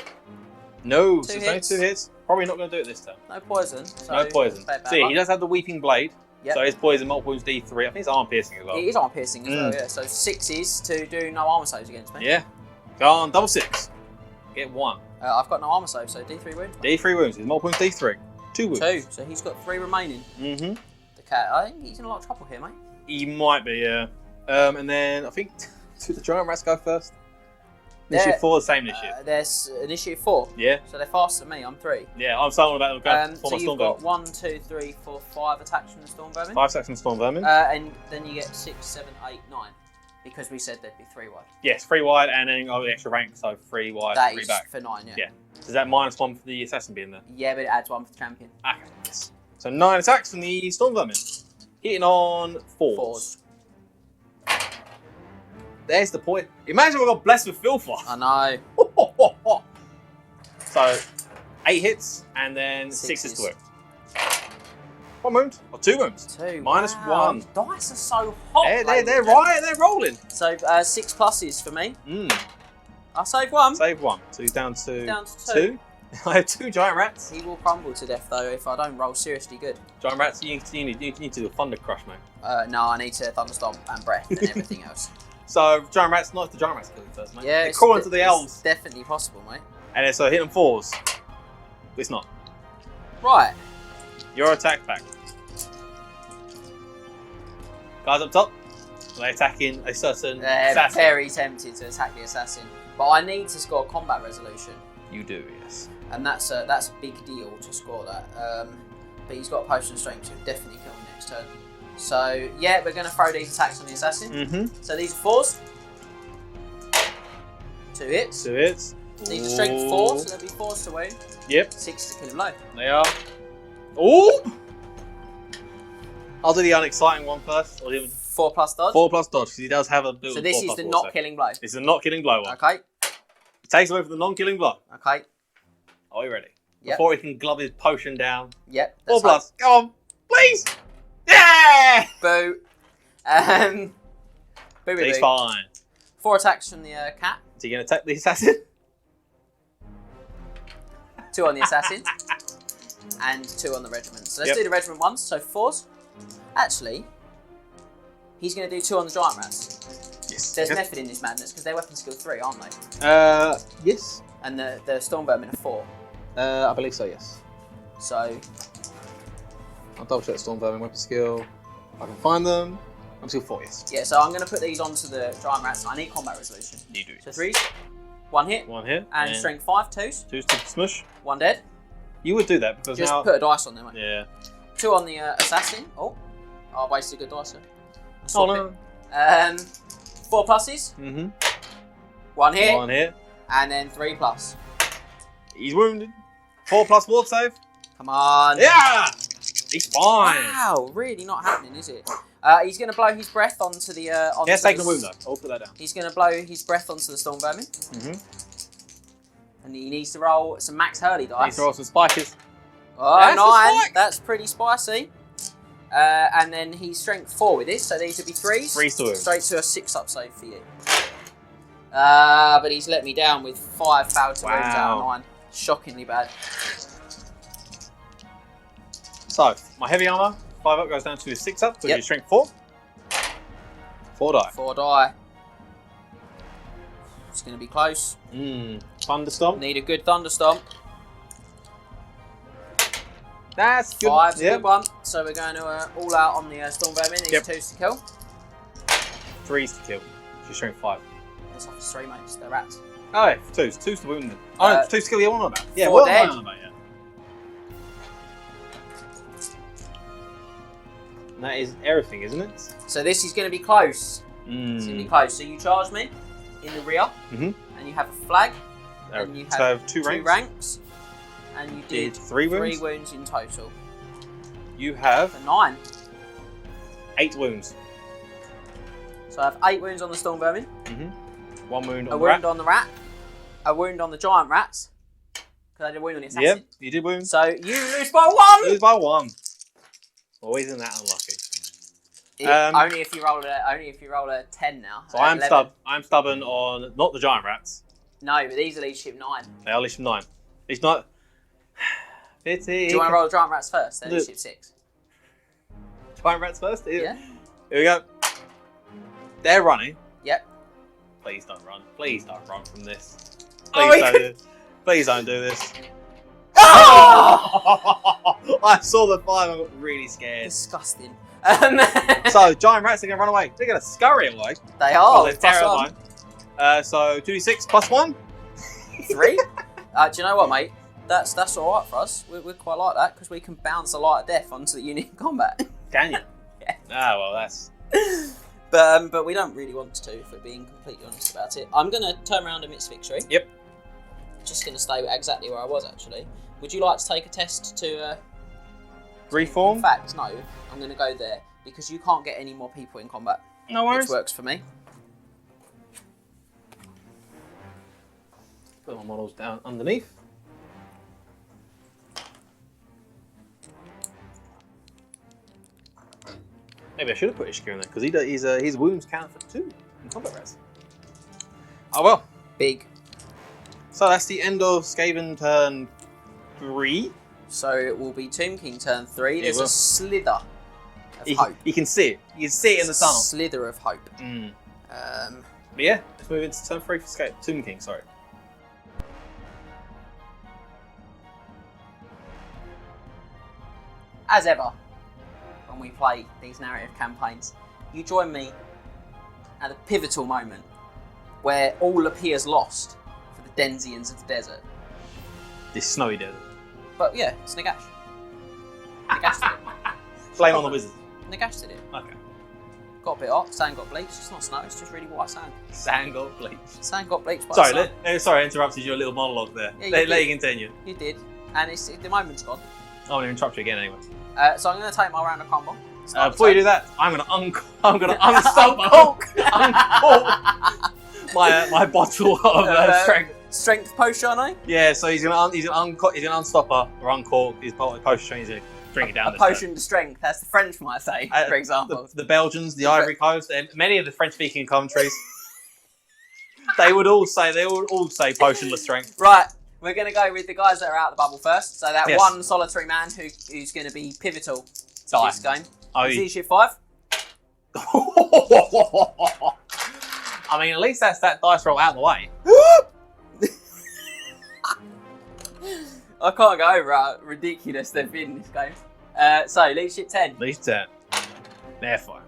No, Two so it's only hits. 2 hits. Probably not going to do it this time. No poison. So No poison. bad See, luck. he does have the Weeping Blade. Yep. So his poison multiple wounds D3. I think it's arm piercing as well. It is arm piercing as well, yeah. So 6s to do no armor saves against me. Yeah. Go on, double 6. Get 1. I've got no armor save, so D3 wounds. D3 wounds. His multiple wounds D3. 2 wounds. 2. So he's got 3 remaining. Mm-hmm. The cat. I think he's in a lot of trouble here, mate. He might be, yeah. And then I think do the giant rats go first. Initiative 4, the same initiative. There's initiative 4. Yeah. So they're faster than me. I'm 3. Yeah, I'm starting about going So for my you've storm got vermin. 1, 2, 3, 4, 5 attacks from the storm vermin. 5 attacks from storm vermin. And then you get 6, 7, 8, 9. Because we said there'd be 3 wide. Yes, 3 wide and then the extra rank, so 3 wide, That 3 is back. for 9, yeah. Yeah. Is that -1 for the assassin being there? Yeah, but it adds 1 for the champion. Okay, yes. So 9 attacks from the storm vermin. Hitting on 4s. There's the point. Imagine we got blessed with Filfer. I know. So 8 hits and then 6 Sixes. to it. 1 wound or 2 wounds. 2. -1. Wow, these dice are so hot. They're right. They're rolling. So 6 pluses for me. Mm. I saved 1. Save 1. So he's down to Down to 2. I have 2 giant rats. He will crumble to death though if I don't roll seriously good. Giant rats. You need to do a thunder crush, mate. No, I need to thunderstorm and breath and everything else. So giant rats, not if the giant rats kill you first, mate. Yeah, They're crawling to the elves, It's definitely possible, mate. and then so hit them 4s. It's not. Right. Your attack back. Guys up top. They're attacking a certain They're assassin. very tempted to attack the assassin, but I need to score combat resolution, You do, yes. and that's a big deal to score that. But he's got a potion of strength, so he'll definitely kill me next turn. So yeah, we're going to throw these attacks on the assassin. Mm-hmm. So these are 4s. 2 hits. 2 hits. These are strength 4, so there'll be 4s to wound. Yep, 6 to kill him low. they are. Oh! I'll do the unexciting one first. Or the 4 plus dodge. 4 plus dodge, because he does have a build. So this is the not killing blow. This is a not killing blow one. Okay. He takes away from the non-killing blow. Okay. Are you ready? Yep. Before he can glove his potion down. Yep. 4 that's plus. Go on, please. Yeah! Boo. Boo. He's fine. 4 attacks from the cat. Is he going to attack the assassin? 2 on the assassin. and 2 on the regiment. So let's do the regiment ones. So 4s. Actually, he's going to do 2 on the giant rats. Yes. There's method in this madness because they're weapon skill 3, aren't they? Yes. And the storm vermin are 4. I believe so, yes. So I'll double check Storm Vermin weapon skill. I can find them. I'm still 4, yes. yeah, so I'm going to put these onto the giant rats. I need combat resolution. You do. So 3s, 1 hit, 1 hit. and strength 5, 2s. 2's to smush. 1 dead. You would do that because Just now. put a dice on them. Mate. Yeah. 2 on the assassin. Oh, I wasted a good dice. Oh no. 4 pluses. 1 hit. 1 hit. And then 3 plus. He's wounded. 4 plus ward save. Come on. Yeah! He's fine. Wow, really not happening, is it? He's going to blow his breath onto the... He has taken a wound though. I'll put that down. He's going to blow his breath onto the storm vermin. And he needs to roll some max Hurley dice. He needs to roll some spikers. Oh, That's a 9. spike. That's pretty spicy. And then he's strength 4 with this, so these would be 3s. 3 to him. Straight to a 6-up save for you. But he's let me down with 5 failed to wounds out of 9. Shockingly bad. So, my heavy armor, 5 up goes down to a 6 up, because Yep. your strength 4. 4 die. 4 die. It's going to be close. Thunderstorm. Need a good thunderstomp. That's good. 5's a good one. So we're going to all out on the storm vermin. These 2s to kill. 3's to kill. Your strength 5. It's off 3 mates. They're rats. Oh, yeah, 2's. 2's to wound them. Oh, no, 2's to kill the one about. Yeah, 4 what dead. am I on about, yeah. And that is everything, isn't it? So this is going to be close. It's going to be close. So you charge me in the rear, and you have a flag, and you have 2 2 ranks, and you did 3 wounds. 3 wounds in total. You have For 9. 8 wounds. So I have 8 wounds on the storm vermin, 1 wound on a the wound rat. on the rat, a wound on the giant rats, because I did a wound on the assassin. Yep, you did wound. So you lose by 1! Lose by 1. Always in that unlucky. Only if you roll a 10 now. So I'm stubborn on not the giant rats. No, but these are leadership 9. They are leadership 9. It's not. Do you want to roll the giant rats first? They're leadership 6. Giant rats first? Yeah. Here we go. They're running. Yep. Please don't run. Please don't run from this. Oh, Please don't do this. Please don't do this. Oh! I saw the 5 and I got really scared. Disgusting. So, giant rats are going to run away. They're going to scurry away. They are. They're terrifying. So, 2d6 plus 1. 3? Do you know what, mate? That's alright for us. We're quite like that because we can bounce a light of death onto the unit in combat. Can you? Yeah. Ah, well, that's. But we don't really want to, if we're being completely honest about it. I'm going to turn around amidst victory. Yep. Just going to stay exactly where I was, actually. Would you like to take a test to... Reform? In fact, no. I'm going to go there because you can't get any more people in combat. No worries. Which works for me. Put my models down underneath. Maybe I should have put Ishka in there because his wounds count for 2 in combat rats. Oh well. Big. So that's the end of Skaven turn 3. So it will be Tomb King turn 3. It There's will. a slither of hope. You can see it. You can see it in the tunnel. Slither of hope. But yeah, let's move into turn 3 for Tomb King. Sorry. As ever, when we play these narrative campaigns, you join me at a pivotal moment where all appears lost for the Denzians of the desert. This snowy desert. But yeah, it's Nagash. Nagash did it. Blame on the wizard. Nagash did it. Okay. Got a bit hot, sand got bleached. It's not snow, it's just really white sand. Sand got bleached. Sand got bleached by Sorry, the sun. sorry, I interrupted your little monologue there. Yeah, let you continue. You did. And the moment's gone. I'm going to interrupt you again anyway. So I'm going to take my round of crumble. Before you do that, I'm going to uncork my bottle of strength. Strength potion, eh? Yeah, so he's gonna unstop her or uncork his potion. He's gonna drink it down. A potion to strength, as the French might say, for example. The Belgians, the Ivory Coast, and many of the French-speaking countries, they would all say potionless strength. Right, We're going to go with the guys that are out of the bubble first. So that one solitary man who's going to be pivotal to this game. Is leadership 5? I mean, at least that's that dice roll out of the way. I can't go over how ridiculous they've been in this game. So, leadership 10. Leadership 10. They're fine.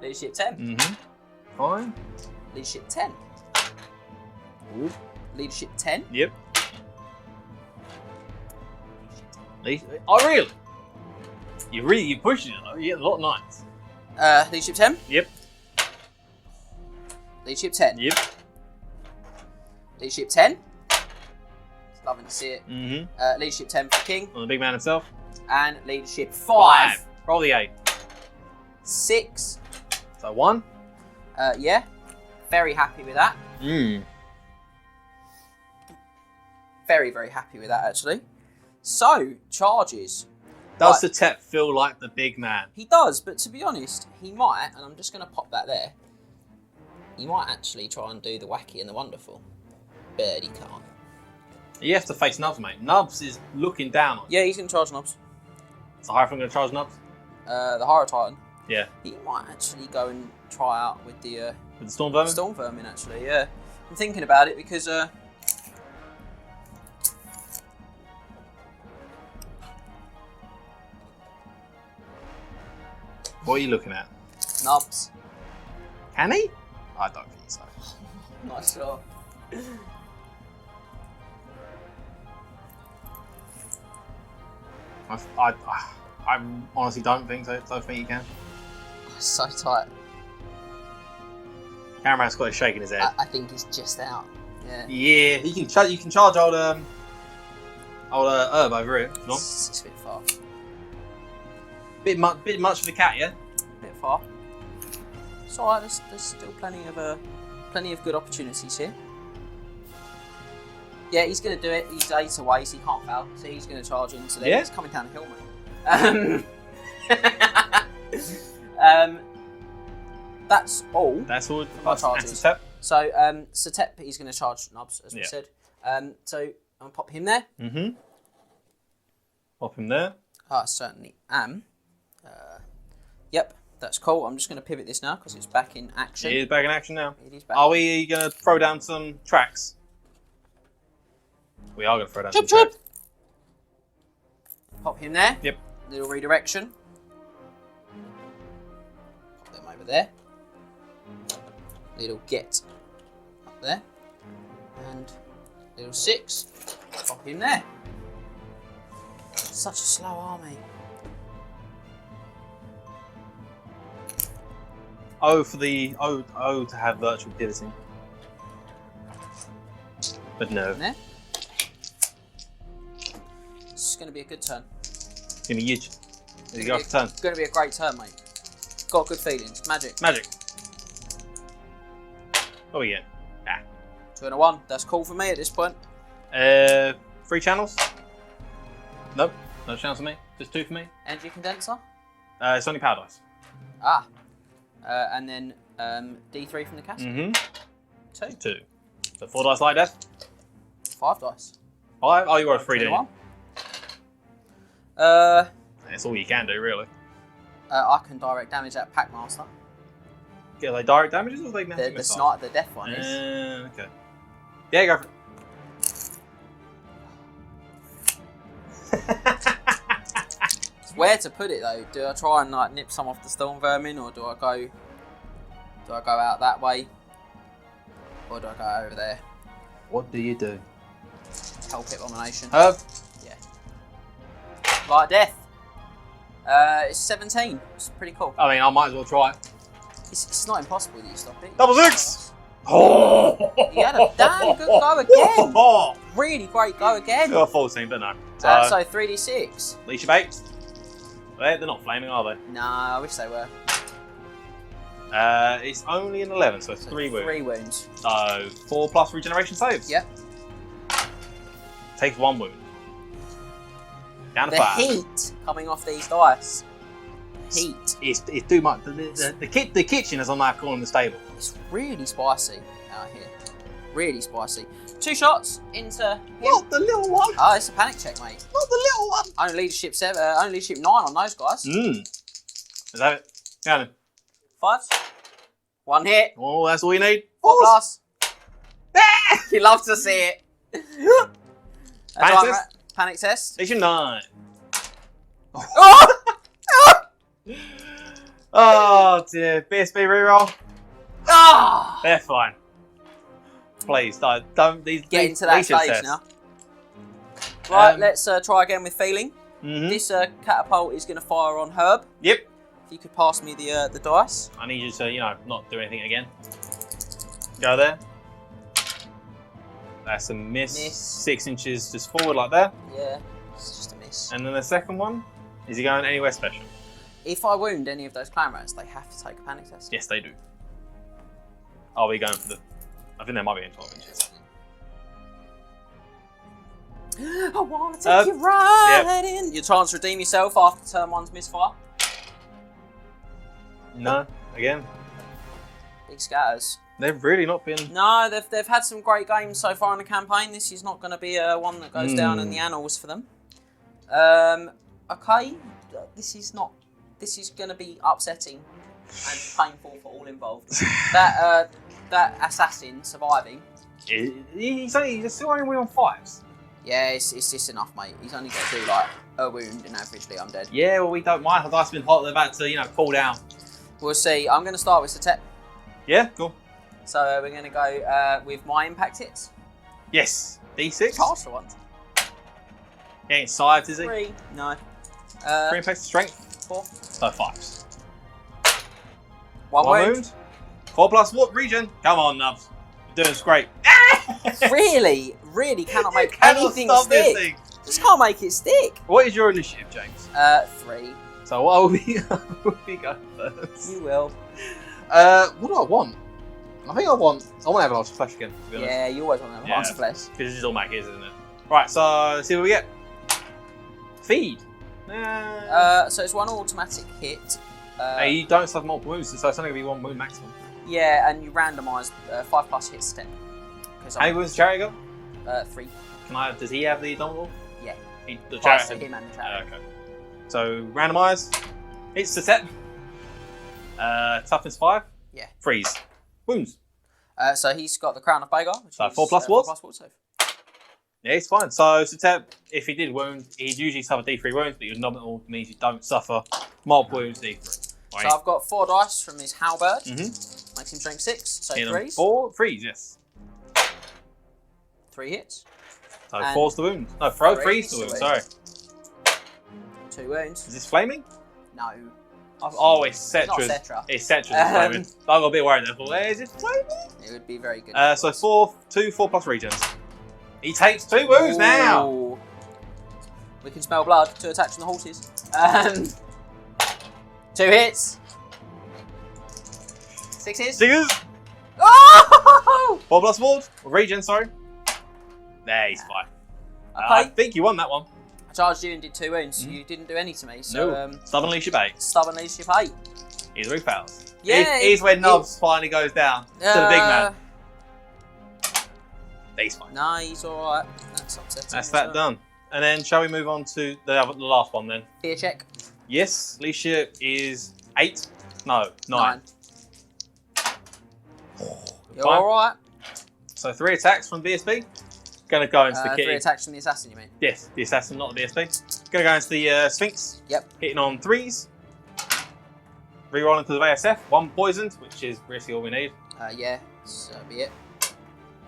Leadership 10. Mm-hmm. Fine. Leadership 10. Ooh. Leadership 10. Yep. Oh, really? You pushed it. You get a lot of nights. Leadership 10. Yep. Leadership 10. Yep. Leadership 10. Loving to see it. Mm-hmm. Leadership 10 for King. On the big man himself. And leadership 5. Roll the 8. 6. So 1. Yeah. Very happy with that. Very, very happy with that, actually. So, charges. Does Setep feel like the big man? He does, but to be honest, he might, and I'm just going to pop that there, he might actually try and do the wacky and the wonderful. But he can't. You have to face Nubs, mate. Nubs is looking down on you. Yeah, he's going to charge Nubs. So Hierophant going to charge Nubs? The Horror Titan. Yeah. He might actually go and try out with the Storm Vermin? Storm Vermin, actually, yeah. I'm thinking about it because... What are you looking at? Nubs. Can he? I don't think so. Not sure. I honestly don't think so. Don't think he can. So tight. Cameraman's got it shaking his head. I think he's just out. Yeah. Yeah, you can charge old Herb over here. No? It's a bit far. Bit much for the cat, yeah. Bit far. It's alright. There's still plenty of good opportunities here. Yeah, he's going to do it. He's 8 away, so he can't foul. So he's going to charge in. So then he's coming down the hill, mate. That's all. That's all. My charges. Setep. So Setep, he's going to charge Nubs, as we said. So I'm going to pop him there. Mm-hmm. Pop him there. I certainly am. Yep, that's cool. I'm just going to pivot this now because it's back in action. It is back in action now. It is back. Are we going to throw down some tracks? We are going to throw down some tracks. Pop him there. Yep. Little redirection. Pop them over there. Little get up there. And little 6. Pop him there. Such a slow army. Oh, for the to have virtual pivoting. But no. There. This is going to be a good turn. It's going to be huge. It's going to be a great turn, mate. Got good feelings. Magic. Magic. What are we getting? 2 and a 1. That's cool for me at this point. 3 channels? Nope. No channels for me. Just 2 for me. Energy condenser? It's only power dice. And then D3 from the castle. Mm-hmm. 2. So 4 dice light death? 5 dice. 5? Oh, you got a 3, didn't you? That's all you can do, really. I can direct damage at Packmaster. Yeah, are they direct damages or are they magic The missiles? snipe, the death one is. Okay. Yeah, go for it. It's where to put it though. Do I try and like nip some off the Storm Vermin, or do I go out that way, or do I go over there? What do you do? Hell Pit Abomination. Herb? Yeah. Light Death. It's 17. It's pretty cool. I mean, I might as well try it. It's not impossible that you stop it. Double 6! Oh! He had a damn good go again. Really great go again. Got 14, but no. So 3d6. Liche 8. They're not flaming, are they? Nah, I wish they were. It's only an 11, so it's 3 wounds. 3 wounds. So 4 plus regeneration saves. Yep. Takes 1 wound. Down to The 5. heat coming off these dice. Heat. It's too much. The kitchen is on that corner in the stable. It's really spicy out here. Really spicy. 2 shots into him. Not the little one. Oh, it's a panic check, mate. Not the little one. Only leadership 9 on those guys. Is that it? Yeah. 5. 1 hit. Oh, that's all you need. 4 plus. You love to see it. Panic test. Panic test. Station 9. Oh! Oh dear. BSB reroll. Ah! They're fine. Please don't these Get into that leadership stage tests. now. Right, let's try again with feeling. Mm-hmm. This catapult is going to fire on Herb. Yep. If you could pass me the dice. I need you to, not do anything again. Go there. That's a miss. 6 inches just forward like that. Yeah, it's just a miss. And then the second one, is he going anywhere special? If I wound any of those clan rats, they have to take a panic test. Yes, they do. Are we going for the... I think they might be in 12 inches. I want to take you right in. Your chance to redeem yourself after turn 1's misfire. No, again. Big scatters. They've really not been... No, they've had some great games so far in the campaign. This is not going to be one that goes down in the annals for them. Okay, this is going to be upsetting and painful for all involved. That assassin surviving. He's still only on 5s. Yeah, it's just enough, mate. He's only got to do like a wound and averagely undead. Yeah, well, we don't mind. The dice have been hot. They're about to, cool down. We'll see. I'm going to start with Setep. Yeah, cool. So we're going to go with my impact hits. Yes. D6. Faster ones. Getting scythed, is he? 3. No. 3 impact strength. 4. No, 5s. 1 wound. 4 plus what? Regen. Come on, Nubs. You're doing great. Really cannot make Cannot anything stop this stick. thing. Just can't make it stick. What is your initiative, James? 3. So what will we go first? You will. What do I want? I think I want Avalanche Flesh again, to be honest. Yeah, you always want to have a bunch of flesh. Because this is all Mac is, isn't it? Right, so let's see what we get. Feed. So it's 1 automatic hit. Hey, you don't suffer multiple wounds, so it's only going to be 1 wound maximum. Yeah, and you randomise 5 plus hit step. How many wounds does Chariot got? 3. Does he have the Dominable? Yeah. The Plus Chariot. him and the Chariot. Okay. So randomise. It's Setep. Toughness 5. Yeah. Freeze. Wounds. So he's got the Crown of Bhagar. Which So is, 4 plus what? 4 plus what? So Yeah, it's fine. So Setep, if he did wound, he'd usually suffer D3 wounds, but your nominal means you don't suffer multiple wounds D3. Right. So I've got 4 dice from his halberd. Mm-hmm. Makes him strength 6. So Hit 3s. 4 freeze, yes. 3 hits. So And 4's the wound. No, throw 3's three's the the wound. wound. Sorry. 2 wounds. Is this flaming? No. Oh, it's Not Cetra's. Cetra. It's Cetra's flaming. I got a bit worried there. Where is it flaming? It would be very good. So 4 plus regens. He takes 2 wounds now. Ooh. We can smell blood. 2 attacks from the horses. 2 hits. 6 hits. Singers. Oh! 4 plus ward. Regen, sorry. There, he's fine. I Okay. think you won that one. I charged you and did 2 wounds. Mhm. You didn't do any to me. So No. Stubborn leadership 8. stubborn leadership 8. He's where he fails. Yeah, He's when Nubs finally goes down to the big man. He's fine. No, he's alright. That's upsetting. That's as that well. done. And then shall we move on to the last one then? Fear check. Yes, Liche is 8. No, 9. You're Fine. alright. So 3 attacks from BSB. Gonna go into the 3 kitty. attacks from the assassin, you mean? Yes, the assassin, not the BSB. Gonna go into the Sphinx. Yep. Hitting on 3s. Rerolling to the ASF. 1 poisoned, which is basically all we need. Yeah, so be it.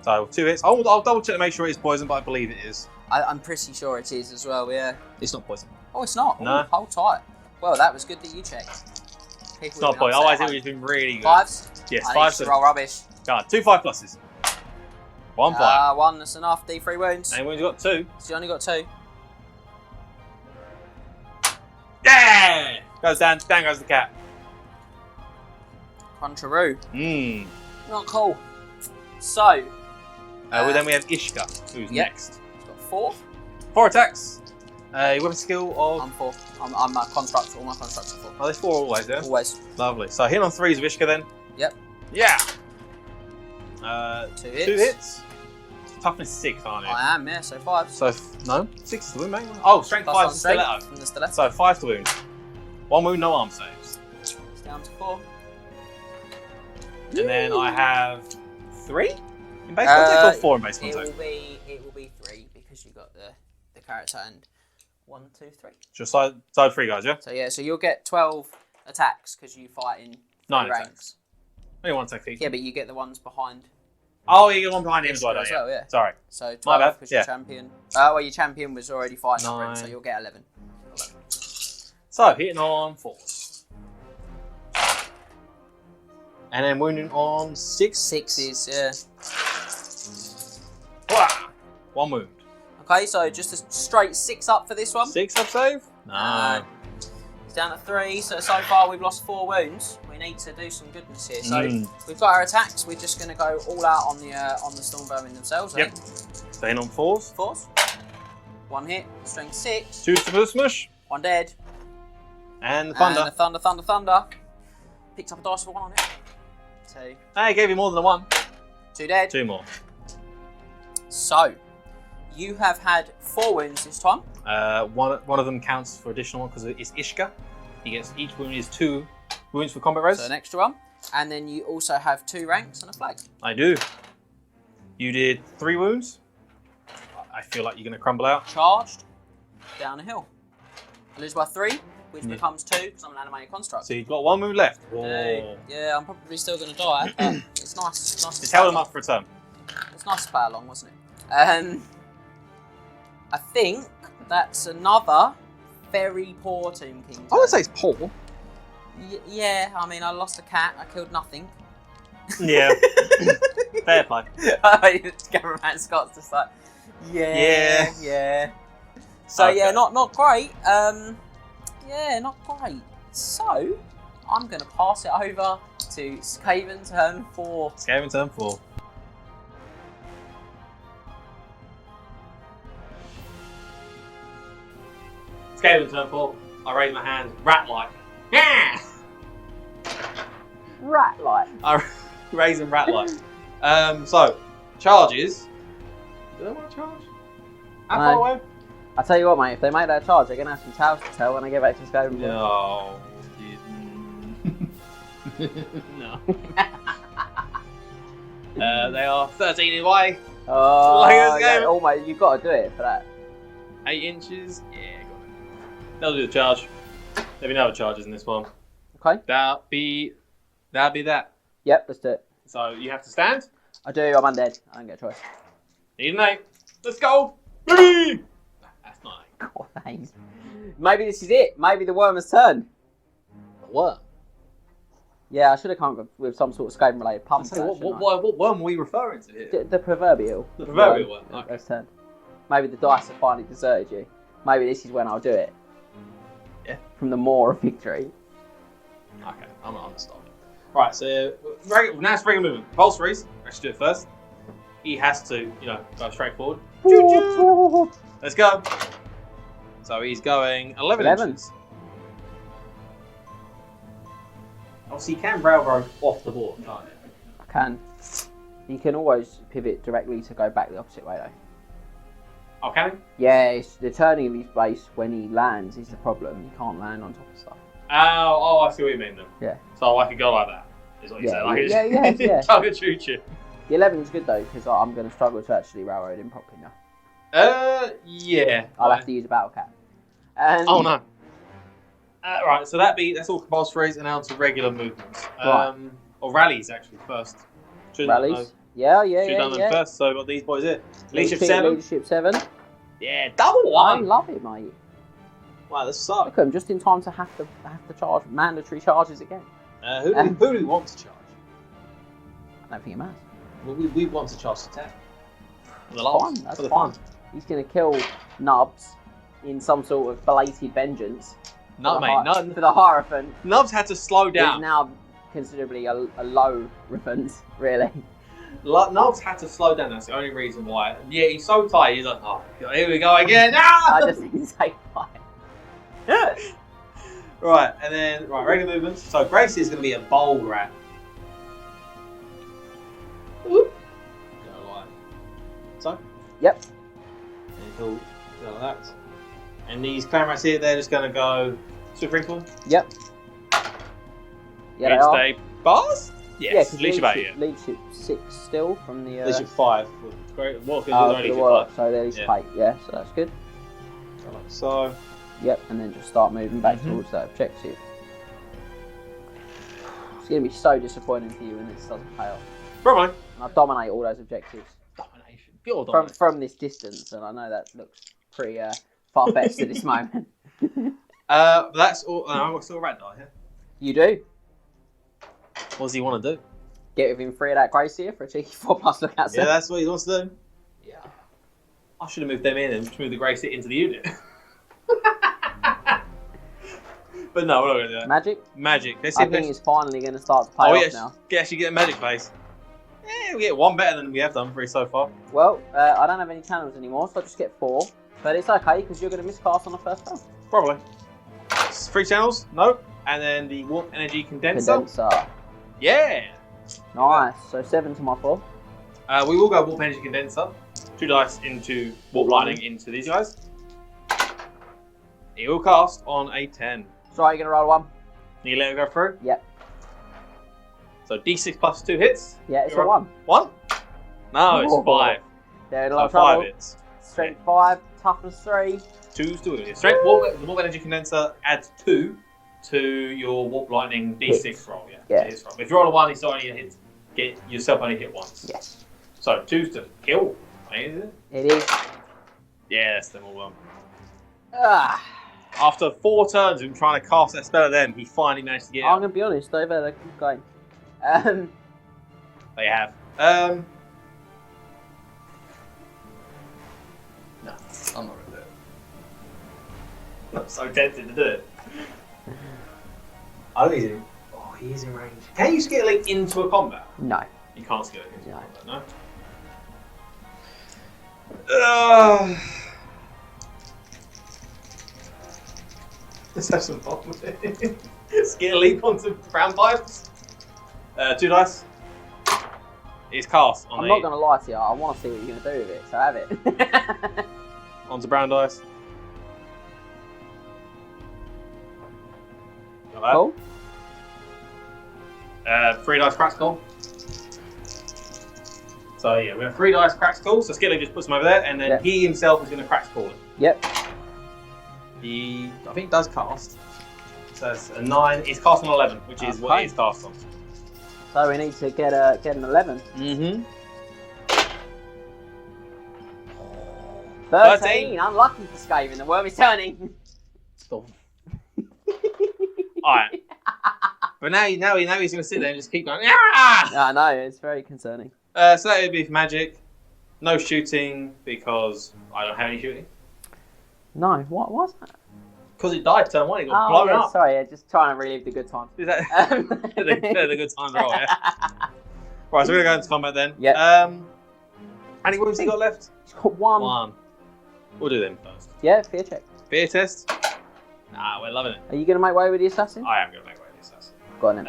So 2 hits. I'll double check to make sure it's poisoned, but I believe it is. I'm pretty sure it is as well, yeah. It's not poison. Oh, it's not? No. Ooh, hold tight. Well, that was good that you checked. It's not poison. Otherwise, it would have been really good. 5s? Yes, I need 5. to roll rubbish. Go on, 2 5 pluses. 1 5. 1, that's enough. D3 wounds. Anyone's got 2. So you only got 2. Yeah! Goes down. Down goes the cat. Contraroo. Mmm. Not cool. So. Well, then we have Ishka, who's Yep. next. He's got 4. 4 attacks. Weapon skill of... I'm 4. I'm a constructor. All my constructs are 4. Oh, there's 4 always, yeah? Always. Lovely. So hit on 3s with Ishka then. Yep. Yeah! 2 2 hits. Toughness 6, aren't you? I am, yeah, so 5. So, no? 6 is the wound, mate. Oh, strength Plus 5 on is strength stiletto. from the stiletto. So, 5 to wound. 1 wound, no arm saves. It's down to 4. And then I have 3 in base contact or 4 in base contact? It will be 3 because you got the character and 1, 2, 3. Just side 3 guys, yeah? So yeah, so you'll get 12 attacks because you fight in 9 ranks. attacks. Only 1 attack each. Yeah, but you get the ones behind. Oh, you get one behind him as well, As well, yeah. Sorry. So My 12 bad, because yeah. your champion. Well, your champion was already fighting, 9. so you'll get 11. So, hitting on 4. And then wounding on 6. 6 is, yeah. Wah! 1 wound. Okay, so just a straight 6 up for this one. 6 up save? No. It's down to 3, so far we've lost 4 wounds. We need to do some goodness here. So we've got our attacks. We're just going to go all out on the storm vermin themselves. Yep. Staying on 4s. 4s. 1 hit, strength 6. 2 to the smush. 1 dead. And the thunder. And the thunder. Picked up a dice for 1 on it. 2. Hey, I gave you more than the 1. 2 dead. 2 more. So, you have had 4 wounds this time. One of them counts for additional one because it's Ishka. He gets each wound is 2 wounds for combat res. So an extra one. And then you also have 2 ranks and a flag. I do. You did 3 wounds. I feel like you're going to crumble out. Charged. Down a hill. I lose by 3, which becomes 2 because I'm an animated construct. So you've got 1 wound left. Yeah, I'm probably still going to die, but it's nice. It's nice. Just held him up for a turn. It's nice to play along, wasn't it? I think that's another very poor Tomb King. I would say it's poor. Yeah, I mean, I lost a cat. I killed nothing. Yeah. Fair play. Cameraman Scott's just like, yeah. So Okay. yeah, not great. Yeah, not great. So I'm gonna pass it over to Skaven turn 4. Skaven turn 4. Skaven turn 4. I raise my hand, rat-like. Yeah! Rat like. I raise him rat-like. So, charges. Do they want to charge? How far away? I tell you what, mate. If they make that charge, they're gonna have some tales to tell when I get back to Skaven. No. No. They are 13 away. Oh, Like a Skaven. yeah, oh mate, you've got to do it for that. 8 inches. Yeah, got it. That'll do the charge. There'll be no other charges in this one. Okay. That'll be that. Yep, let's do it. So you have to stand. I do. I'm undead. I don't get a choice. Need an 8. Let's go. Whee! That's not 8. God, thanks. Maybe this is it. Maybe the worm has turned. What? Yeah, I should have come up with some sort of Skaven related pump. What worm are we referring to here? The proverbial. The proverbial one. Okay. Has turned. Maybe the dice have finally deserted you. Maybe this is when I'll do it. Yeah. From the maw of victory. Okay, I'm gonna stop. Right, so now it's regular movement. Compulsories. Let's do it first. He has to, go straight forward. Choo-choo. Let's go. So he's going 11 inches. Obviously, you can railroad off the board, can't you? I can. You can always pivot directly to go back the opposite way though. Oh, can he? Yeah, it's the turning of his base when he lands is the problem. He can't land on top of stuff. Oh, I see what you mean then. Yeah. So I could go like that, is what you say. Like Yeah. Tug and shoot you. The 11 is good though, because I'm going to struggle to actually railroad him properly now. Yeah. I'll have to use a battle cat. Oh no. Right, so that's all compulsories and now to regular movements. Right. Or rallies actually first. Rallies? Yeah. Should have done them first, so got these boys here. Leadership 7. Leadership 7. Yeah, double I 1. love it, mate. Wow, this sucks. Look at him, just in time to have to charge mandatory charges again. Who do we want to charge? I don't think it matters. Well, we want to charge to 10. That's fine. He's going to kill Nubs in some sort of belated vengeance. No, mate, For the Hierophant. Nubs had to slow down. He's now considerably a low Riffant, really. Nubs had to slow down, that's the only reason why. Yeah, he's so tired, he's like, oh, God, here we go again. Ah! I just need to say why. Right, and then, regular movements. So Gracie is going to be a bold rat. Go like so. Yep. And he'll go like that. And these clan rats here, they're just going to go Sprinkle. Yep. Yeah, they are. Stay bars? Yes. Yeah, Leadership 6 still from the. Leadership 5. Great. What good is only the leadership work, 5? so they're leadership 8. Yeah, so that's good. Like so. Yep, and then just start moving back towards that objective. It's going to be so disappointing for you when this doesn't pay off. Probably. And I dominate all those objectives. Domination. Pure domination. From this distance, and I know that looks pretty far-fetched at this moment. That's all. I've got still a rat die here. You do? What does he want to do? Get within 3 of that Gracie for a cheeky 4+ look at. Yeah, that's what he wants to do. Yeah. I should have moved them in and moved the Grey Sit into the unit. But no, we're not going to do that. Magic? Let's see I think it's finally going to start to pay off now. Actually get a magic face. Yeah, we get 1 better than we have done 3 so far. Well, I don't have any channels anymore, so I just get 4. But it's okay, because you're going to miscast on the first turn. Probably. 3 channels? No. And then the Warp Energy Condenser. Yeah. Nice. So 7 to my 4. We will go Warp Energy Condenser. 2 dice into Warp Lightning into these guys. He will cast on a 10. So you're going to roll 1? You let it go through? Yep. So D6 plus 2 hits? Yeah, it's a 1. 1? No, it's 5. They're in a So lot of trouble. 5 hits. Strength 5, toughness 3. 2's still good. Strength, the Warp Energy Condenser adds 2 to your Warp Lightning D6 roll. Yeah. His roll. If you roll a 1, you still only get yourself only hit once. Yes. So 2's to kill. Is it? It is. Yeah, that's them all one. Ah. After 4 turns of him trying to cast that spell at them, he finally managed to get I'm out. going to be honest, they've had a good game. They have. No, I'm not going to do it. I'm so tempted to do it. I don't need him. Oh, he is in range. Can you skill link into a combat? No. You can't skill link into a combat, no? Let's have some fun with it. Skill leap onto brown pipes. 2 dice. It's cast on I'm not going to lie to you, I want to see what you're going to do with it, so have it. Onto brown dice. Like Cool. 3 dice cracks call. So yeah, we have 3 dice cracks call, so Skilly just puts him over there, and then he himself is going to cracks call it. Yep. He, I think, does cast. So it's a 9. It's cast on 11, which is what it is cast on. So we need to get an 11. Mm-hmm. 13. Unlucky for Skaven. The worm is turning. Stop. Alright. But now he's going to sit there and just keep going. I know, it's very concerning. So that would be for magic. No shooting because I don't have any shooting. No, what was that? Because it died turn 1, it got blown up. Sorry, just trying to relive the good times. Is that the good times roll, yeah? Right, so we're going to go into combat then. Yep. How many wounds he got left? He's got 1. 1. We'll do them first. Yeah, fear check. Fear test? Nah, we're loving it. Are you going to make way with the assassin? I am going to make way with the assassin. Go on then.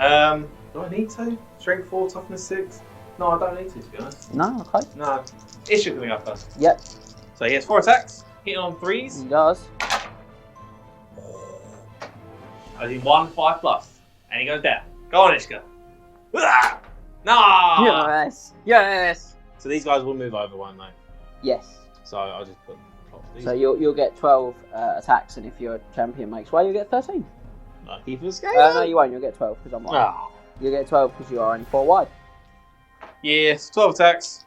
Do I need to? Strength 4, toughness 6? No, I don't need to be honest. No, okay. No. Ishka coming up first. Yep. So he has 4 attacks, hitting on 3s. He does. I did 1, 5 plus. And he goes down. Go on, Ishka. No! Yes. Yes. So these guys will move over, won't they? Yes. So I'll just put these. So you'll get 12 attacks, and if your champion makes way, you'll get 13. Lucky for Skaven. No, you won't. You'll get 12 because I'm right. Oh. You'll get 12 because you are only 4 wide. Yes, 12 attacks.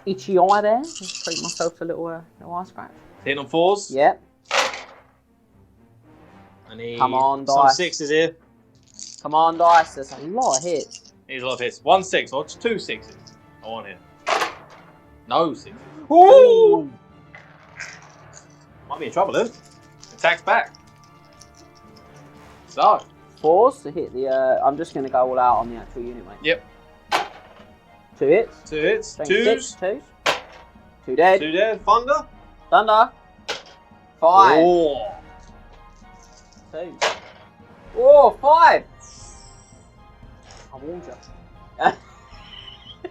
Itchy eye there. Just treat myself to a little eye scratch. Hitting on 4s. Yep. I need Come on, some dice. 6s here. Come on, dice. There's a lot of hits. Needs a lot of hits. 1 6 or 2 6s. I want here. No 6s. Ooh! Might be in trouble, then. Attacks back. So. 4s to hit the. I'm just going to go all out on the actual unit, mate. Yep. 2 hits. 2 hits. Strength 2s. 6, 2s. 2 dead. 2 dead. Thunder. Thunder. 5. Oh. 2. Oh, 5. I warned you.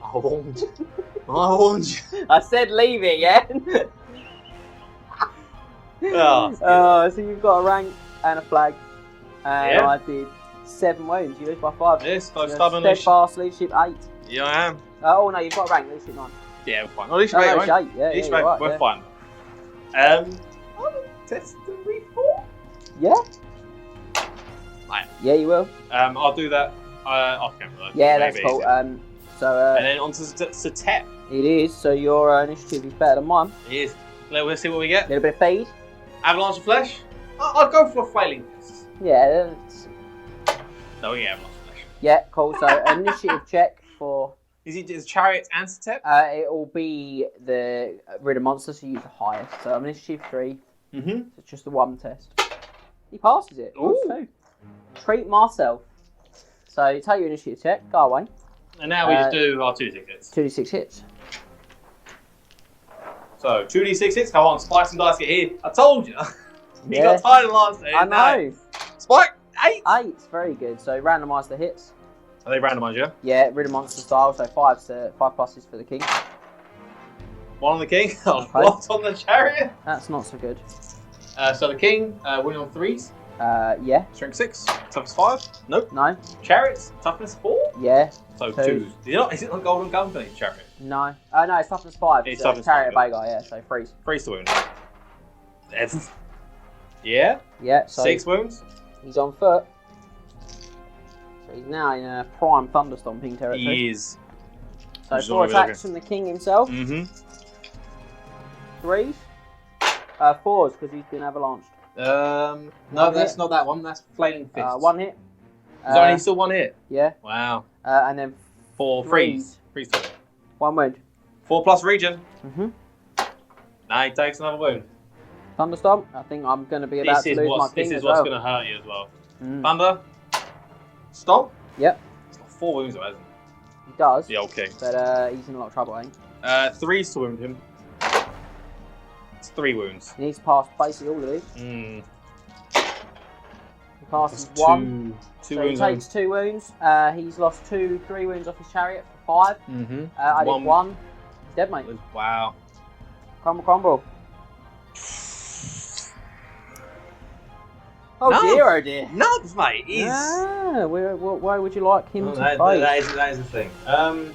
I warned you. I warned you. I said leave it, yeah? Oh, So you've got a rank and a flag. And Yeah. I did 7 wounds. You lose by 5. yes, so You're stubborn. Steadfast, leadership 8. Yeah, I am. Oh no, you've got a rank, leadership 9. Yeah, we're fine. At least No, we're it's 8. Yeah, Each yeah, you're right, we're yeah. fine. Test the reform. Yeah? Right. Yeah, you will. I'll do that off camera though. Yeah, that's Maybe. cool. And then on to Setep. It is, so your initiative is better than mine. It is. Let's see what we get. A little bit of feed. Avalanche of Flesh. I'll go for a Flailing Fist. Yeah, No, we get Avalanche of Flesh. yeah, cool. So initiative check for Is it Chariots and Setep? it will be the rid of monsters who use the highest. So initiative 3. Mm-hmm. So it's just the 1 test. He passes it. Ooh. Ooh. Treat myself. So take your initiative check. Go away. And now we just do our 2d6 hits. 2d6 hits. So 2d6 hits. Come on, Spikes and Dice get here. I told you. You Yeah. got tired last day. I know. Spike 8. 8. Very good. So randomise the hits. Are they randomised? Yeah. Yeah, rid of monster style. So 5 pluses for the king. 1 on the king. Okay. What on the Chariot? That's not so good. So the king winning on 3s. Yeah. Strength 6. Toughness 5. Nope. No. Chariots. Toughness 4. Yeah. So Twos. 2s. Is it not Golden Company Chariot? No. No, it's toughness 5. It's It's toughness Chariot 5, Bhagar, yeah. So 3s. 3 to wound. Dead. Yeah. Yeah. So 6 wounds. he's on foot. So he's now in a prime thunderstomping territory. He is. So Which is 4 what we're attacks looking. from the king himself. Mm-hmm. 3s. 4s because he's been avalanched. No, One that's hit. not that one. That's Flailing Fist. 1 hit. Is there only still 1 hit? Yeah. Wow. And then 4 Threes. freeze. Freeze to 1 wound. 4 plus region. Mm-hmm. Now he takes another wound. Thunderstomp. I think I'm going to be about to lose my king This is as what's well. going to hurt you as well. Mm. Thunder. Stomp. Yep. It's got 4 wounds, though, hasn't it? He does. The old king. But he's in a lot of trouble, ain't he? 3s to wound him. It's 3 wounds. He needs to pass basically all of these. Mm. He passes That's 1. Two So he wounds. takes 2 wounds. He's lost 3 wounds off his chariot for 5. Mm-hmm. I did 1. He's dead, mate. Wow. Crumble, crumble. Oh No. dear, oh dear. Nubs, mate. He's... Ah, why would you like him to that fight? is the thing. I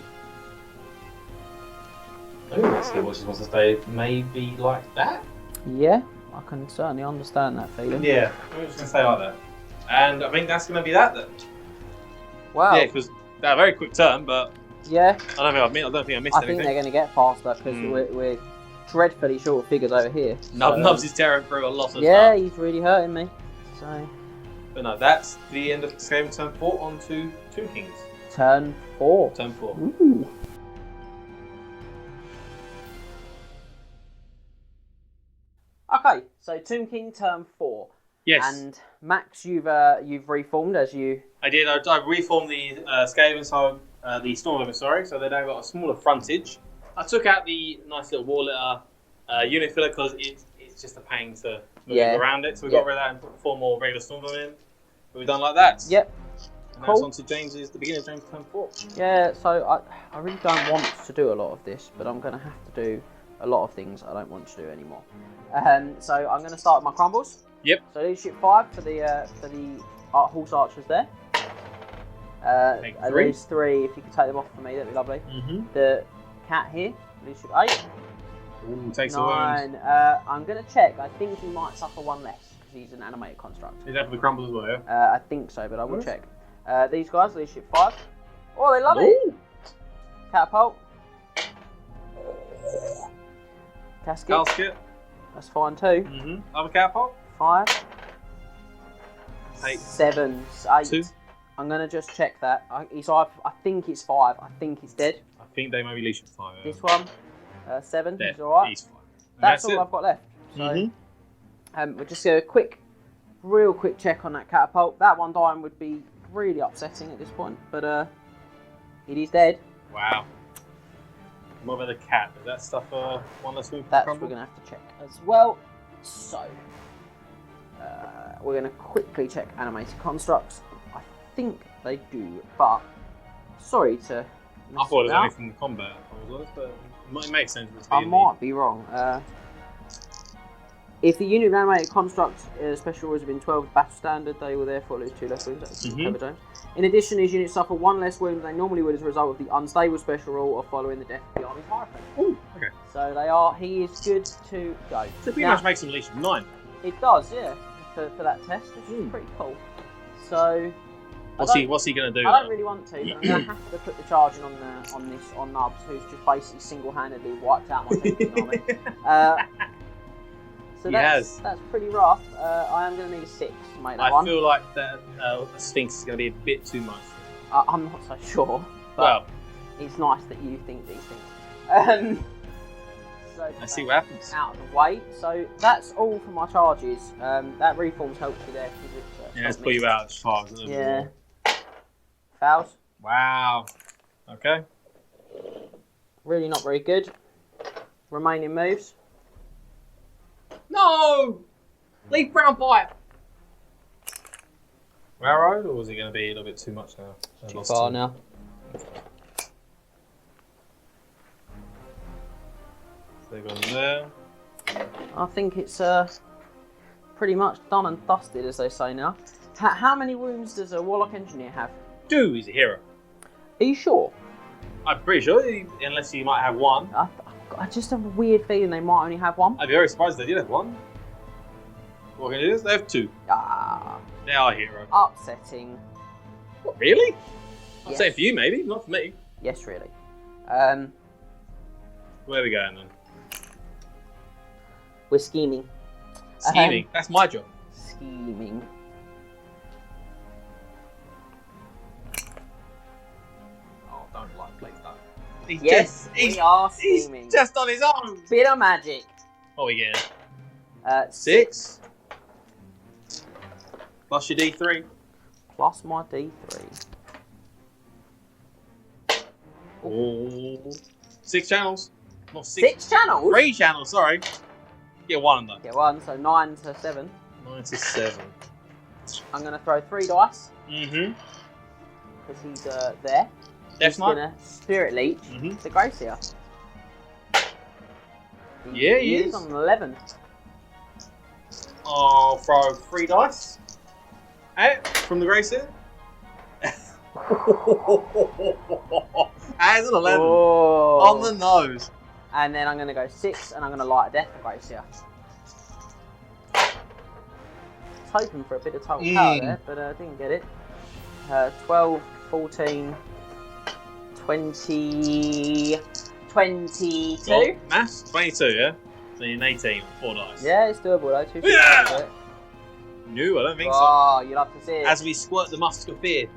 think that's the voices wants to stay maybe like that. Yeah, I can certainly understand that feeling. Yeah, I'm just gonna stay like that. And I think that's gonna be that then. Wow. Yeah, because that a very quick turn, but Yeah, I don't think I missed I think anything. they're going to get faster because we're dreadfully short of figures over here. Nubs is tearing through a lot of yeah, stuff. he's really hurting me. So But no, that's the end of Skaven turn 4 on to 2 Kings. turn 4. Turn 4. Ooh. Okay, so Tomb King turn 4. Yes, And Max, you've reformed as you. I did. I reformed the Skaven, so the Stormvermin, sorry. So they now got a smaller frontage. I took out the nice little war litter unit filler because it's just a pain to move around it. So we got rid of that and put 4 more regular Stormvermin. We've done like that. Yep. And now it's on to the beginning of James turn 4. Yeah, so I really don't want to do a lot of this, but I'm going to have to do a lot of things I don't want to do anymore. So I'm going to start with my crumbles. Yep. So leadership 5 for the horse archers there. Take At 3. least 3, if you could take them off for me, that'd be lovely. Mm-hmm. The cat here, leadership 8. Ooh, takes a wound. 9. I'm going to check. I think he might suffer 1 less because he's an animated construct. Is that for the crumbles as well, yeah? I think so, but I will check. These guys, leadership 5. Oh, they love it. Catapult. Casket. Casket. That's fine too. Mm-hmm. Other catapult. 5. 8. 7. 8. 2. I'm going to just check that. I think it's 5. I think it's dead. I think they may be leashing 5. Yeah. This one. 7. Dead. He's alright. He's 5. And That's all it. I've got left. So, Mhm. we'll just do a real quick check on that catapult. That one dying would be really upsetting at this point, but it is dead. Wow. What about the cat? Is that stuff one less wound for That's crumble? we're going to have to check as well. So, we're going to quickly check animated constructs. I think they do, but sorry to I thought it was only from the combat, but it makes sense. I might be wrong. If the unit of animated construct special rules have been 12 battle standard, they will therefore lose 2 less wounds. That's clever, James. In addition, these units suffer 1 less wound than they normally would as a result of the unstable special rule of following the death of the army's hierophant. Ooh, okay. So he is good to go. So pretty much makes him Liche 9. It does, yeah, for that test, which is pretty cool. So what's he going to do? I don't really want to, but I'm going to have to put the charge in on Nubs, who's just basically single-handedly wiped out my Khemrian army. So that's pretty rough. I am going to need a 6 to make that one. I feel like that Sphinx is going to be a bit too much. I'm not so sure, but it's nice that you think these things. So let's see what happens. Out of the way. So that's all for my charges. That reforms helps you there. Let's pull you out as far as yeah. Fouls. Wow. Okay. Really not very good. Remaining moves. No! Leave brown pipe! Railroad, or was it going to be a little bit too much now? Too far now. So they've gone there. I think it's pretty much done and dusted, as they say now. How many wounds does a Warlock Engineer have? 2, he's a hero. Are you sure? I'm pretty sure, unless he might have 1. I just have a weird feeling they might only have 1. I'd be very surprised if they did have 1. What can it is? They have 2. They are a hero. Upsetting. What, really? I'm Yes. saying for you, maybe, not for me. Yes, really. Where are we going then? We're scheming. Scheming. That's my job. Scheming. Oh, don't please don't. We are scheming. He's just on his own. Bit of magic. What are we getting? 6. Plus your D3. Plus my D3. Oh. 6 channels. Not 6. 6 channels? 3 channels, sorry. Get 1 though. Get 1, so 9 to 7. 9 to 7. I'm going to throw 3 dice. Mm-hmm. Because he's there. He's going to Spirit Leech the Gracia. Yeah, he is. On an 11. I'll throw 3 dice. From the Gracia. As an 11. Oh. On the nose. And then I'm going to go 6 and I'm going to light a Death for Gracia. I was hoping for a bit of total power there, but I didn't get it. 12, 14, 20, 22. Oh, maths? 22, yeah? So you're an 18 with 4 dice. Yeah, it's doable though. 2 Yeah! No, I don't think so. Oh, you'll have to see it. As we squirt the musk of fear.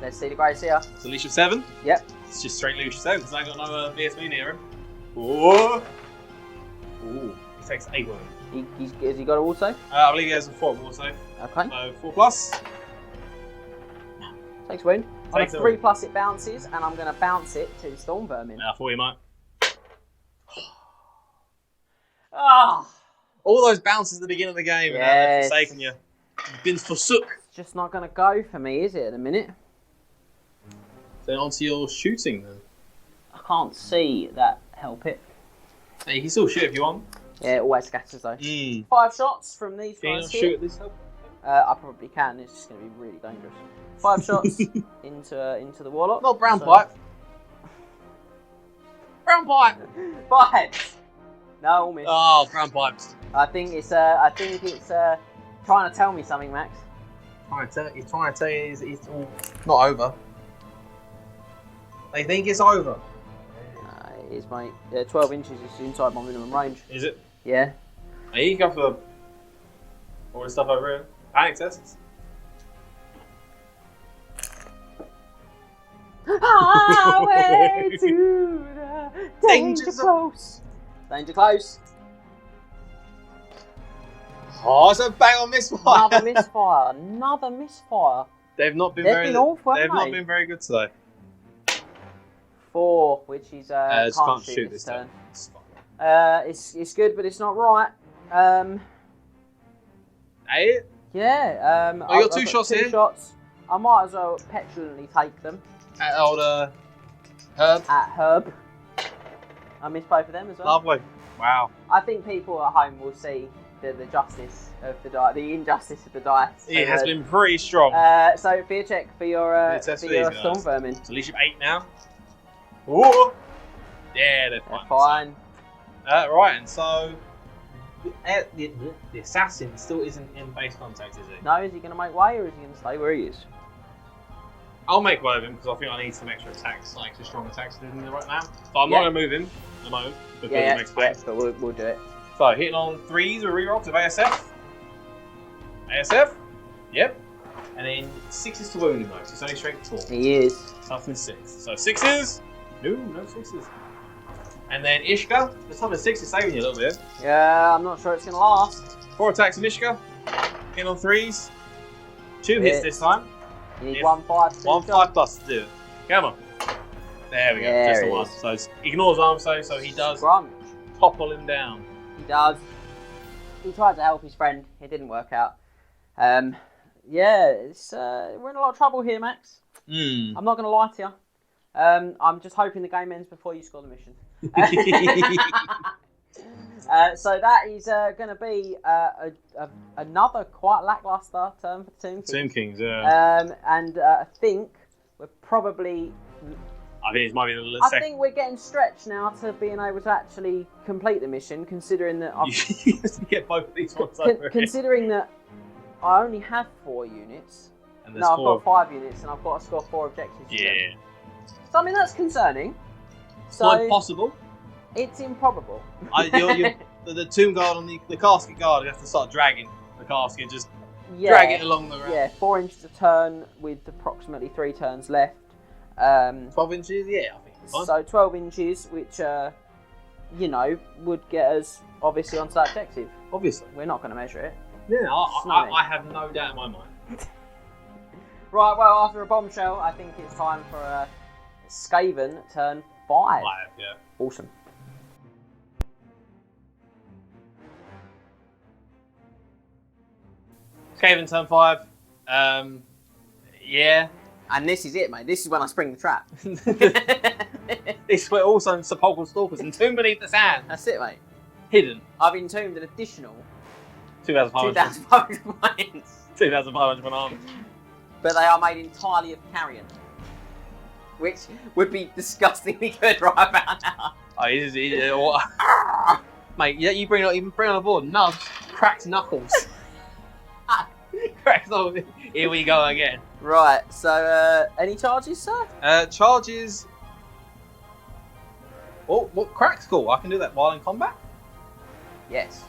Let's see the Gracia. It's a leash of 7. Yep. It's just straight leash of 7 because I ain't got no BSB near him. Ooh. Ooh. He takes 8 wounds. Has he got it also? I believe he has a 4 also. Okay. So 4 plus. Takes wound. On a Takes a 3 wound. plus it bounces, and I'm going to bounce it to Storm Vermin. I thought you might. Ah! All those bounces at the beginning of the game and they've forsaken you. You've been forsook. It's just not going to go for me, is it, at the minute? Then on to your shooting then. I can't see that help it. Hey, you can still shoot if you want. Yeah, it always scatters though. 5 shots from these Can you guys not here. shoot at this help? I probably can. It's just going to be really dangerous. 5 shots into the Warlock. Not brown pipe. Brown pipe. 5. No, all missed. Oh, brown pipes. I think it's trying to tell me something, Max. He's trying to tell you it's all not over. They think it's over. It is, mate. 12 inches is inside my minimum range. Is it? Yeah. Hey, you go for all this stuff over here. Panic tests. Highway to the danger Danger close. Danger close. Oh, it's a bang on misfire. Another misfire. Another misfire. They've not been They've very. been awful, They've haven't not they? been very good today. 4, which is can't shoot this turn. It's good, but it's not right. Hey, Yeah. Oh, you got I've 2 shots two here? shots. I might as well petulantly take them. old Herb. at Herb. I missed both of them as well. Lovely. Wow. I think people at home will see the justice of the dice, the injustice of the dice. It has been pretty strong. So fear check for your test for your these storm guys. vermin. So leadership 8 now. Ooh. Yeah, they're fine. Fine. Right, and so the assassin still isn't in base contact, is he? No, is he going to make way or is he going to stay where he is? I'll make way of him because I think I need some extra attacks, like extra strong attacks to do right now. So I'm not going to move him at the moment because it makes sense. But we'll do it. So hitting on 3s with rerolls of ASF. ASF. Yep. And then 6s to wound him though, so it's only strength 4. He is. Toughness 6. So 6s. No 6s. And then Ishka. The toughness 6 is saving you a little bit. Yeah, I'm not sure it's going to last. 4 attacks in Ishka. Hitting on 3s. 2 hits this time. You need Yes. 1/5. 1/5 plus to do it. Come on. There we go. There Just the it one. is. So it ignores arm save, so he does Scrunch. topple him down. He does. He tried to help his friend. It didn't work out. Yeah, it's we're in a lot of trouble here, Max. I'm not going to lie to you. I'm just hoping the game ends before you score the mission. So that is going to be another quite lackluster turn for the Tomb Kings. Tomb Kings, yeah. And I think we're probably... I think it might be the I second. think we're getting stretched now to being able to actually complete the mission, considering that I've You have to get both of these ones over here. considering that I only have 4 units. And there's No, I've 4. got 5 units, and I've got to score 4 objectives. Yeah. So I mean that's concerning. It's So not impossible. it's improbable. The tomb guard and the casket guard, you have to start dragging the casket, just Yeah, drag it along the ground. yeah, 4 inches a turn with approximately 3 turns left. 12 inches, yeah, I think it's fine. So 12 inches, which would get us obviously onto that objective. Obviously. We're not going to measure it. Yeah, Snowing. I have no doubt in my mind. Right, well, after a bombshell, I think it's time for a Skaven turn 5. Yeah. Awesome. Skaven turn 5. Yeah. And this is it, mate. This is when I spring the trap. This is where also sepulchral stalkers entombed beneath the sand. That's it, mate. Hidden. I've entombed an additional 2,500. 2,500 points. 2,500 bananas. But they are made entirely of carrion. Which would be disgustingly good right about now. Oh, mate, you bring on a board. Nubs, cracked knuckles. Cracked knuckles. Here we go again. Right, so any charges, sir? Charges. Oh, what crack's cool? I can do that while in combat. Yes.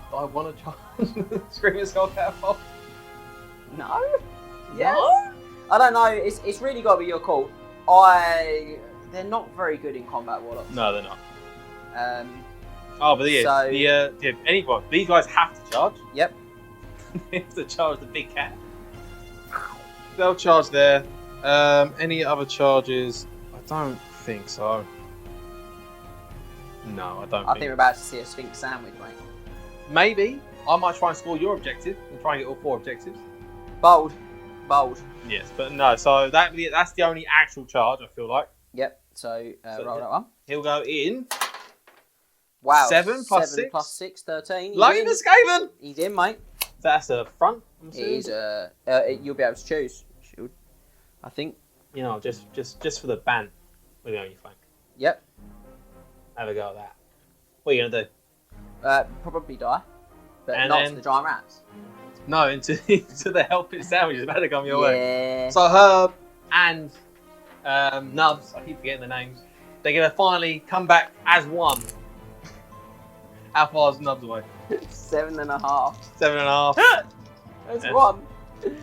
Do I want to charge? Scream yourself out of. No? Yes? No? I don't know. It's really got to be your call. They're not very good in combat warlocks. No, they're not. So- These guys have to charge. Yep. They have to charge the big cat. They'll charge there. Any other charges? I don't think so. No, I don't I think we're about to see a Sphinx sandwich, mate. Maybe. I might try and score your objective and try and get all 4 objectives. Bold. Yes, but no. So that's the only actual charge, I feel like. Yep. So roll that one. He'll go in. Wow. 7 plus 7 6. plus 6, 13. He's Lucky in. the Skaven! He's in, mate. That's a front. I'm It is. You'll be able to choose. Shield, I think. You know, just for the ban, we're going on your flank. Yep. Have a go at that. What are you gonna do? Probably die, but And not then- to the giant rats. No, into the helping sandwich is about to come your way. Yeah. So Herb and Nubs, I keep forgetting the names. They're gonna finally come back as one. How far is Nubs away? 7.5. 7.5. That's Yeah. one. And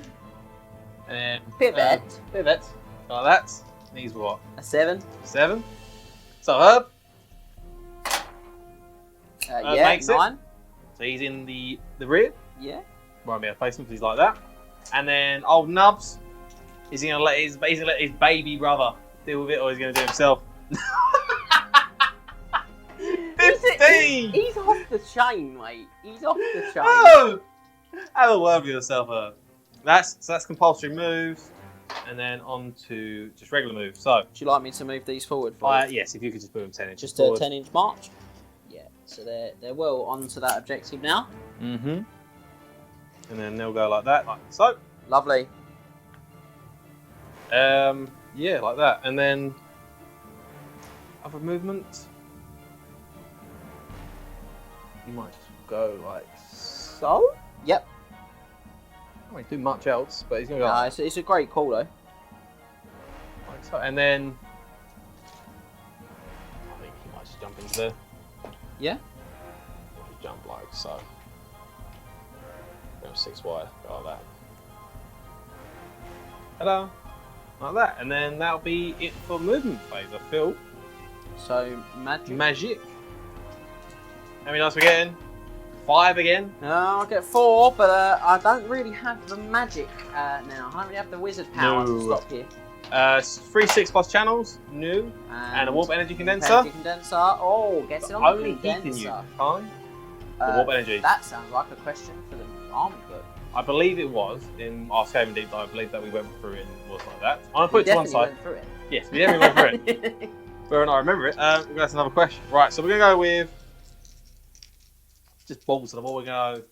then Pivot. pivot. Like that. Needs what? A 7. 7. So Herb. Yeah. makes it. 9. So he's in the rear. Yeah. Won't be able to place him because he's like that. And then old Nubs. Is he gonna let his baby brother deal with it, or is he gonna do it himself? 15. He's off the chain, mate. He's off the chain. Oh! Have a word with yourself, Herb. That's compulsory moves. and then on to just regular moves. So, Do you like me to move these forward? For you? yes, if you could just move them 10 inches Just forward. a 10-inch march? Yeah, so they're well onto that objective now. Mm-hmm. And then they'll go like that, like so. Lovely. Yeah, like that. And then other movement. You might just go like so. Yep. I won't do much else, but he's gonna go No, like it's a great call though. so. And then I think he might just jump into there. Yeah. Just jump like so. Go 6 wide, go like that. Hello. Like that. And then that'll be it for movement phase, I feel. So magic. Magic. How many dice we getting? 5 again. No, I'll get 4, but I don't really have the magic now. I don't really have the wizard power to stop here. 3/6 plus channels, new, and a warp energy condenser. Energy condenser. Oh, gets it on Only the condenser. heating you, can't? The warp energy. That sounds like a question for the army book. I believe it was in our Skaven deep dive. I believe that we went through it and was like that. I'm gonna put it to one side. Went through it. Yes, we definitely went through it. Whether or not I remember it, that's another question. Right, so we're gonna go with just balls to the wall. We're gonna go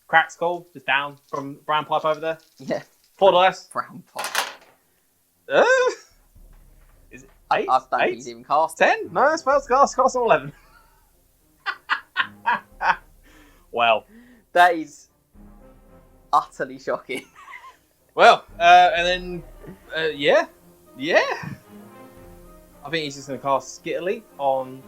crack skull, just down from brown pipe over there. Yeah. 4 dice. Brown pot. Is it I 8? don't think 8? he's even cast. 10? No, it's first cast. Cast on 11. Well. That is utterly shocking. Well, and then, yeah. I think he's just going to cast Skittily on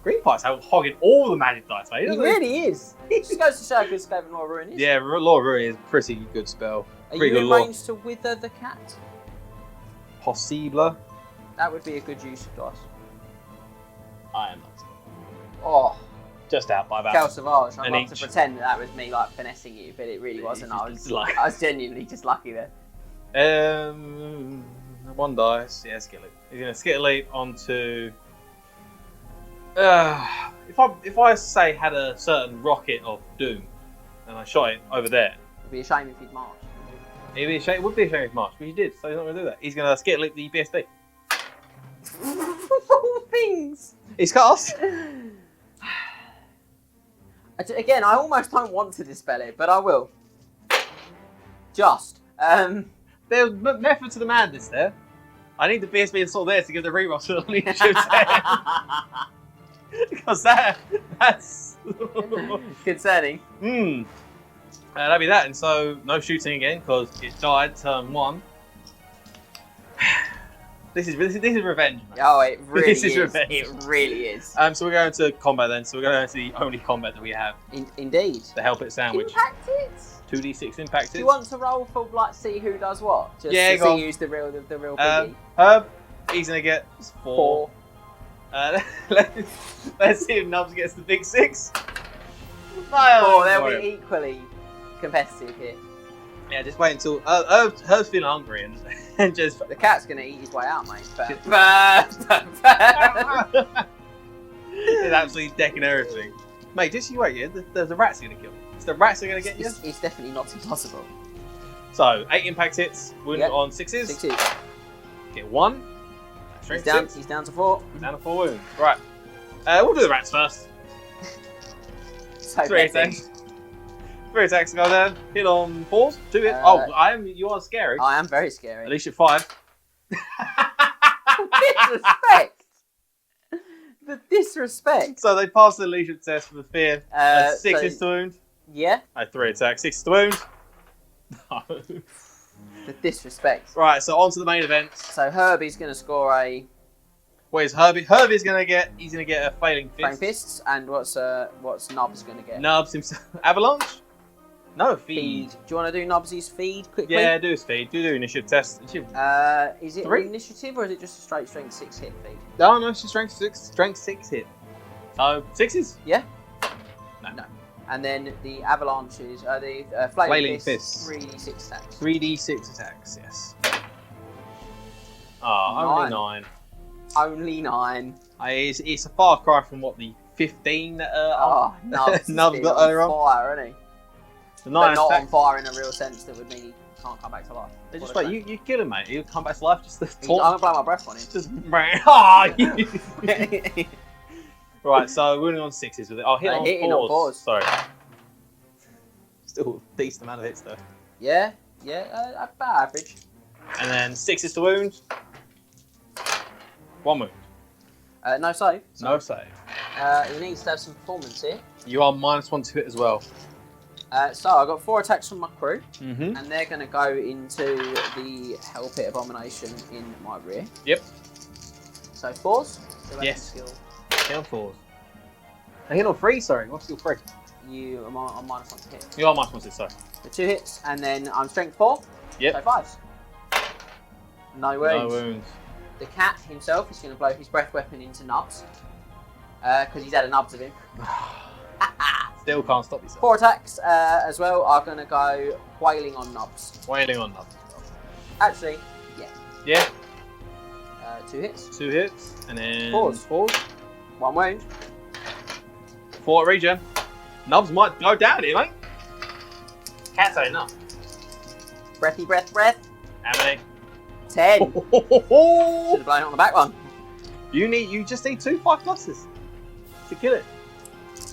green pies. How hogging all the magic dice, mate. He Isn't really is. It just goes to show how good Skaven Law Ruin is. Yeah, Law of Ruin is a pretty good spell. Are Pretty you good in law. range to wither the cat? Possible. That would be a good use of dice. I am not. Oh, Just out by about. Cal Savage. I'd an love inch. to pretend that was me like finessing you, but it really wasn't. I was genuinely just lucky there. 1 dice. Yeah, Skittily. He's going to Skittily onto. If I say had a certain rocket of doom, and I shot it over there, It'd be a shame if he'd marched. it would be a shame if March, but he did, so he's not going to do that. He's going to Skittily the BSB. All things. He's cast. Again, I almost don't want to dispel it, but I will. Just. There's method to the madness there. I need the BSB installed there to give the reroll to the leadership set. Because that's Concerning. that'd be that, and so no shooting again because it died turn 1. This is revenge, man. Oh, it really This is. is revenge. It really is. So we're going to combat then. So we're going to the only combat that we have, Indeed. the Help It sandwich. Impacted? 2d6 impacted. Do you want to roll for like see who does what? Just Yeah, to go on. see who's the real piggy. Herb, he's gonna get 4. Let's see if Nubs gets the big 6. Oh, they'll be equally competitive here. Yeah, just wait until Herb's feeling hungry and just. The cat's gonna eat his way out, mate. He's absolutely decking everything. Mate, just you wait, yeah? The rats are gonna kill him. It's the rats are gonna get you. It's definitely not impossible. So, 8 impact hits, wound Yep. on 6s. 6 Get 1. He's Strength down. 6. He's down to 4. Down to 4 wounds. Right. We'll do the rats first. So 3 betting. attacks. 3 attacks go down. Hit on 4s. 2 hits. You are scary. I am very scary. At least you're 5. Disrespect. The disrespect. So they pass the leadership test with fear. 6 is to wound. Yeah. 3 attacks. 6 is to wound. No. The disrespect. Right, so on to the main event. So Herbie's going to score a Where is Herbie? Herbie's gonna get. He's gonna get a failing fist. flame fists, and what's Nubs going to get? Nubs himself. Avalanche. No feed. Feed. Do you want to do Nubsy's feed quickly? Yeah, do his feed. Do initiative test. Is it 3? an initiative or is it just a straight strength 6 hit feed? No, it's just strength 6. Strength 6 hit. So 6s. Yeah. No. And then the avalanches, the flailing fists. 3d6 attacks. 3d6 attacks. Yes. Only 9. Only 9. It's a far cry from what the 15 that Nubs Nubs got earlier on. fire, isn't he? The But 9 not on attacks. fire in a real sense that would mean can't come back to life. They're just What a like, shame. you kill him, mate. He'll come back to life just to I'm talk. gonna blow my breath on him. Just Right, so we're only on 6s with it. Oh, Hitting on 4s. Sorry. Still a decent amount of hits though. Yeah, about average. And then 6s to wound. 1 wound. No save. No save. He needs to have some performance here. You are -1 to hit as well. So I got 4 attacks from my crew, Mm-hmm. and they're going to go into the Hell Pit Abomination in my rear. Yep. So 4s. So Yes. Skill. Hit on 4s. I hit on 3, sorry. What's skill 3? You are on -1 to hit. You are -1 to hit, sorry. The 2 hits, and then I'm strength 4. Yep. So 5s. No wounds. No wounds. The cat himself is going to blow his breath weapon into nubs. Because he's had a nubs of him. Still can't stop yourself. 4 attacks as well are going to go wailing on nubs. Wailing on nothing. Actually, yeah. Yeah. 2 hits. 2 hits. And then 4s. 1 wound. 4 regen. Nubs might go down here, mate. Cat's ain't enough. Breathy breath. How many? 10. Should have blown it on the back one. You just need 2 5+s to kill it.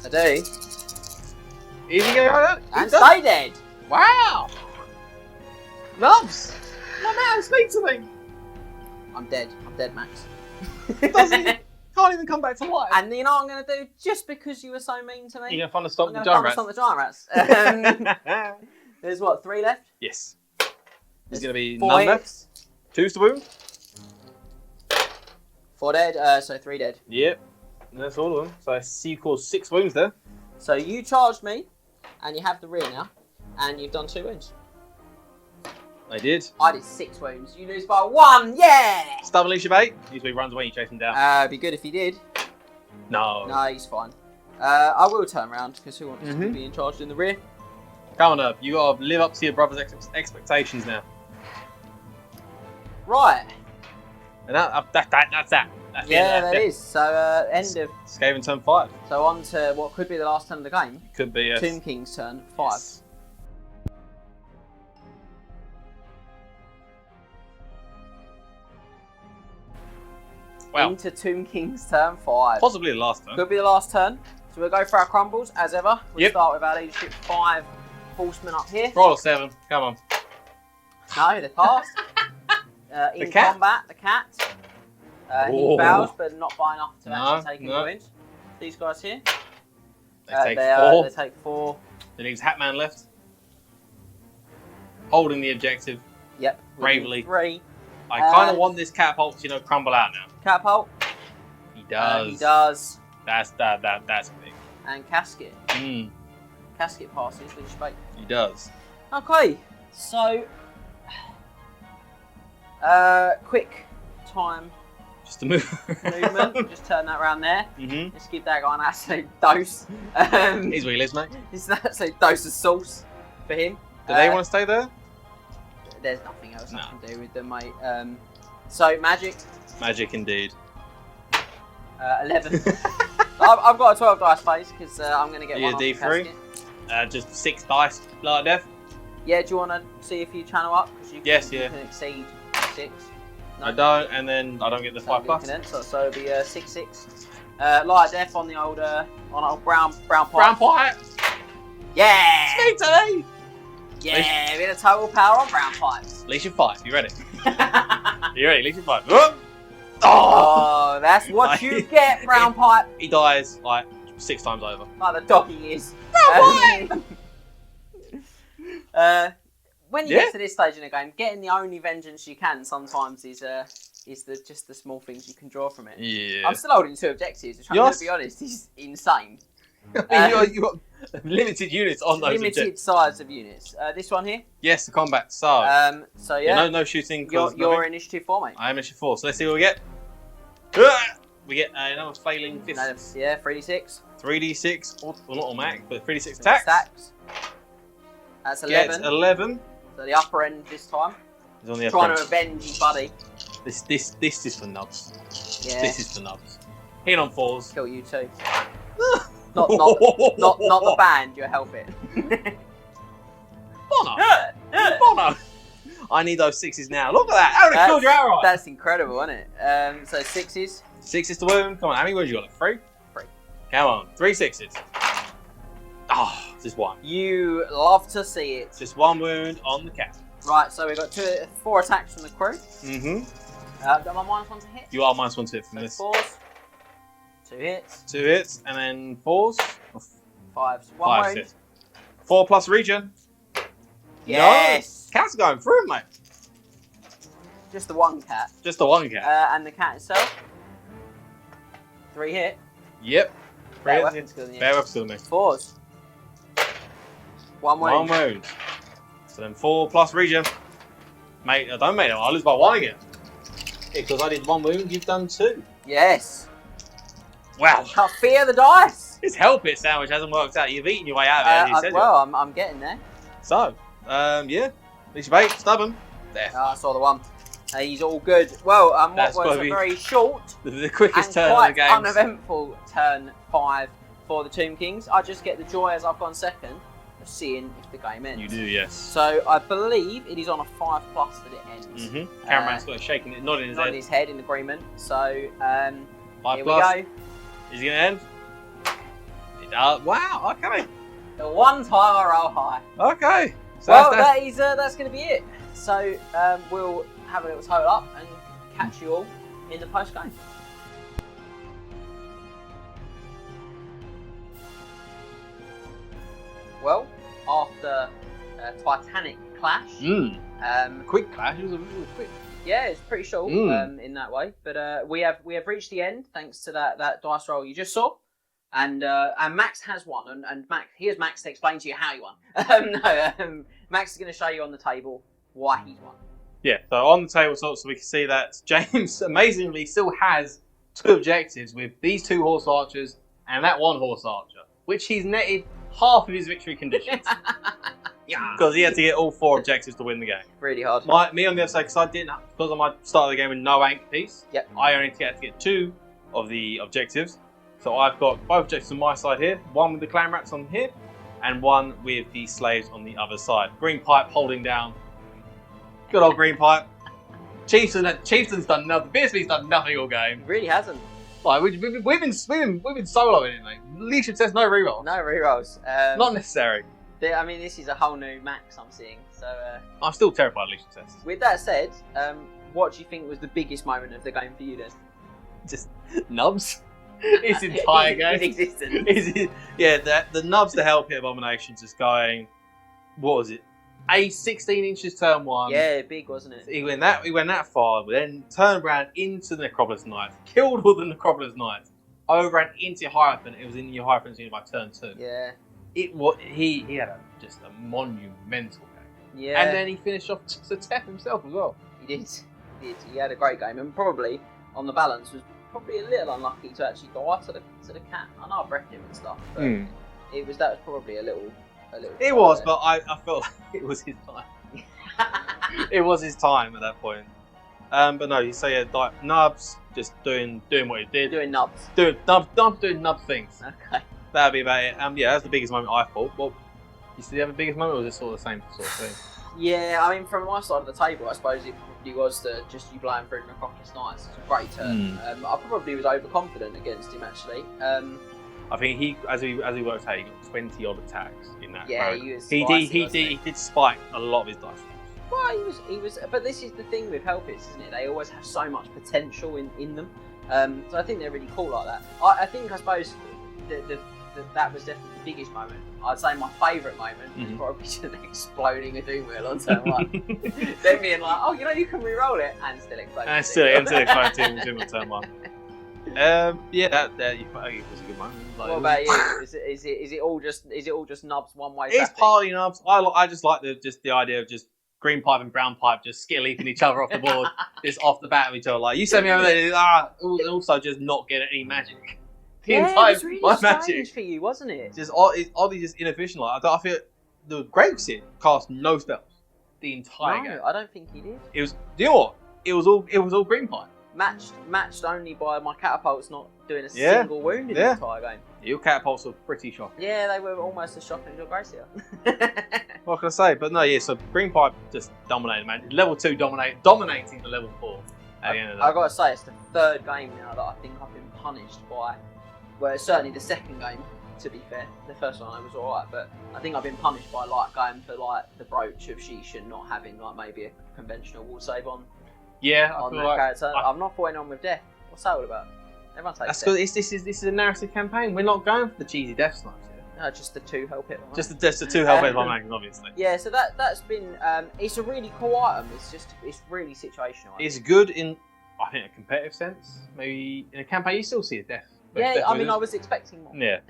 I do. Easy go. And stay dead. Wow. Nubs. My man, speak to me. I'm dead, Max. Doesn't can't even come back to life. And you know what I'm going to do? Just because you were so mean to me, You're gonna find a stop I'm the going to giant stop rats. the giant rats. There's what, 3 left? Yes. There's gonna be 4 none left. hits. 2's to wound. 4 dead, so 3 dead. Yep. And that's all of them. So I see you caused 6 wounds there. So you charged me, and you have the rear now, and you've done 2 wounds. I did. I did 6 wounds. You lose by 1, yeah! Stubborn Liche bait. Usually runs away, you chase him down. It'd be good if he did. No. No, he's fine. I will turn around, because who wants to be in charge in the rear? Come on up. You gotta live up to your brother's expectations now. Right. And that's that. That's Yeah, it. that is. So, end of... Skaven turn 5. So on to what could be the last turn of the game. Could be a... Tomb King's turn, 5. Yes. Wow. Into Tomb King's turn 5. Possibly the last turn. Could be the last turn. So we'll go for our crumbles, as ever. We'll Yep. start with our leadership 5 horsemen up here. Roll a 7. Come on. No, they passed. In cat? combat, the cat. He Oh. bows, but not by enough to No, actually take any no. wounds. These guys here. They take they 4. They take 4. There leaves Hatman left. Holding the objective. Yep. Bravely. 3. I kind of want this catapult to, crumble out now. Catapult. He does. He does. That's big. And casket. Mm, Casket passes, leash bait. he does. Okay, so quick time Just to move. movement. Just turn that around there. Mm-hmm. Just give that guy an absolute dose. He's where he lives, mate. It's an absolute dose of sauce for him. Do they want to stay there? There's nothing else I No. can do with them, mate. So magic, Magic indeed. 11. I've got a 12 dice phase because I'm going to get Yeah, one off the D3. casket. Just 6 dice, Light Death. Yeah, do you want to see if you channel up? 'Cause you Yes, you yeah. can exceed 6. No. I don't, and then I don't get the 5+. So it'll be 6/6. Light death on the old brown pipe. Brown pipe. Yeah. Speak to me. Yeah, a bit of total power on brown pipes. Leash of 5. You ready? You ready? Leash of 5. Oh, that's what you get, brown pipe. He dies like 6 times over. Like the dog he is. When you Yeah. get to this stage in the game, getting the only vengeance you can sometimes is just the small things you can draw from it. Yeah. I'm still holding 2 objectives, which I'm going Yes. to be honest, is insane. you got limited units on those Limited objectives. size of units. This one here. Yes, the combat. So, So yeah, no shooting. your 'cause nothing. initiative 4, mate. I am issue 4. So let's see what we get. We get another failing fist. No, yeah, 3d6. 3d6, well not automatic, but 3d6 attacks. Stacks. That's 11. Gets 11. So the upper end this time. He's on the Trying upper to avenge his buddy. This is for nubs. Yeah. This is for nubs. Hit on 4s. Kill you too. not the band. You help it. Bono. Bono. I need those 6s now. Look at that. That would have killed your outright. That's incredible, isn't it? So 6s. 6s to wound. Come on, how many wounds you got? Like 3? 3. Come on. 3 6s. Oh, just 1. You love to see it. Just 1 wound on the cat. Right, so we've got 4 attacks from the crew. Mm-hmm. Got my -1 to hit. You are -1 to hit from So this. 4s. 2 hits. 2 hits, and then 4s. 5s. 1 5 wound. hits. 4 plus regen. Yes! No. Cat's going through, mate. Just the 1 cat. Just the 1 cat. And the cat itself. 3 hit. Yep. Better 3 weapon hits. skill than you. Better weapon skill than me. 4s. 1 wound. 1 wound. So then 4 plus regen. Mate, I don't make it. I lose by 1 again. Because I did 1 wound, you've done 2. Yes. Wow. Can't fear the dice. This help it sandwich hasn't worked out. You've eaten your way out of it, as you said. Well, I'm getting there. So, yeah. Liche bait, stubborn. There. I saw the 1. He's all good. Well, what That's was gotta a be very short The quickest and turn of the quite game. uneventful turn 5 for the Tomb Kings. I just get the joy as I've gone second of seeing if the game ends. You do, yes. So I believe it is on a 5+ that it ends. Mm-hmm. Cameraman's got it shaking it, nodding his Nodding head. his head in agreement. So 5 here plus. we go. Is he going to end? It does. Wow, okay. The 1 time I roll high. Okay. So Well, that's that's going to be it. So we'll have a little total up and catch you all in the post game. Well, after a Titanic clash, quick clash. It was quick. yeah, it's pretty short in that way. But we have reached the end thanks to that dice roll you just saw. And Max has won, and Max, here's Max to explain to you how he won. Max is going to show you on the table why he's won. Yeah, so on the tabletop, so we can see that James amazingly still has 2 objectives with these 2 horse archers and that 1 horse archer, which he's netted half of his victory conditions. Yeah. Because he had to get all 4 objectives to win the game. Really hard. Me on the other side, because I started the game with no Ankh piece, Yep. I only had to get 2 of the objectives. So I've got both objectives on my side here, 1 with the clan rats on here, and 1 with the slaves on the other side. Green Pipe holding down. Good old Green Pipe. Chieftain's done nothing. BSB's done nothing all game. It really hasn't. Like we've been soloing it, mate. Leadership says no rerolls. No rerolls. Not necessary. I mean, this is a whole new Max I'm seeing. So I'm still terrified of leadership tests. with that said, what do you think was the biggest moment of the game for you then? Just nubs. His entire game. In existence. The nubs to help hit abominations is going. What was it? 16 inches turn 1. Yeah, big, wasn't it? He went that far, but then turned around into the Necropolis Knights, killed all the Necropolis Knights, over and into Hierophant. It was in your Hierophant's unit by turn 2. Yeah. He had just a monumental game. Yeah. And then he finished off Setep himself as well. He did. He had a great game, and probably on the balance was probably a little unlucky to actually go after the cat. I know I breathed him and stuff, but that was probably a little. It was, but I felt like it was his time. It was his time at that point. But no, you say like nubs, just doing what he did. Doing nubs. Doing nub things. Okay. That'd be about it. Yeah, that's the biggest moment I thought. Well, you see, the biggest moment, or was it sort of the same sort of thing? Yeah, I mean, from my side of the table, I suppose it probably was just you blowing through the Necropolis Knights. It's a great turn. I probably was overconfident against him actually. I think he, as he worked out, he got 20 odd attacks in that. Yeah, round. he was. He did spike a lot of his dice. Well, he was. But this is the thing with Helpits, isn't it? They always have so much potential in them. So I think they're really cool like that. I suppose that was definitely the biggest moment. I'd say my favourite moment was probably just exploding a Doomwheel on turn 1. Then being like, oh, you can re-roll it, and still exploding. And still exploding Doom on turn 1. Yeah, that was a good moment. Like, what about you? Is it all just nubs one way? It's partly nubs. I just like the idea of just green pipe and brown pipe just skill leaping each other off the board, just off the bat of each other. Like you send me over there, and also just not get any magic. It was really my strange magic for you, wasn't it? it's oddly just inefficient. Like I feel the Graveseer cast no spells the entire game. I don't think he did. It was. Do you know what? It was all green pipe. matched only by my catapults not doing a single wound in the entire game. Your catapults were pretty shocking. Yeah, they were almost as shocking as your Gracia. What can I say? But no, yeah, so Green Pipe just dominated, man. Level 2 dominating the level 4 at the end of that. I've got to say, it's the third game now that I think I've been punished by. Well, it's certainly the second game, to be fair. The first one I was alright, but I think I've been punished by like going for like the Brooch of Shyish and not having like maybe a conventional wall save on. Yeah, I on feel that like character. I'm not falling on with death. What's that all about? Everyone takes that's death. good. This is a narrative campaign. We're not going for the cheesy death snipes here. No, just the 2 help hit. Just the 2 health hit one magnum, obviously. Yeah, so that's been. It's a really cool item. It's really situational. It's good in, I think, a competitive sense. Maybe in a campaign you still see a death. Yeah, I mean, I was expecting more. Yeah,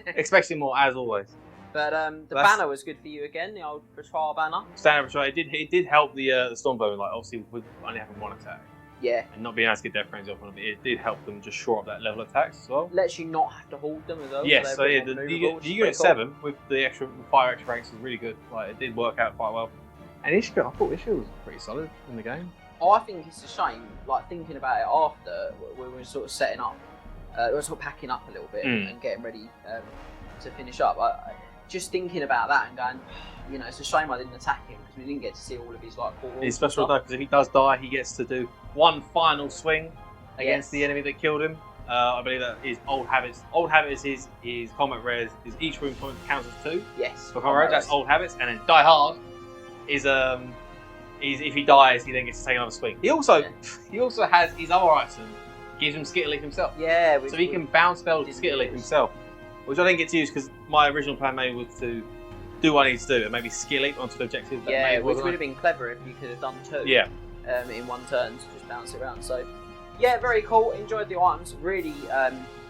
expecting more as always. But the banner was good for you again, the old Betrayal banner. Standard Betrayal. It did help the Stormbow, like obviously with only having 1 attack. Yeah. And not being able to get death range off on them, it did help them just shore up that level of attacks as well. Lets you not have to hold them as well. Yes, so yeah, the unit 7 with the 5 extra ranks was really good. Like it did work out quite well. And Ishka, I thought Ishka was pretty solid in the game. I think it's a shame, like thinking about it after, we were sort of setting up, we were sort of packing up a little bit and getting ready to finish up. Just thinking about that and going, you know, it's a shame I didn't attack him because we didn't get to see all of his like cool. His special attack, because if he does die, he gets to do one final swing against the enemy that killed him. I believe that is old habits. Old habits is his combat rares. Is each wound point counts as 2. Yes. For combat rares, that's old habits, and then die hard is if he dies, he then gets to take another swing. He also has his other item, gives him Skitter Leap himself. Yeah. So he can bounce spells with Skitter Leap himself, which I didn't get to use because my original plan maybe was to do what I need to do and maybe Skitter Leap onto the objective. Yeah, which would have been clever if you could have done 2. Yeah. In 1 turn to just bounce it around. So, yeah, very cool. Enjoyed the items. Really,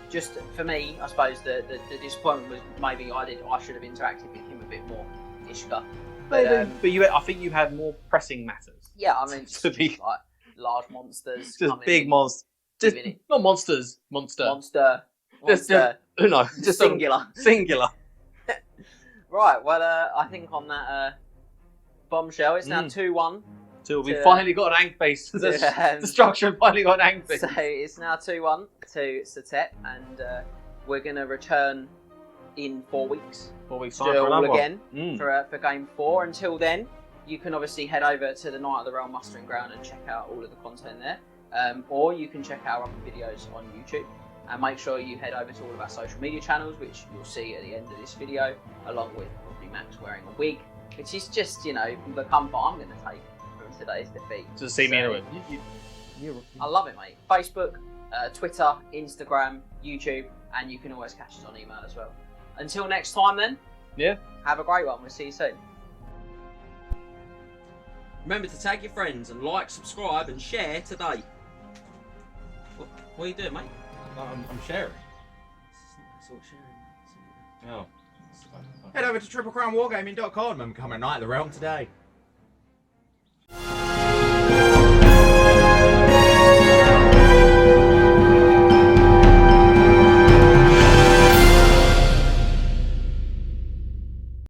just for me, I suppose the disappointment was maybe I should have interacted with him a bit more, Ishka. But I think you had more pressing matters. Yeah, I mean, to be like large monsters, just big monsters, just not monsters, monster, no, just singular, singular. Right. Well, I think on that bombshell, it's now 2-1. We finally got an Ankh base. The structure finally got an Ankh base. So it's now 2-1 to Setep, and we're going to return in 4 weeks. 4 weeks to time do for it all another again one. for game 4. Until then, you can obviously head over to the Night of the Realm Mustering Ground and check out all of the content there, or you can check out our other videos on YouTube. And make sure you head over to all of our social media channels, which you'll see at the end of this video, along with probably Max wearing a wig, which is just, you know, the comfort I'm going to take from today's defeat. Just see me in a wig. I love it, mate. Facebook, Twitter, Instagram, YouTube, and you can always catch us on email as well. Until next time then, have a great one. We'll see you soon. Remember to tag your friends and like, subscribe and share today. What are you doing, mate? I'm sharing. Sort of sharing. Oh. Head over to triplecrownwargaming.com and become a Knight of the Realm today.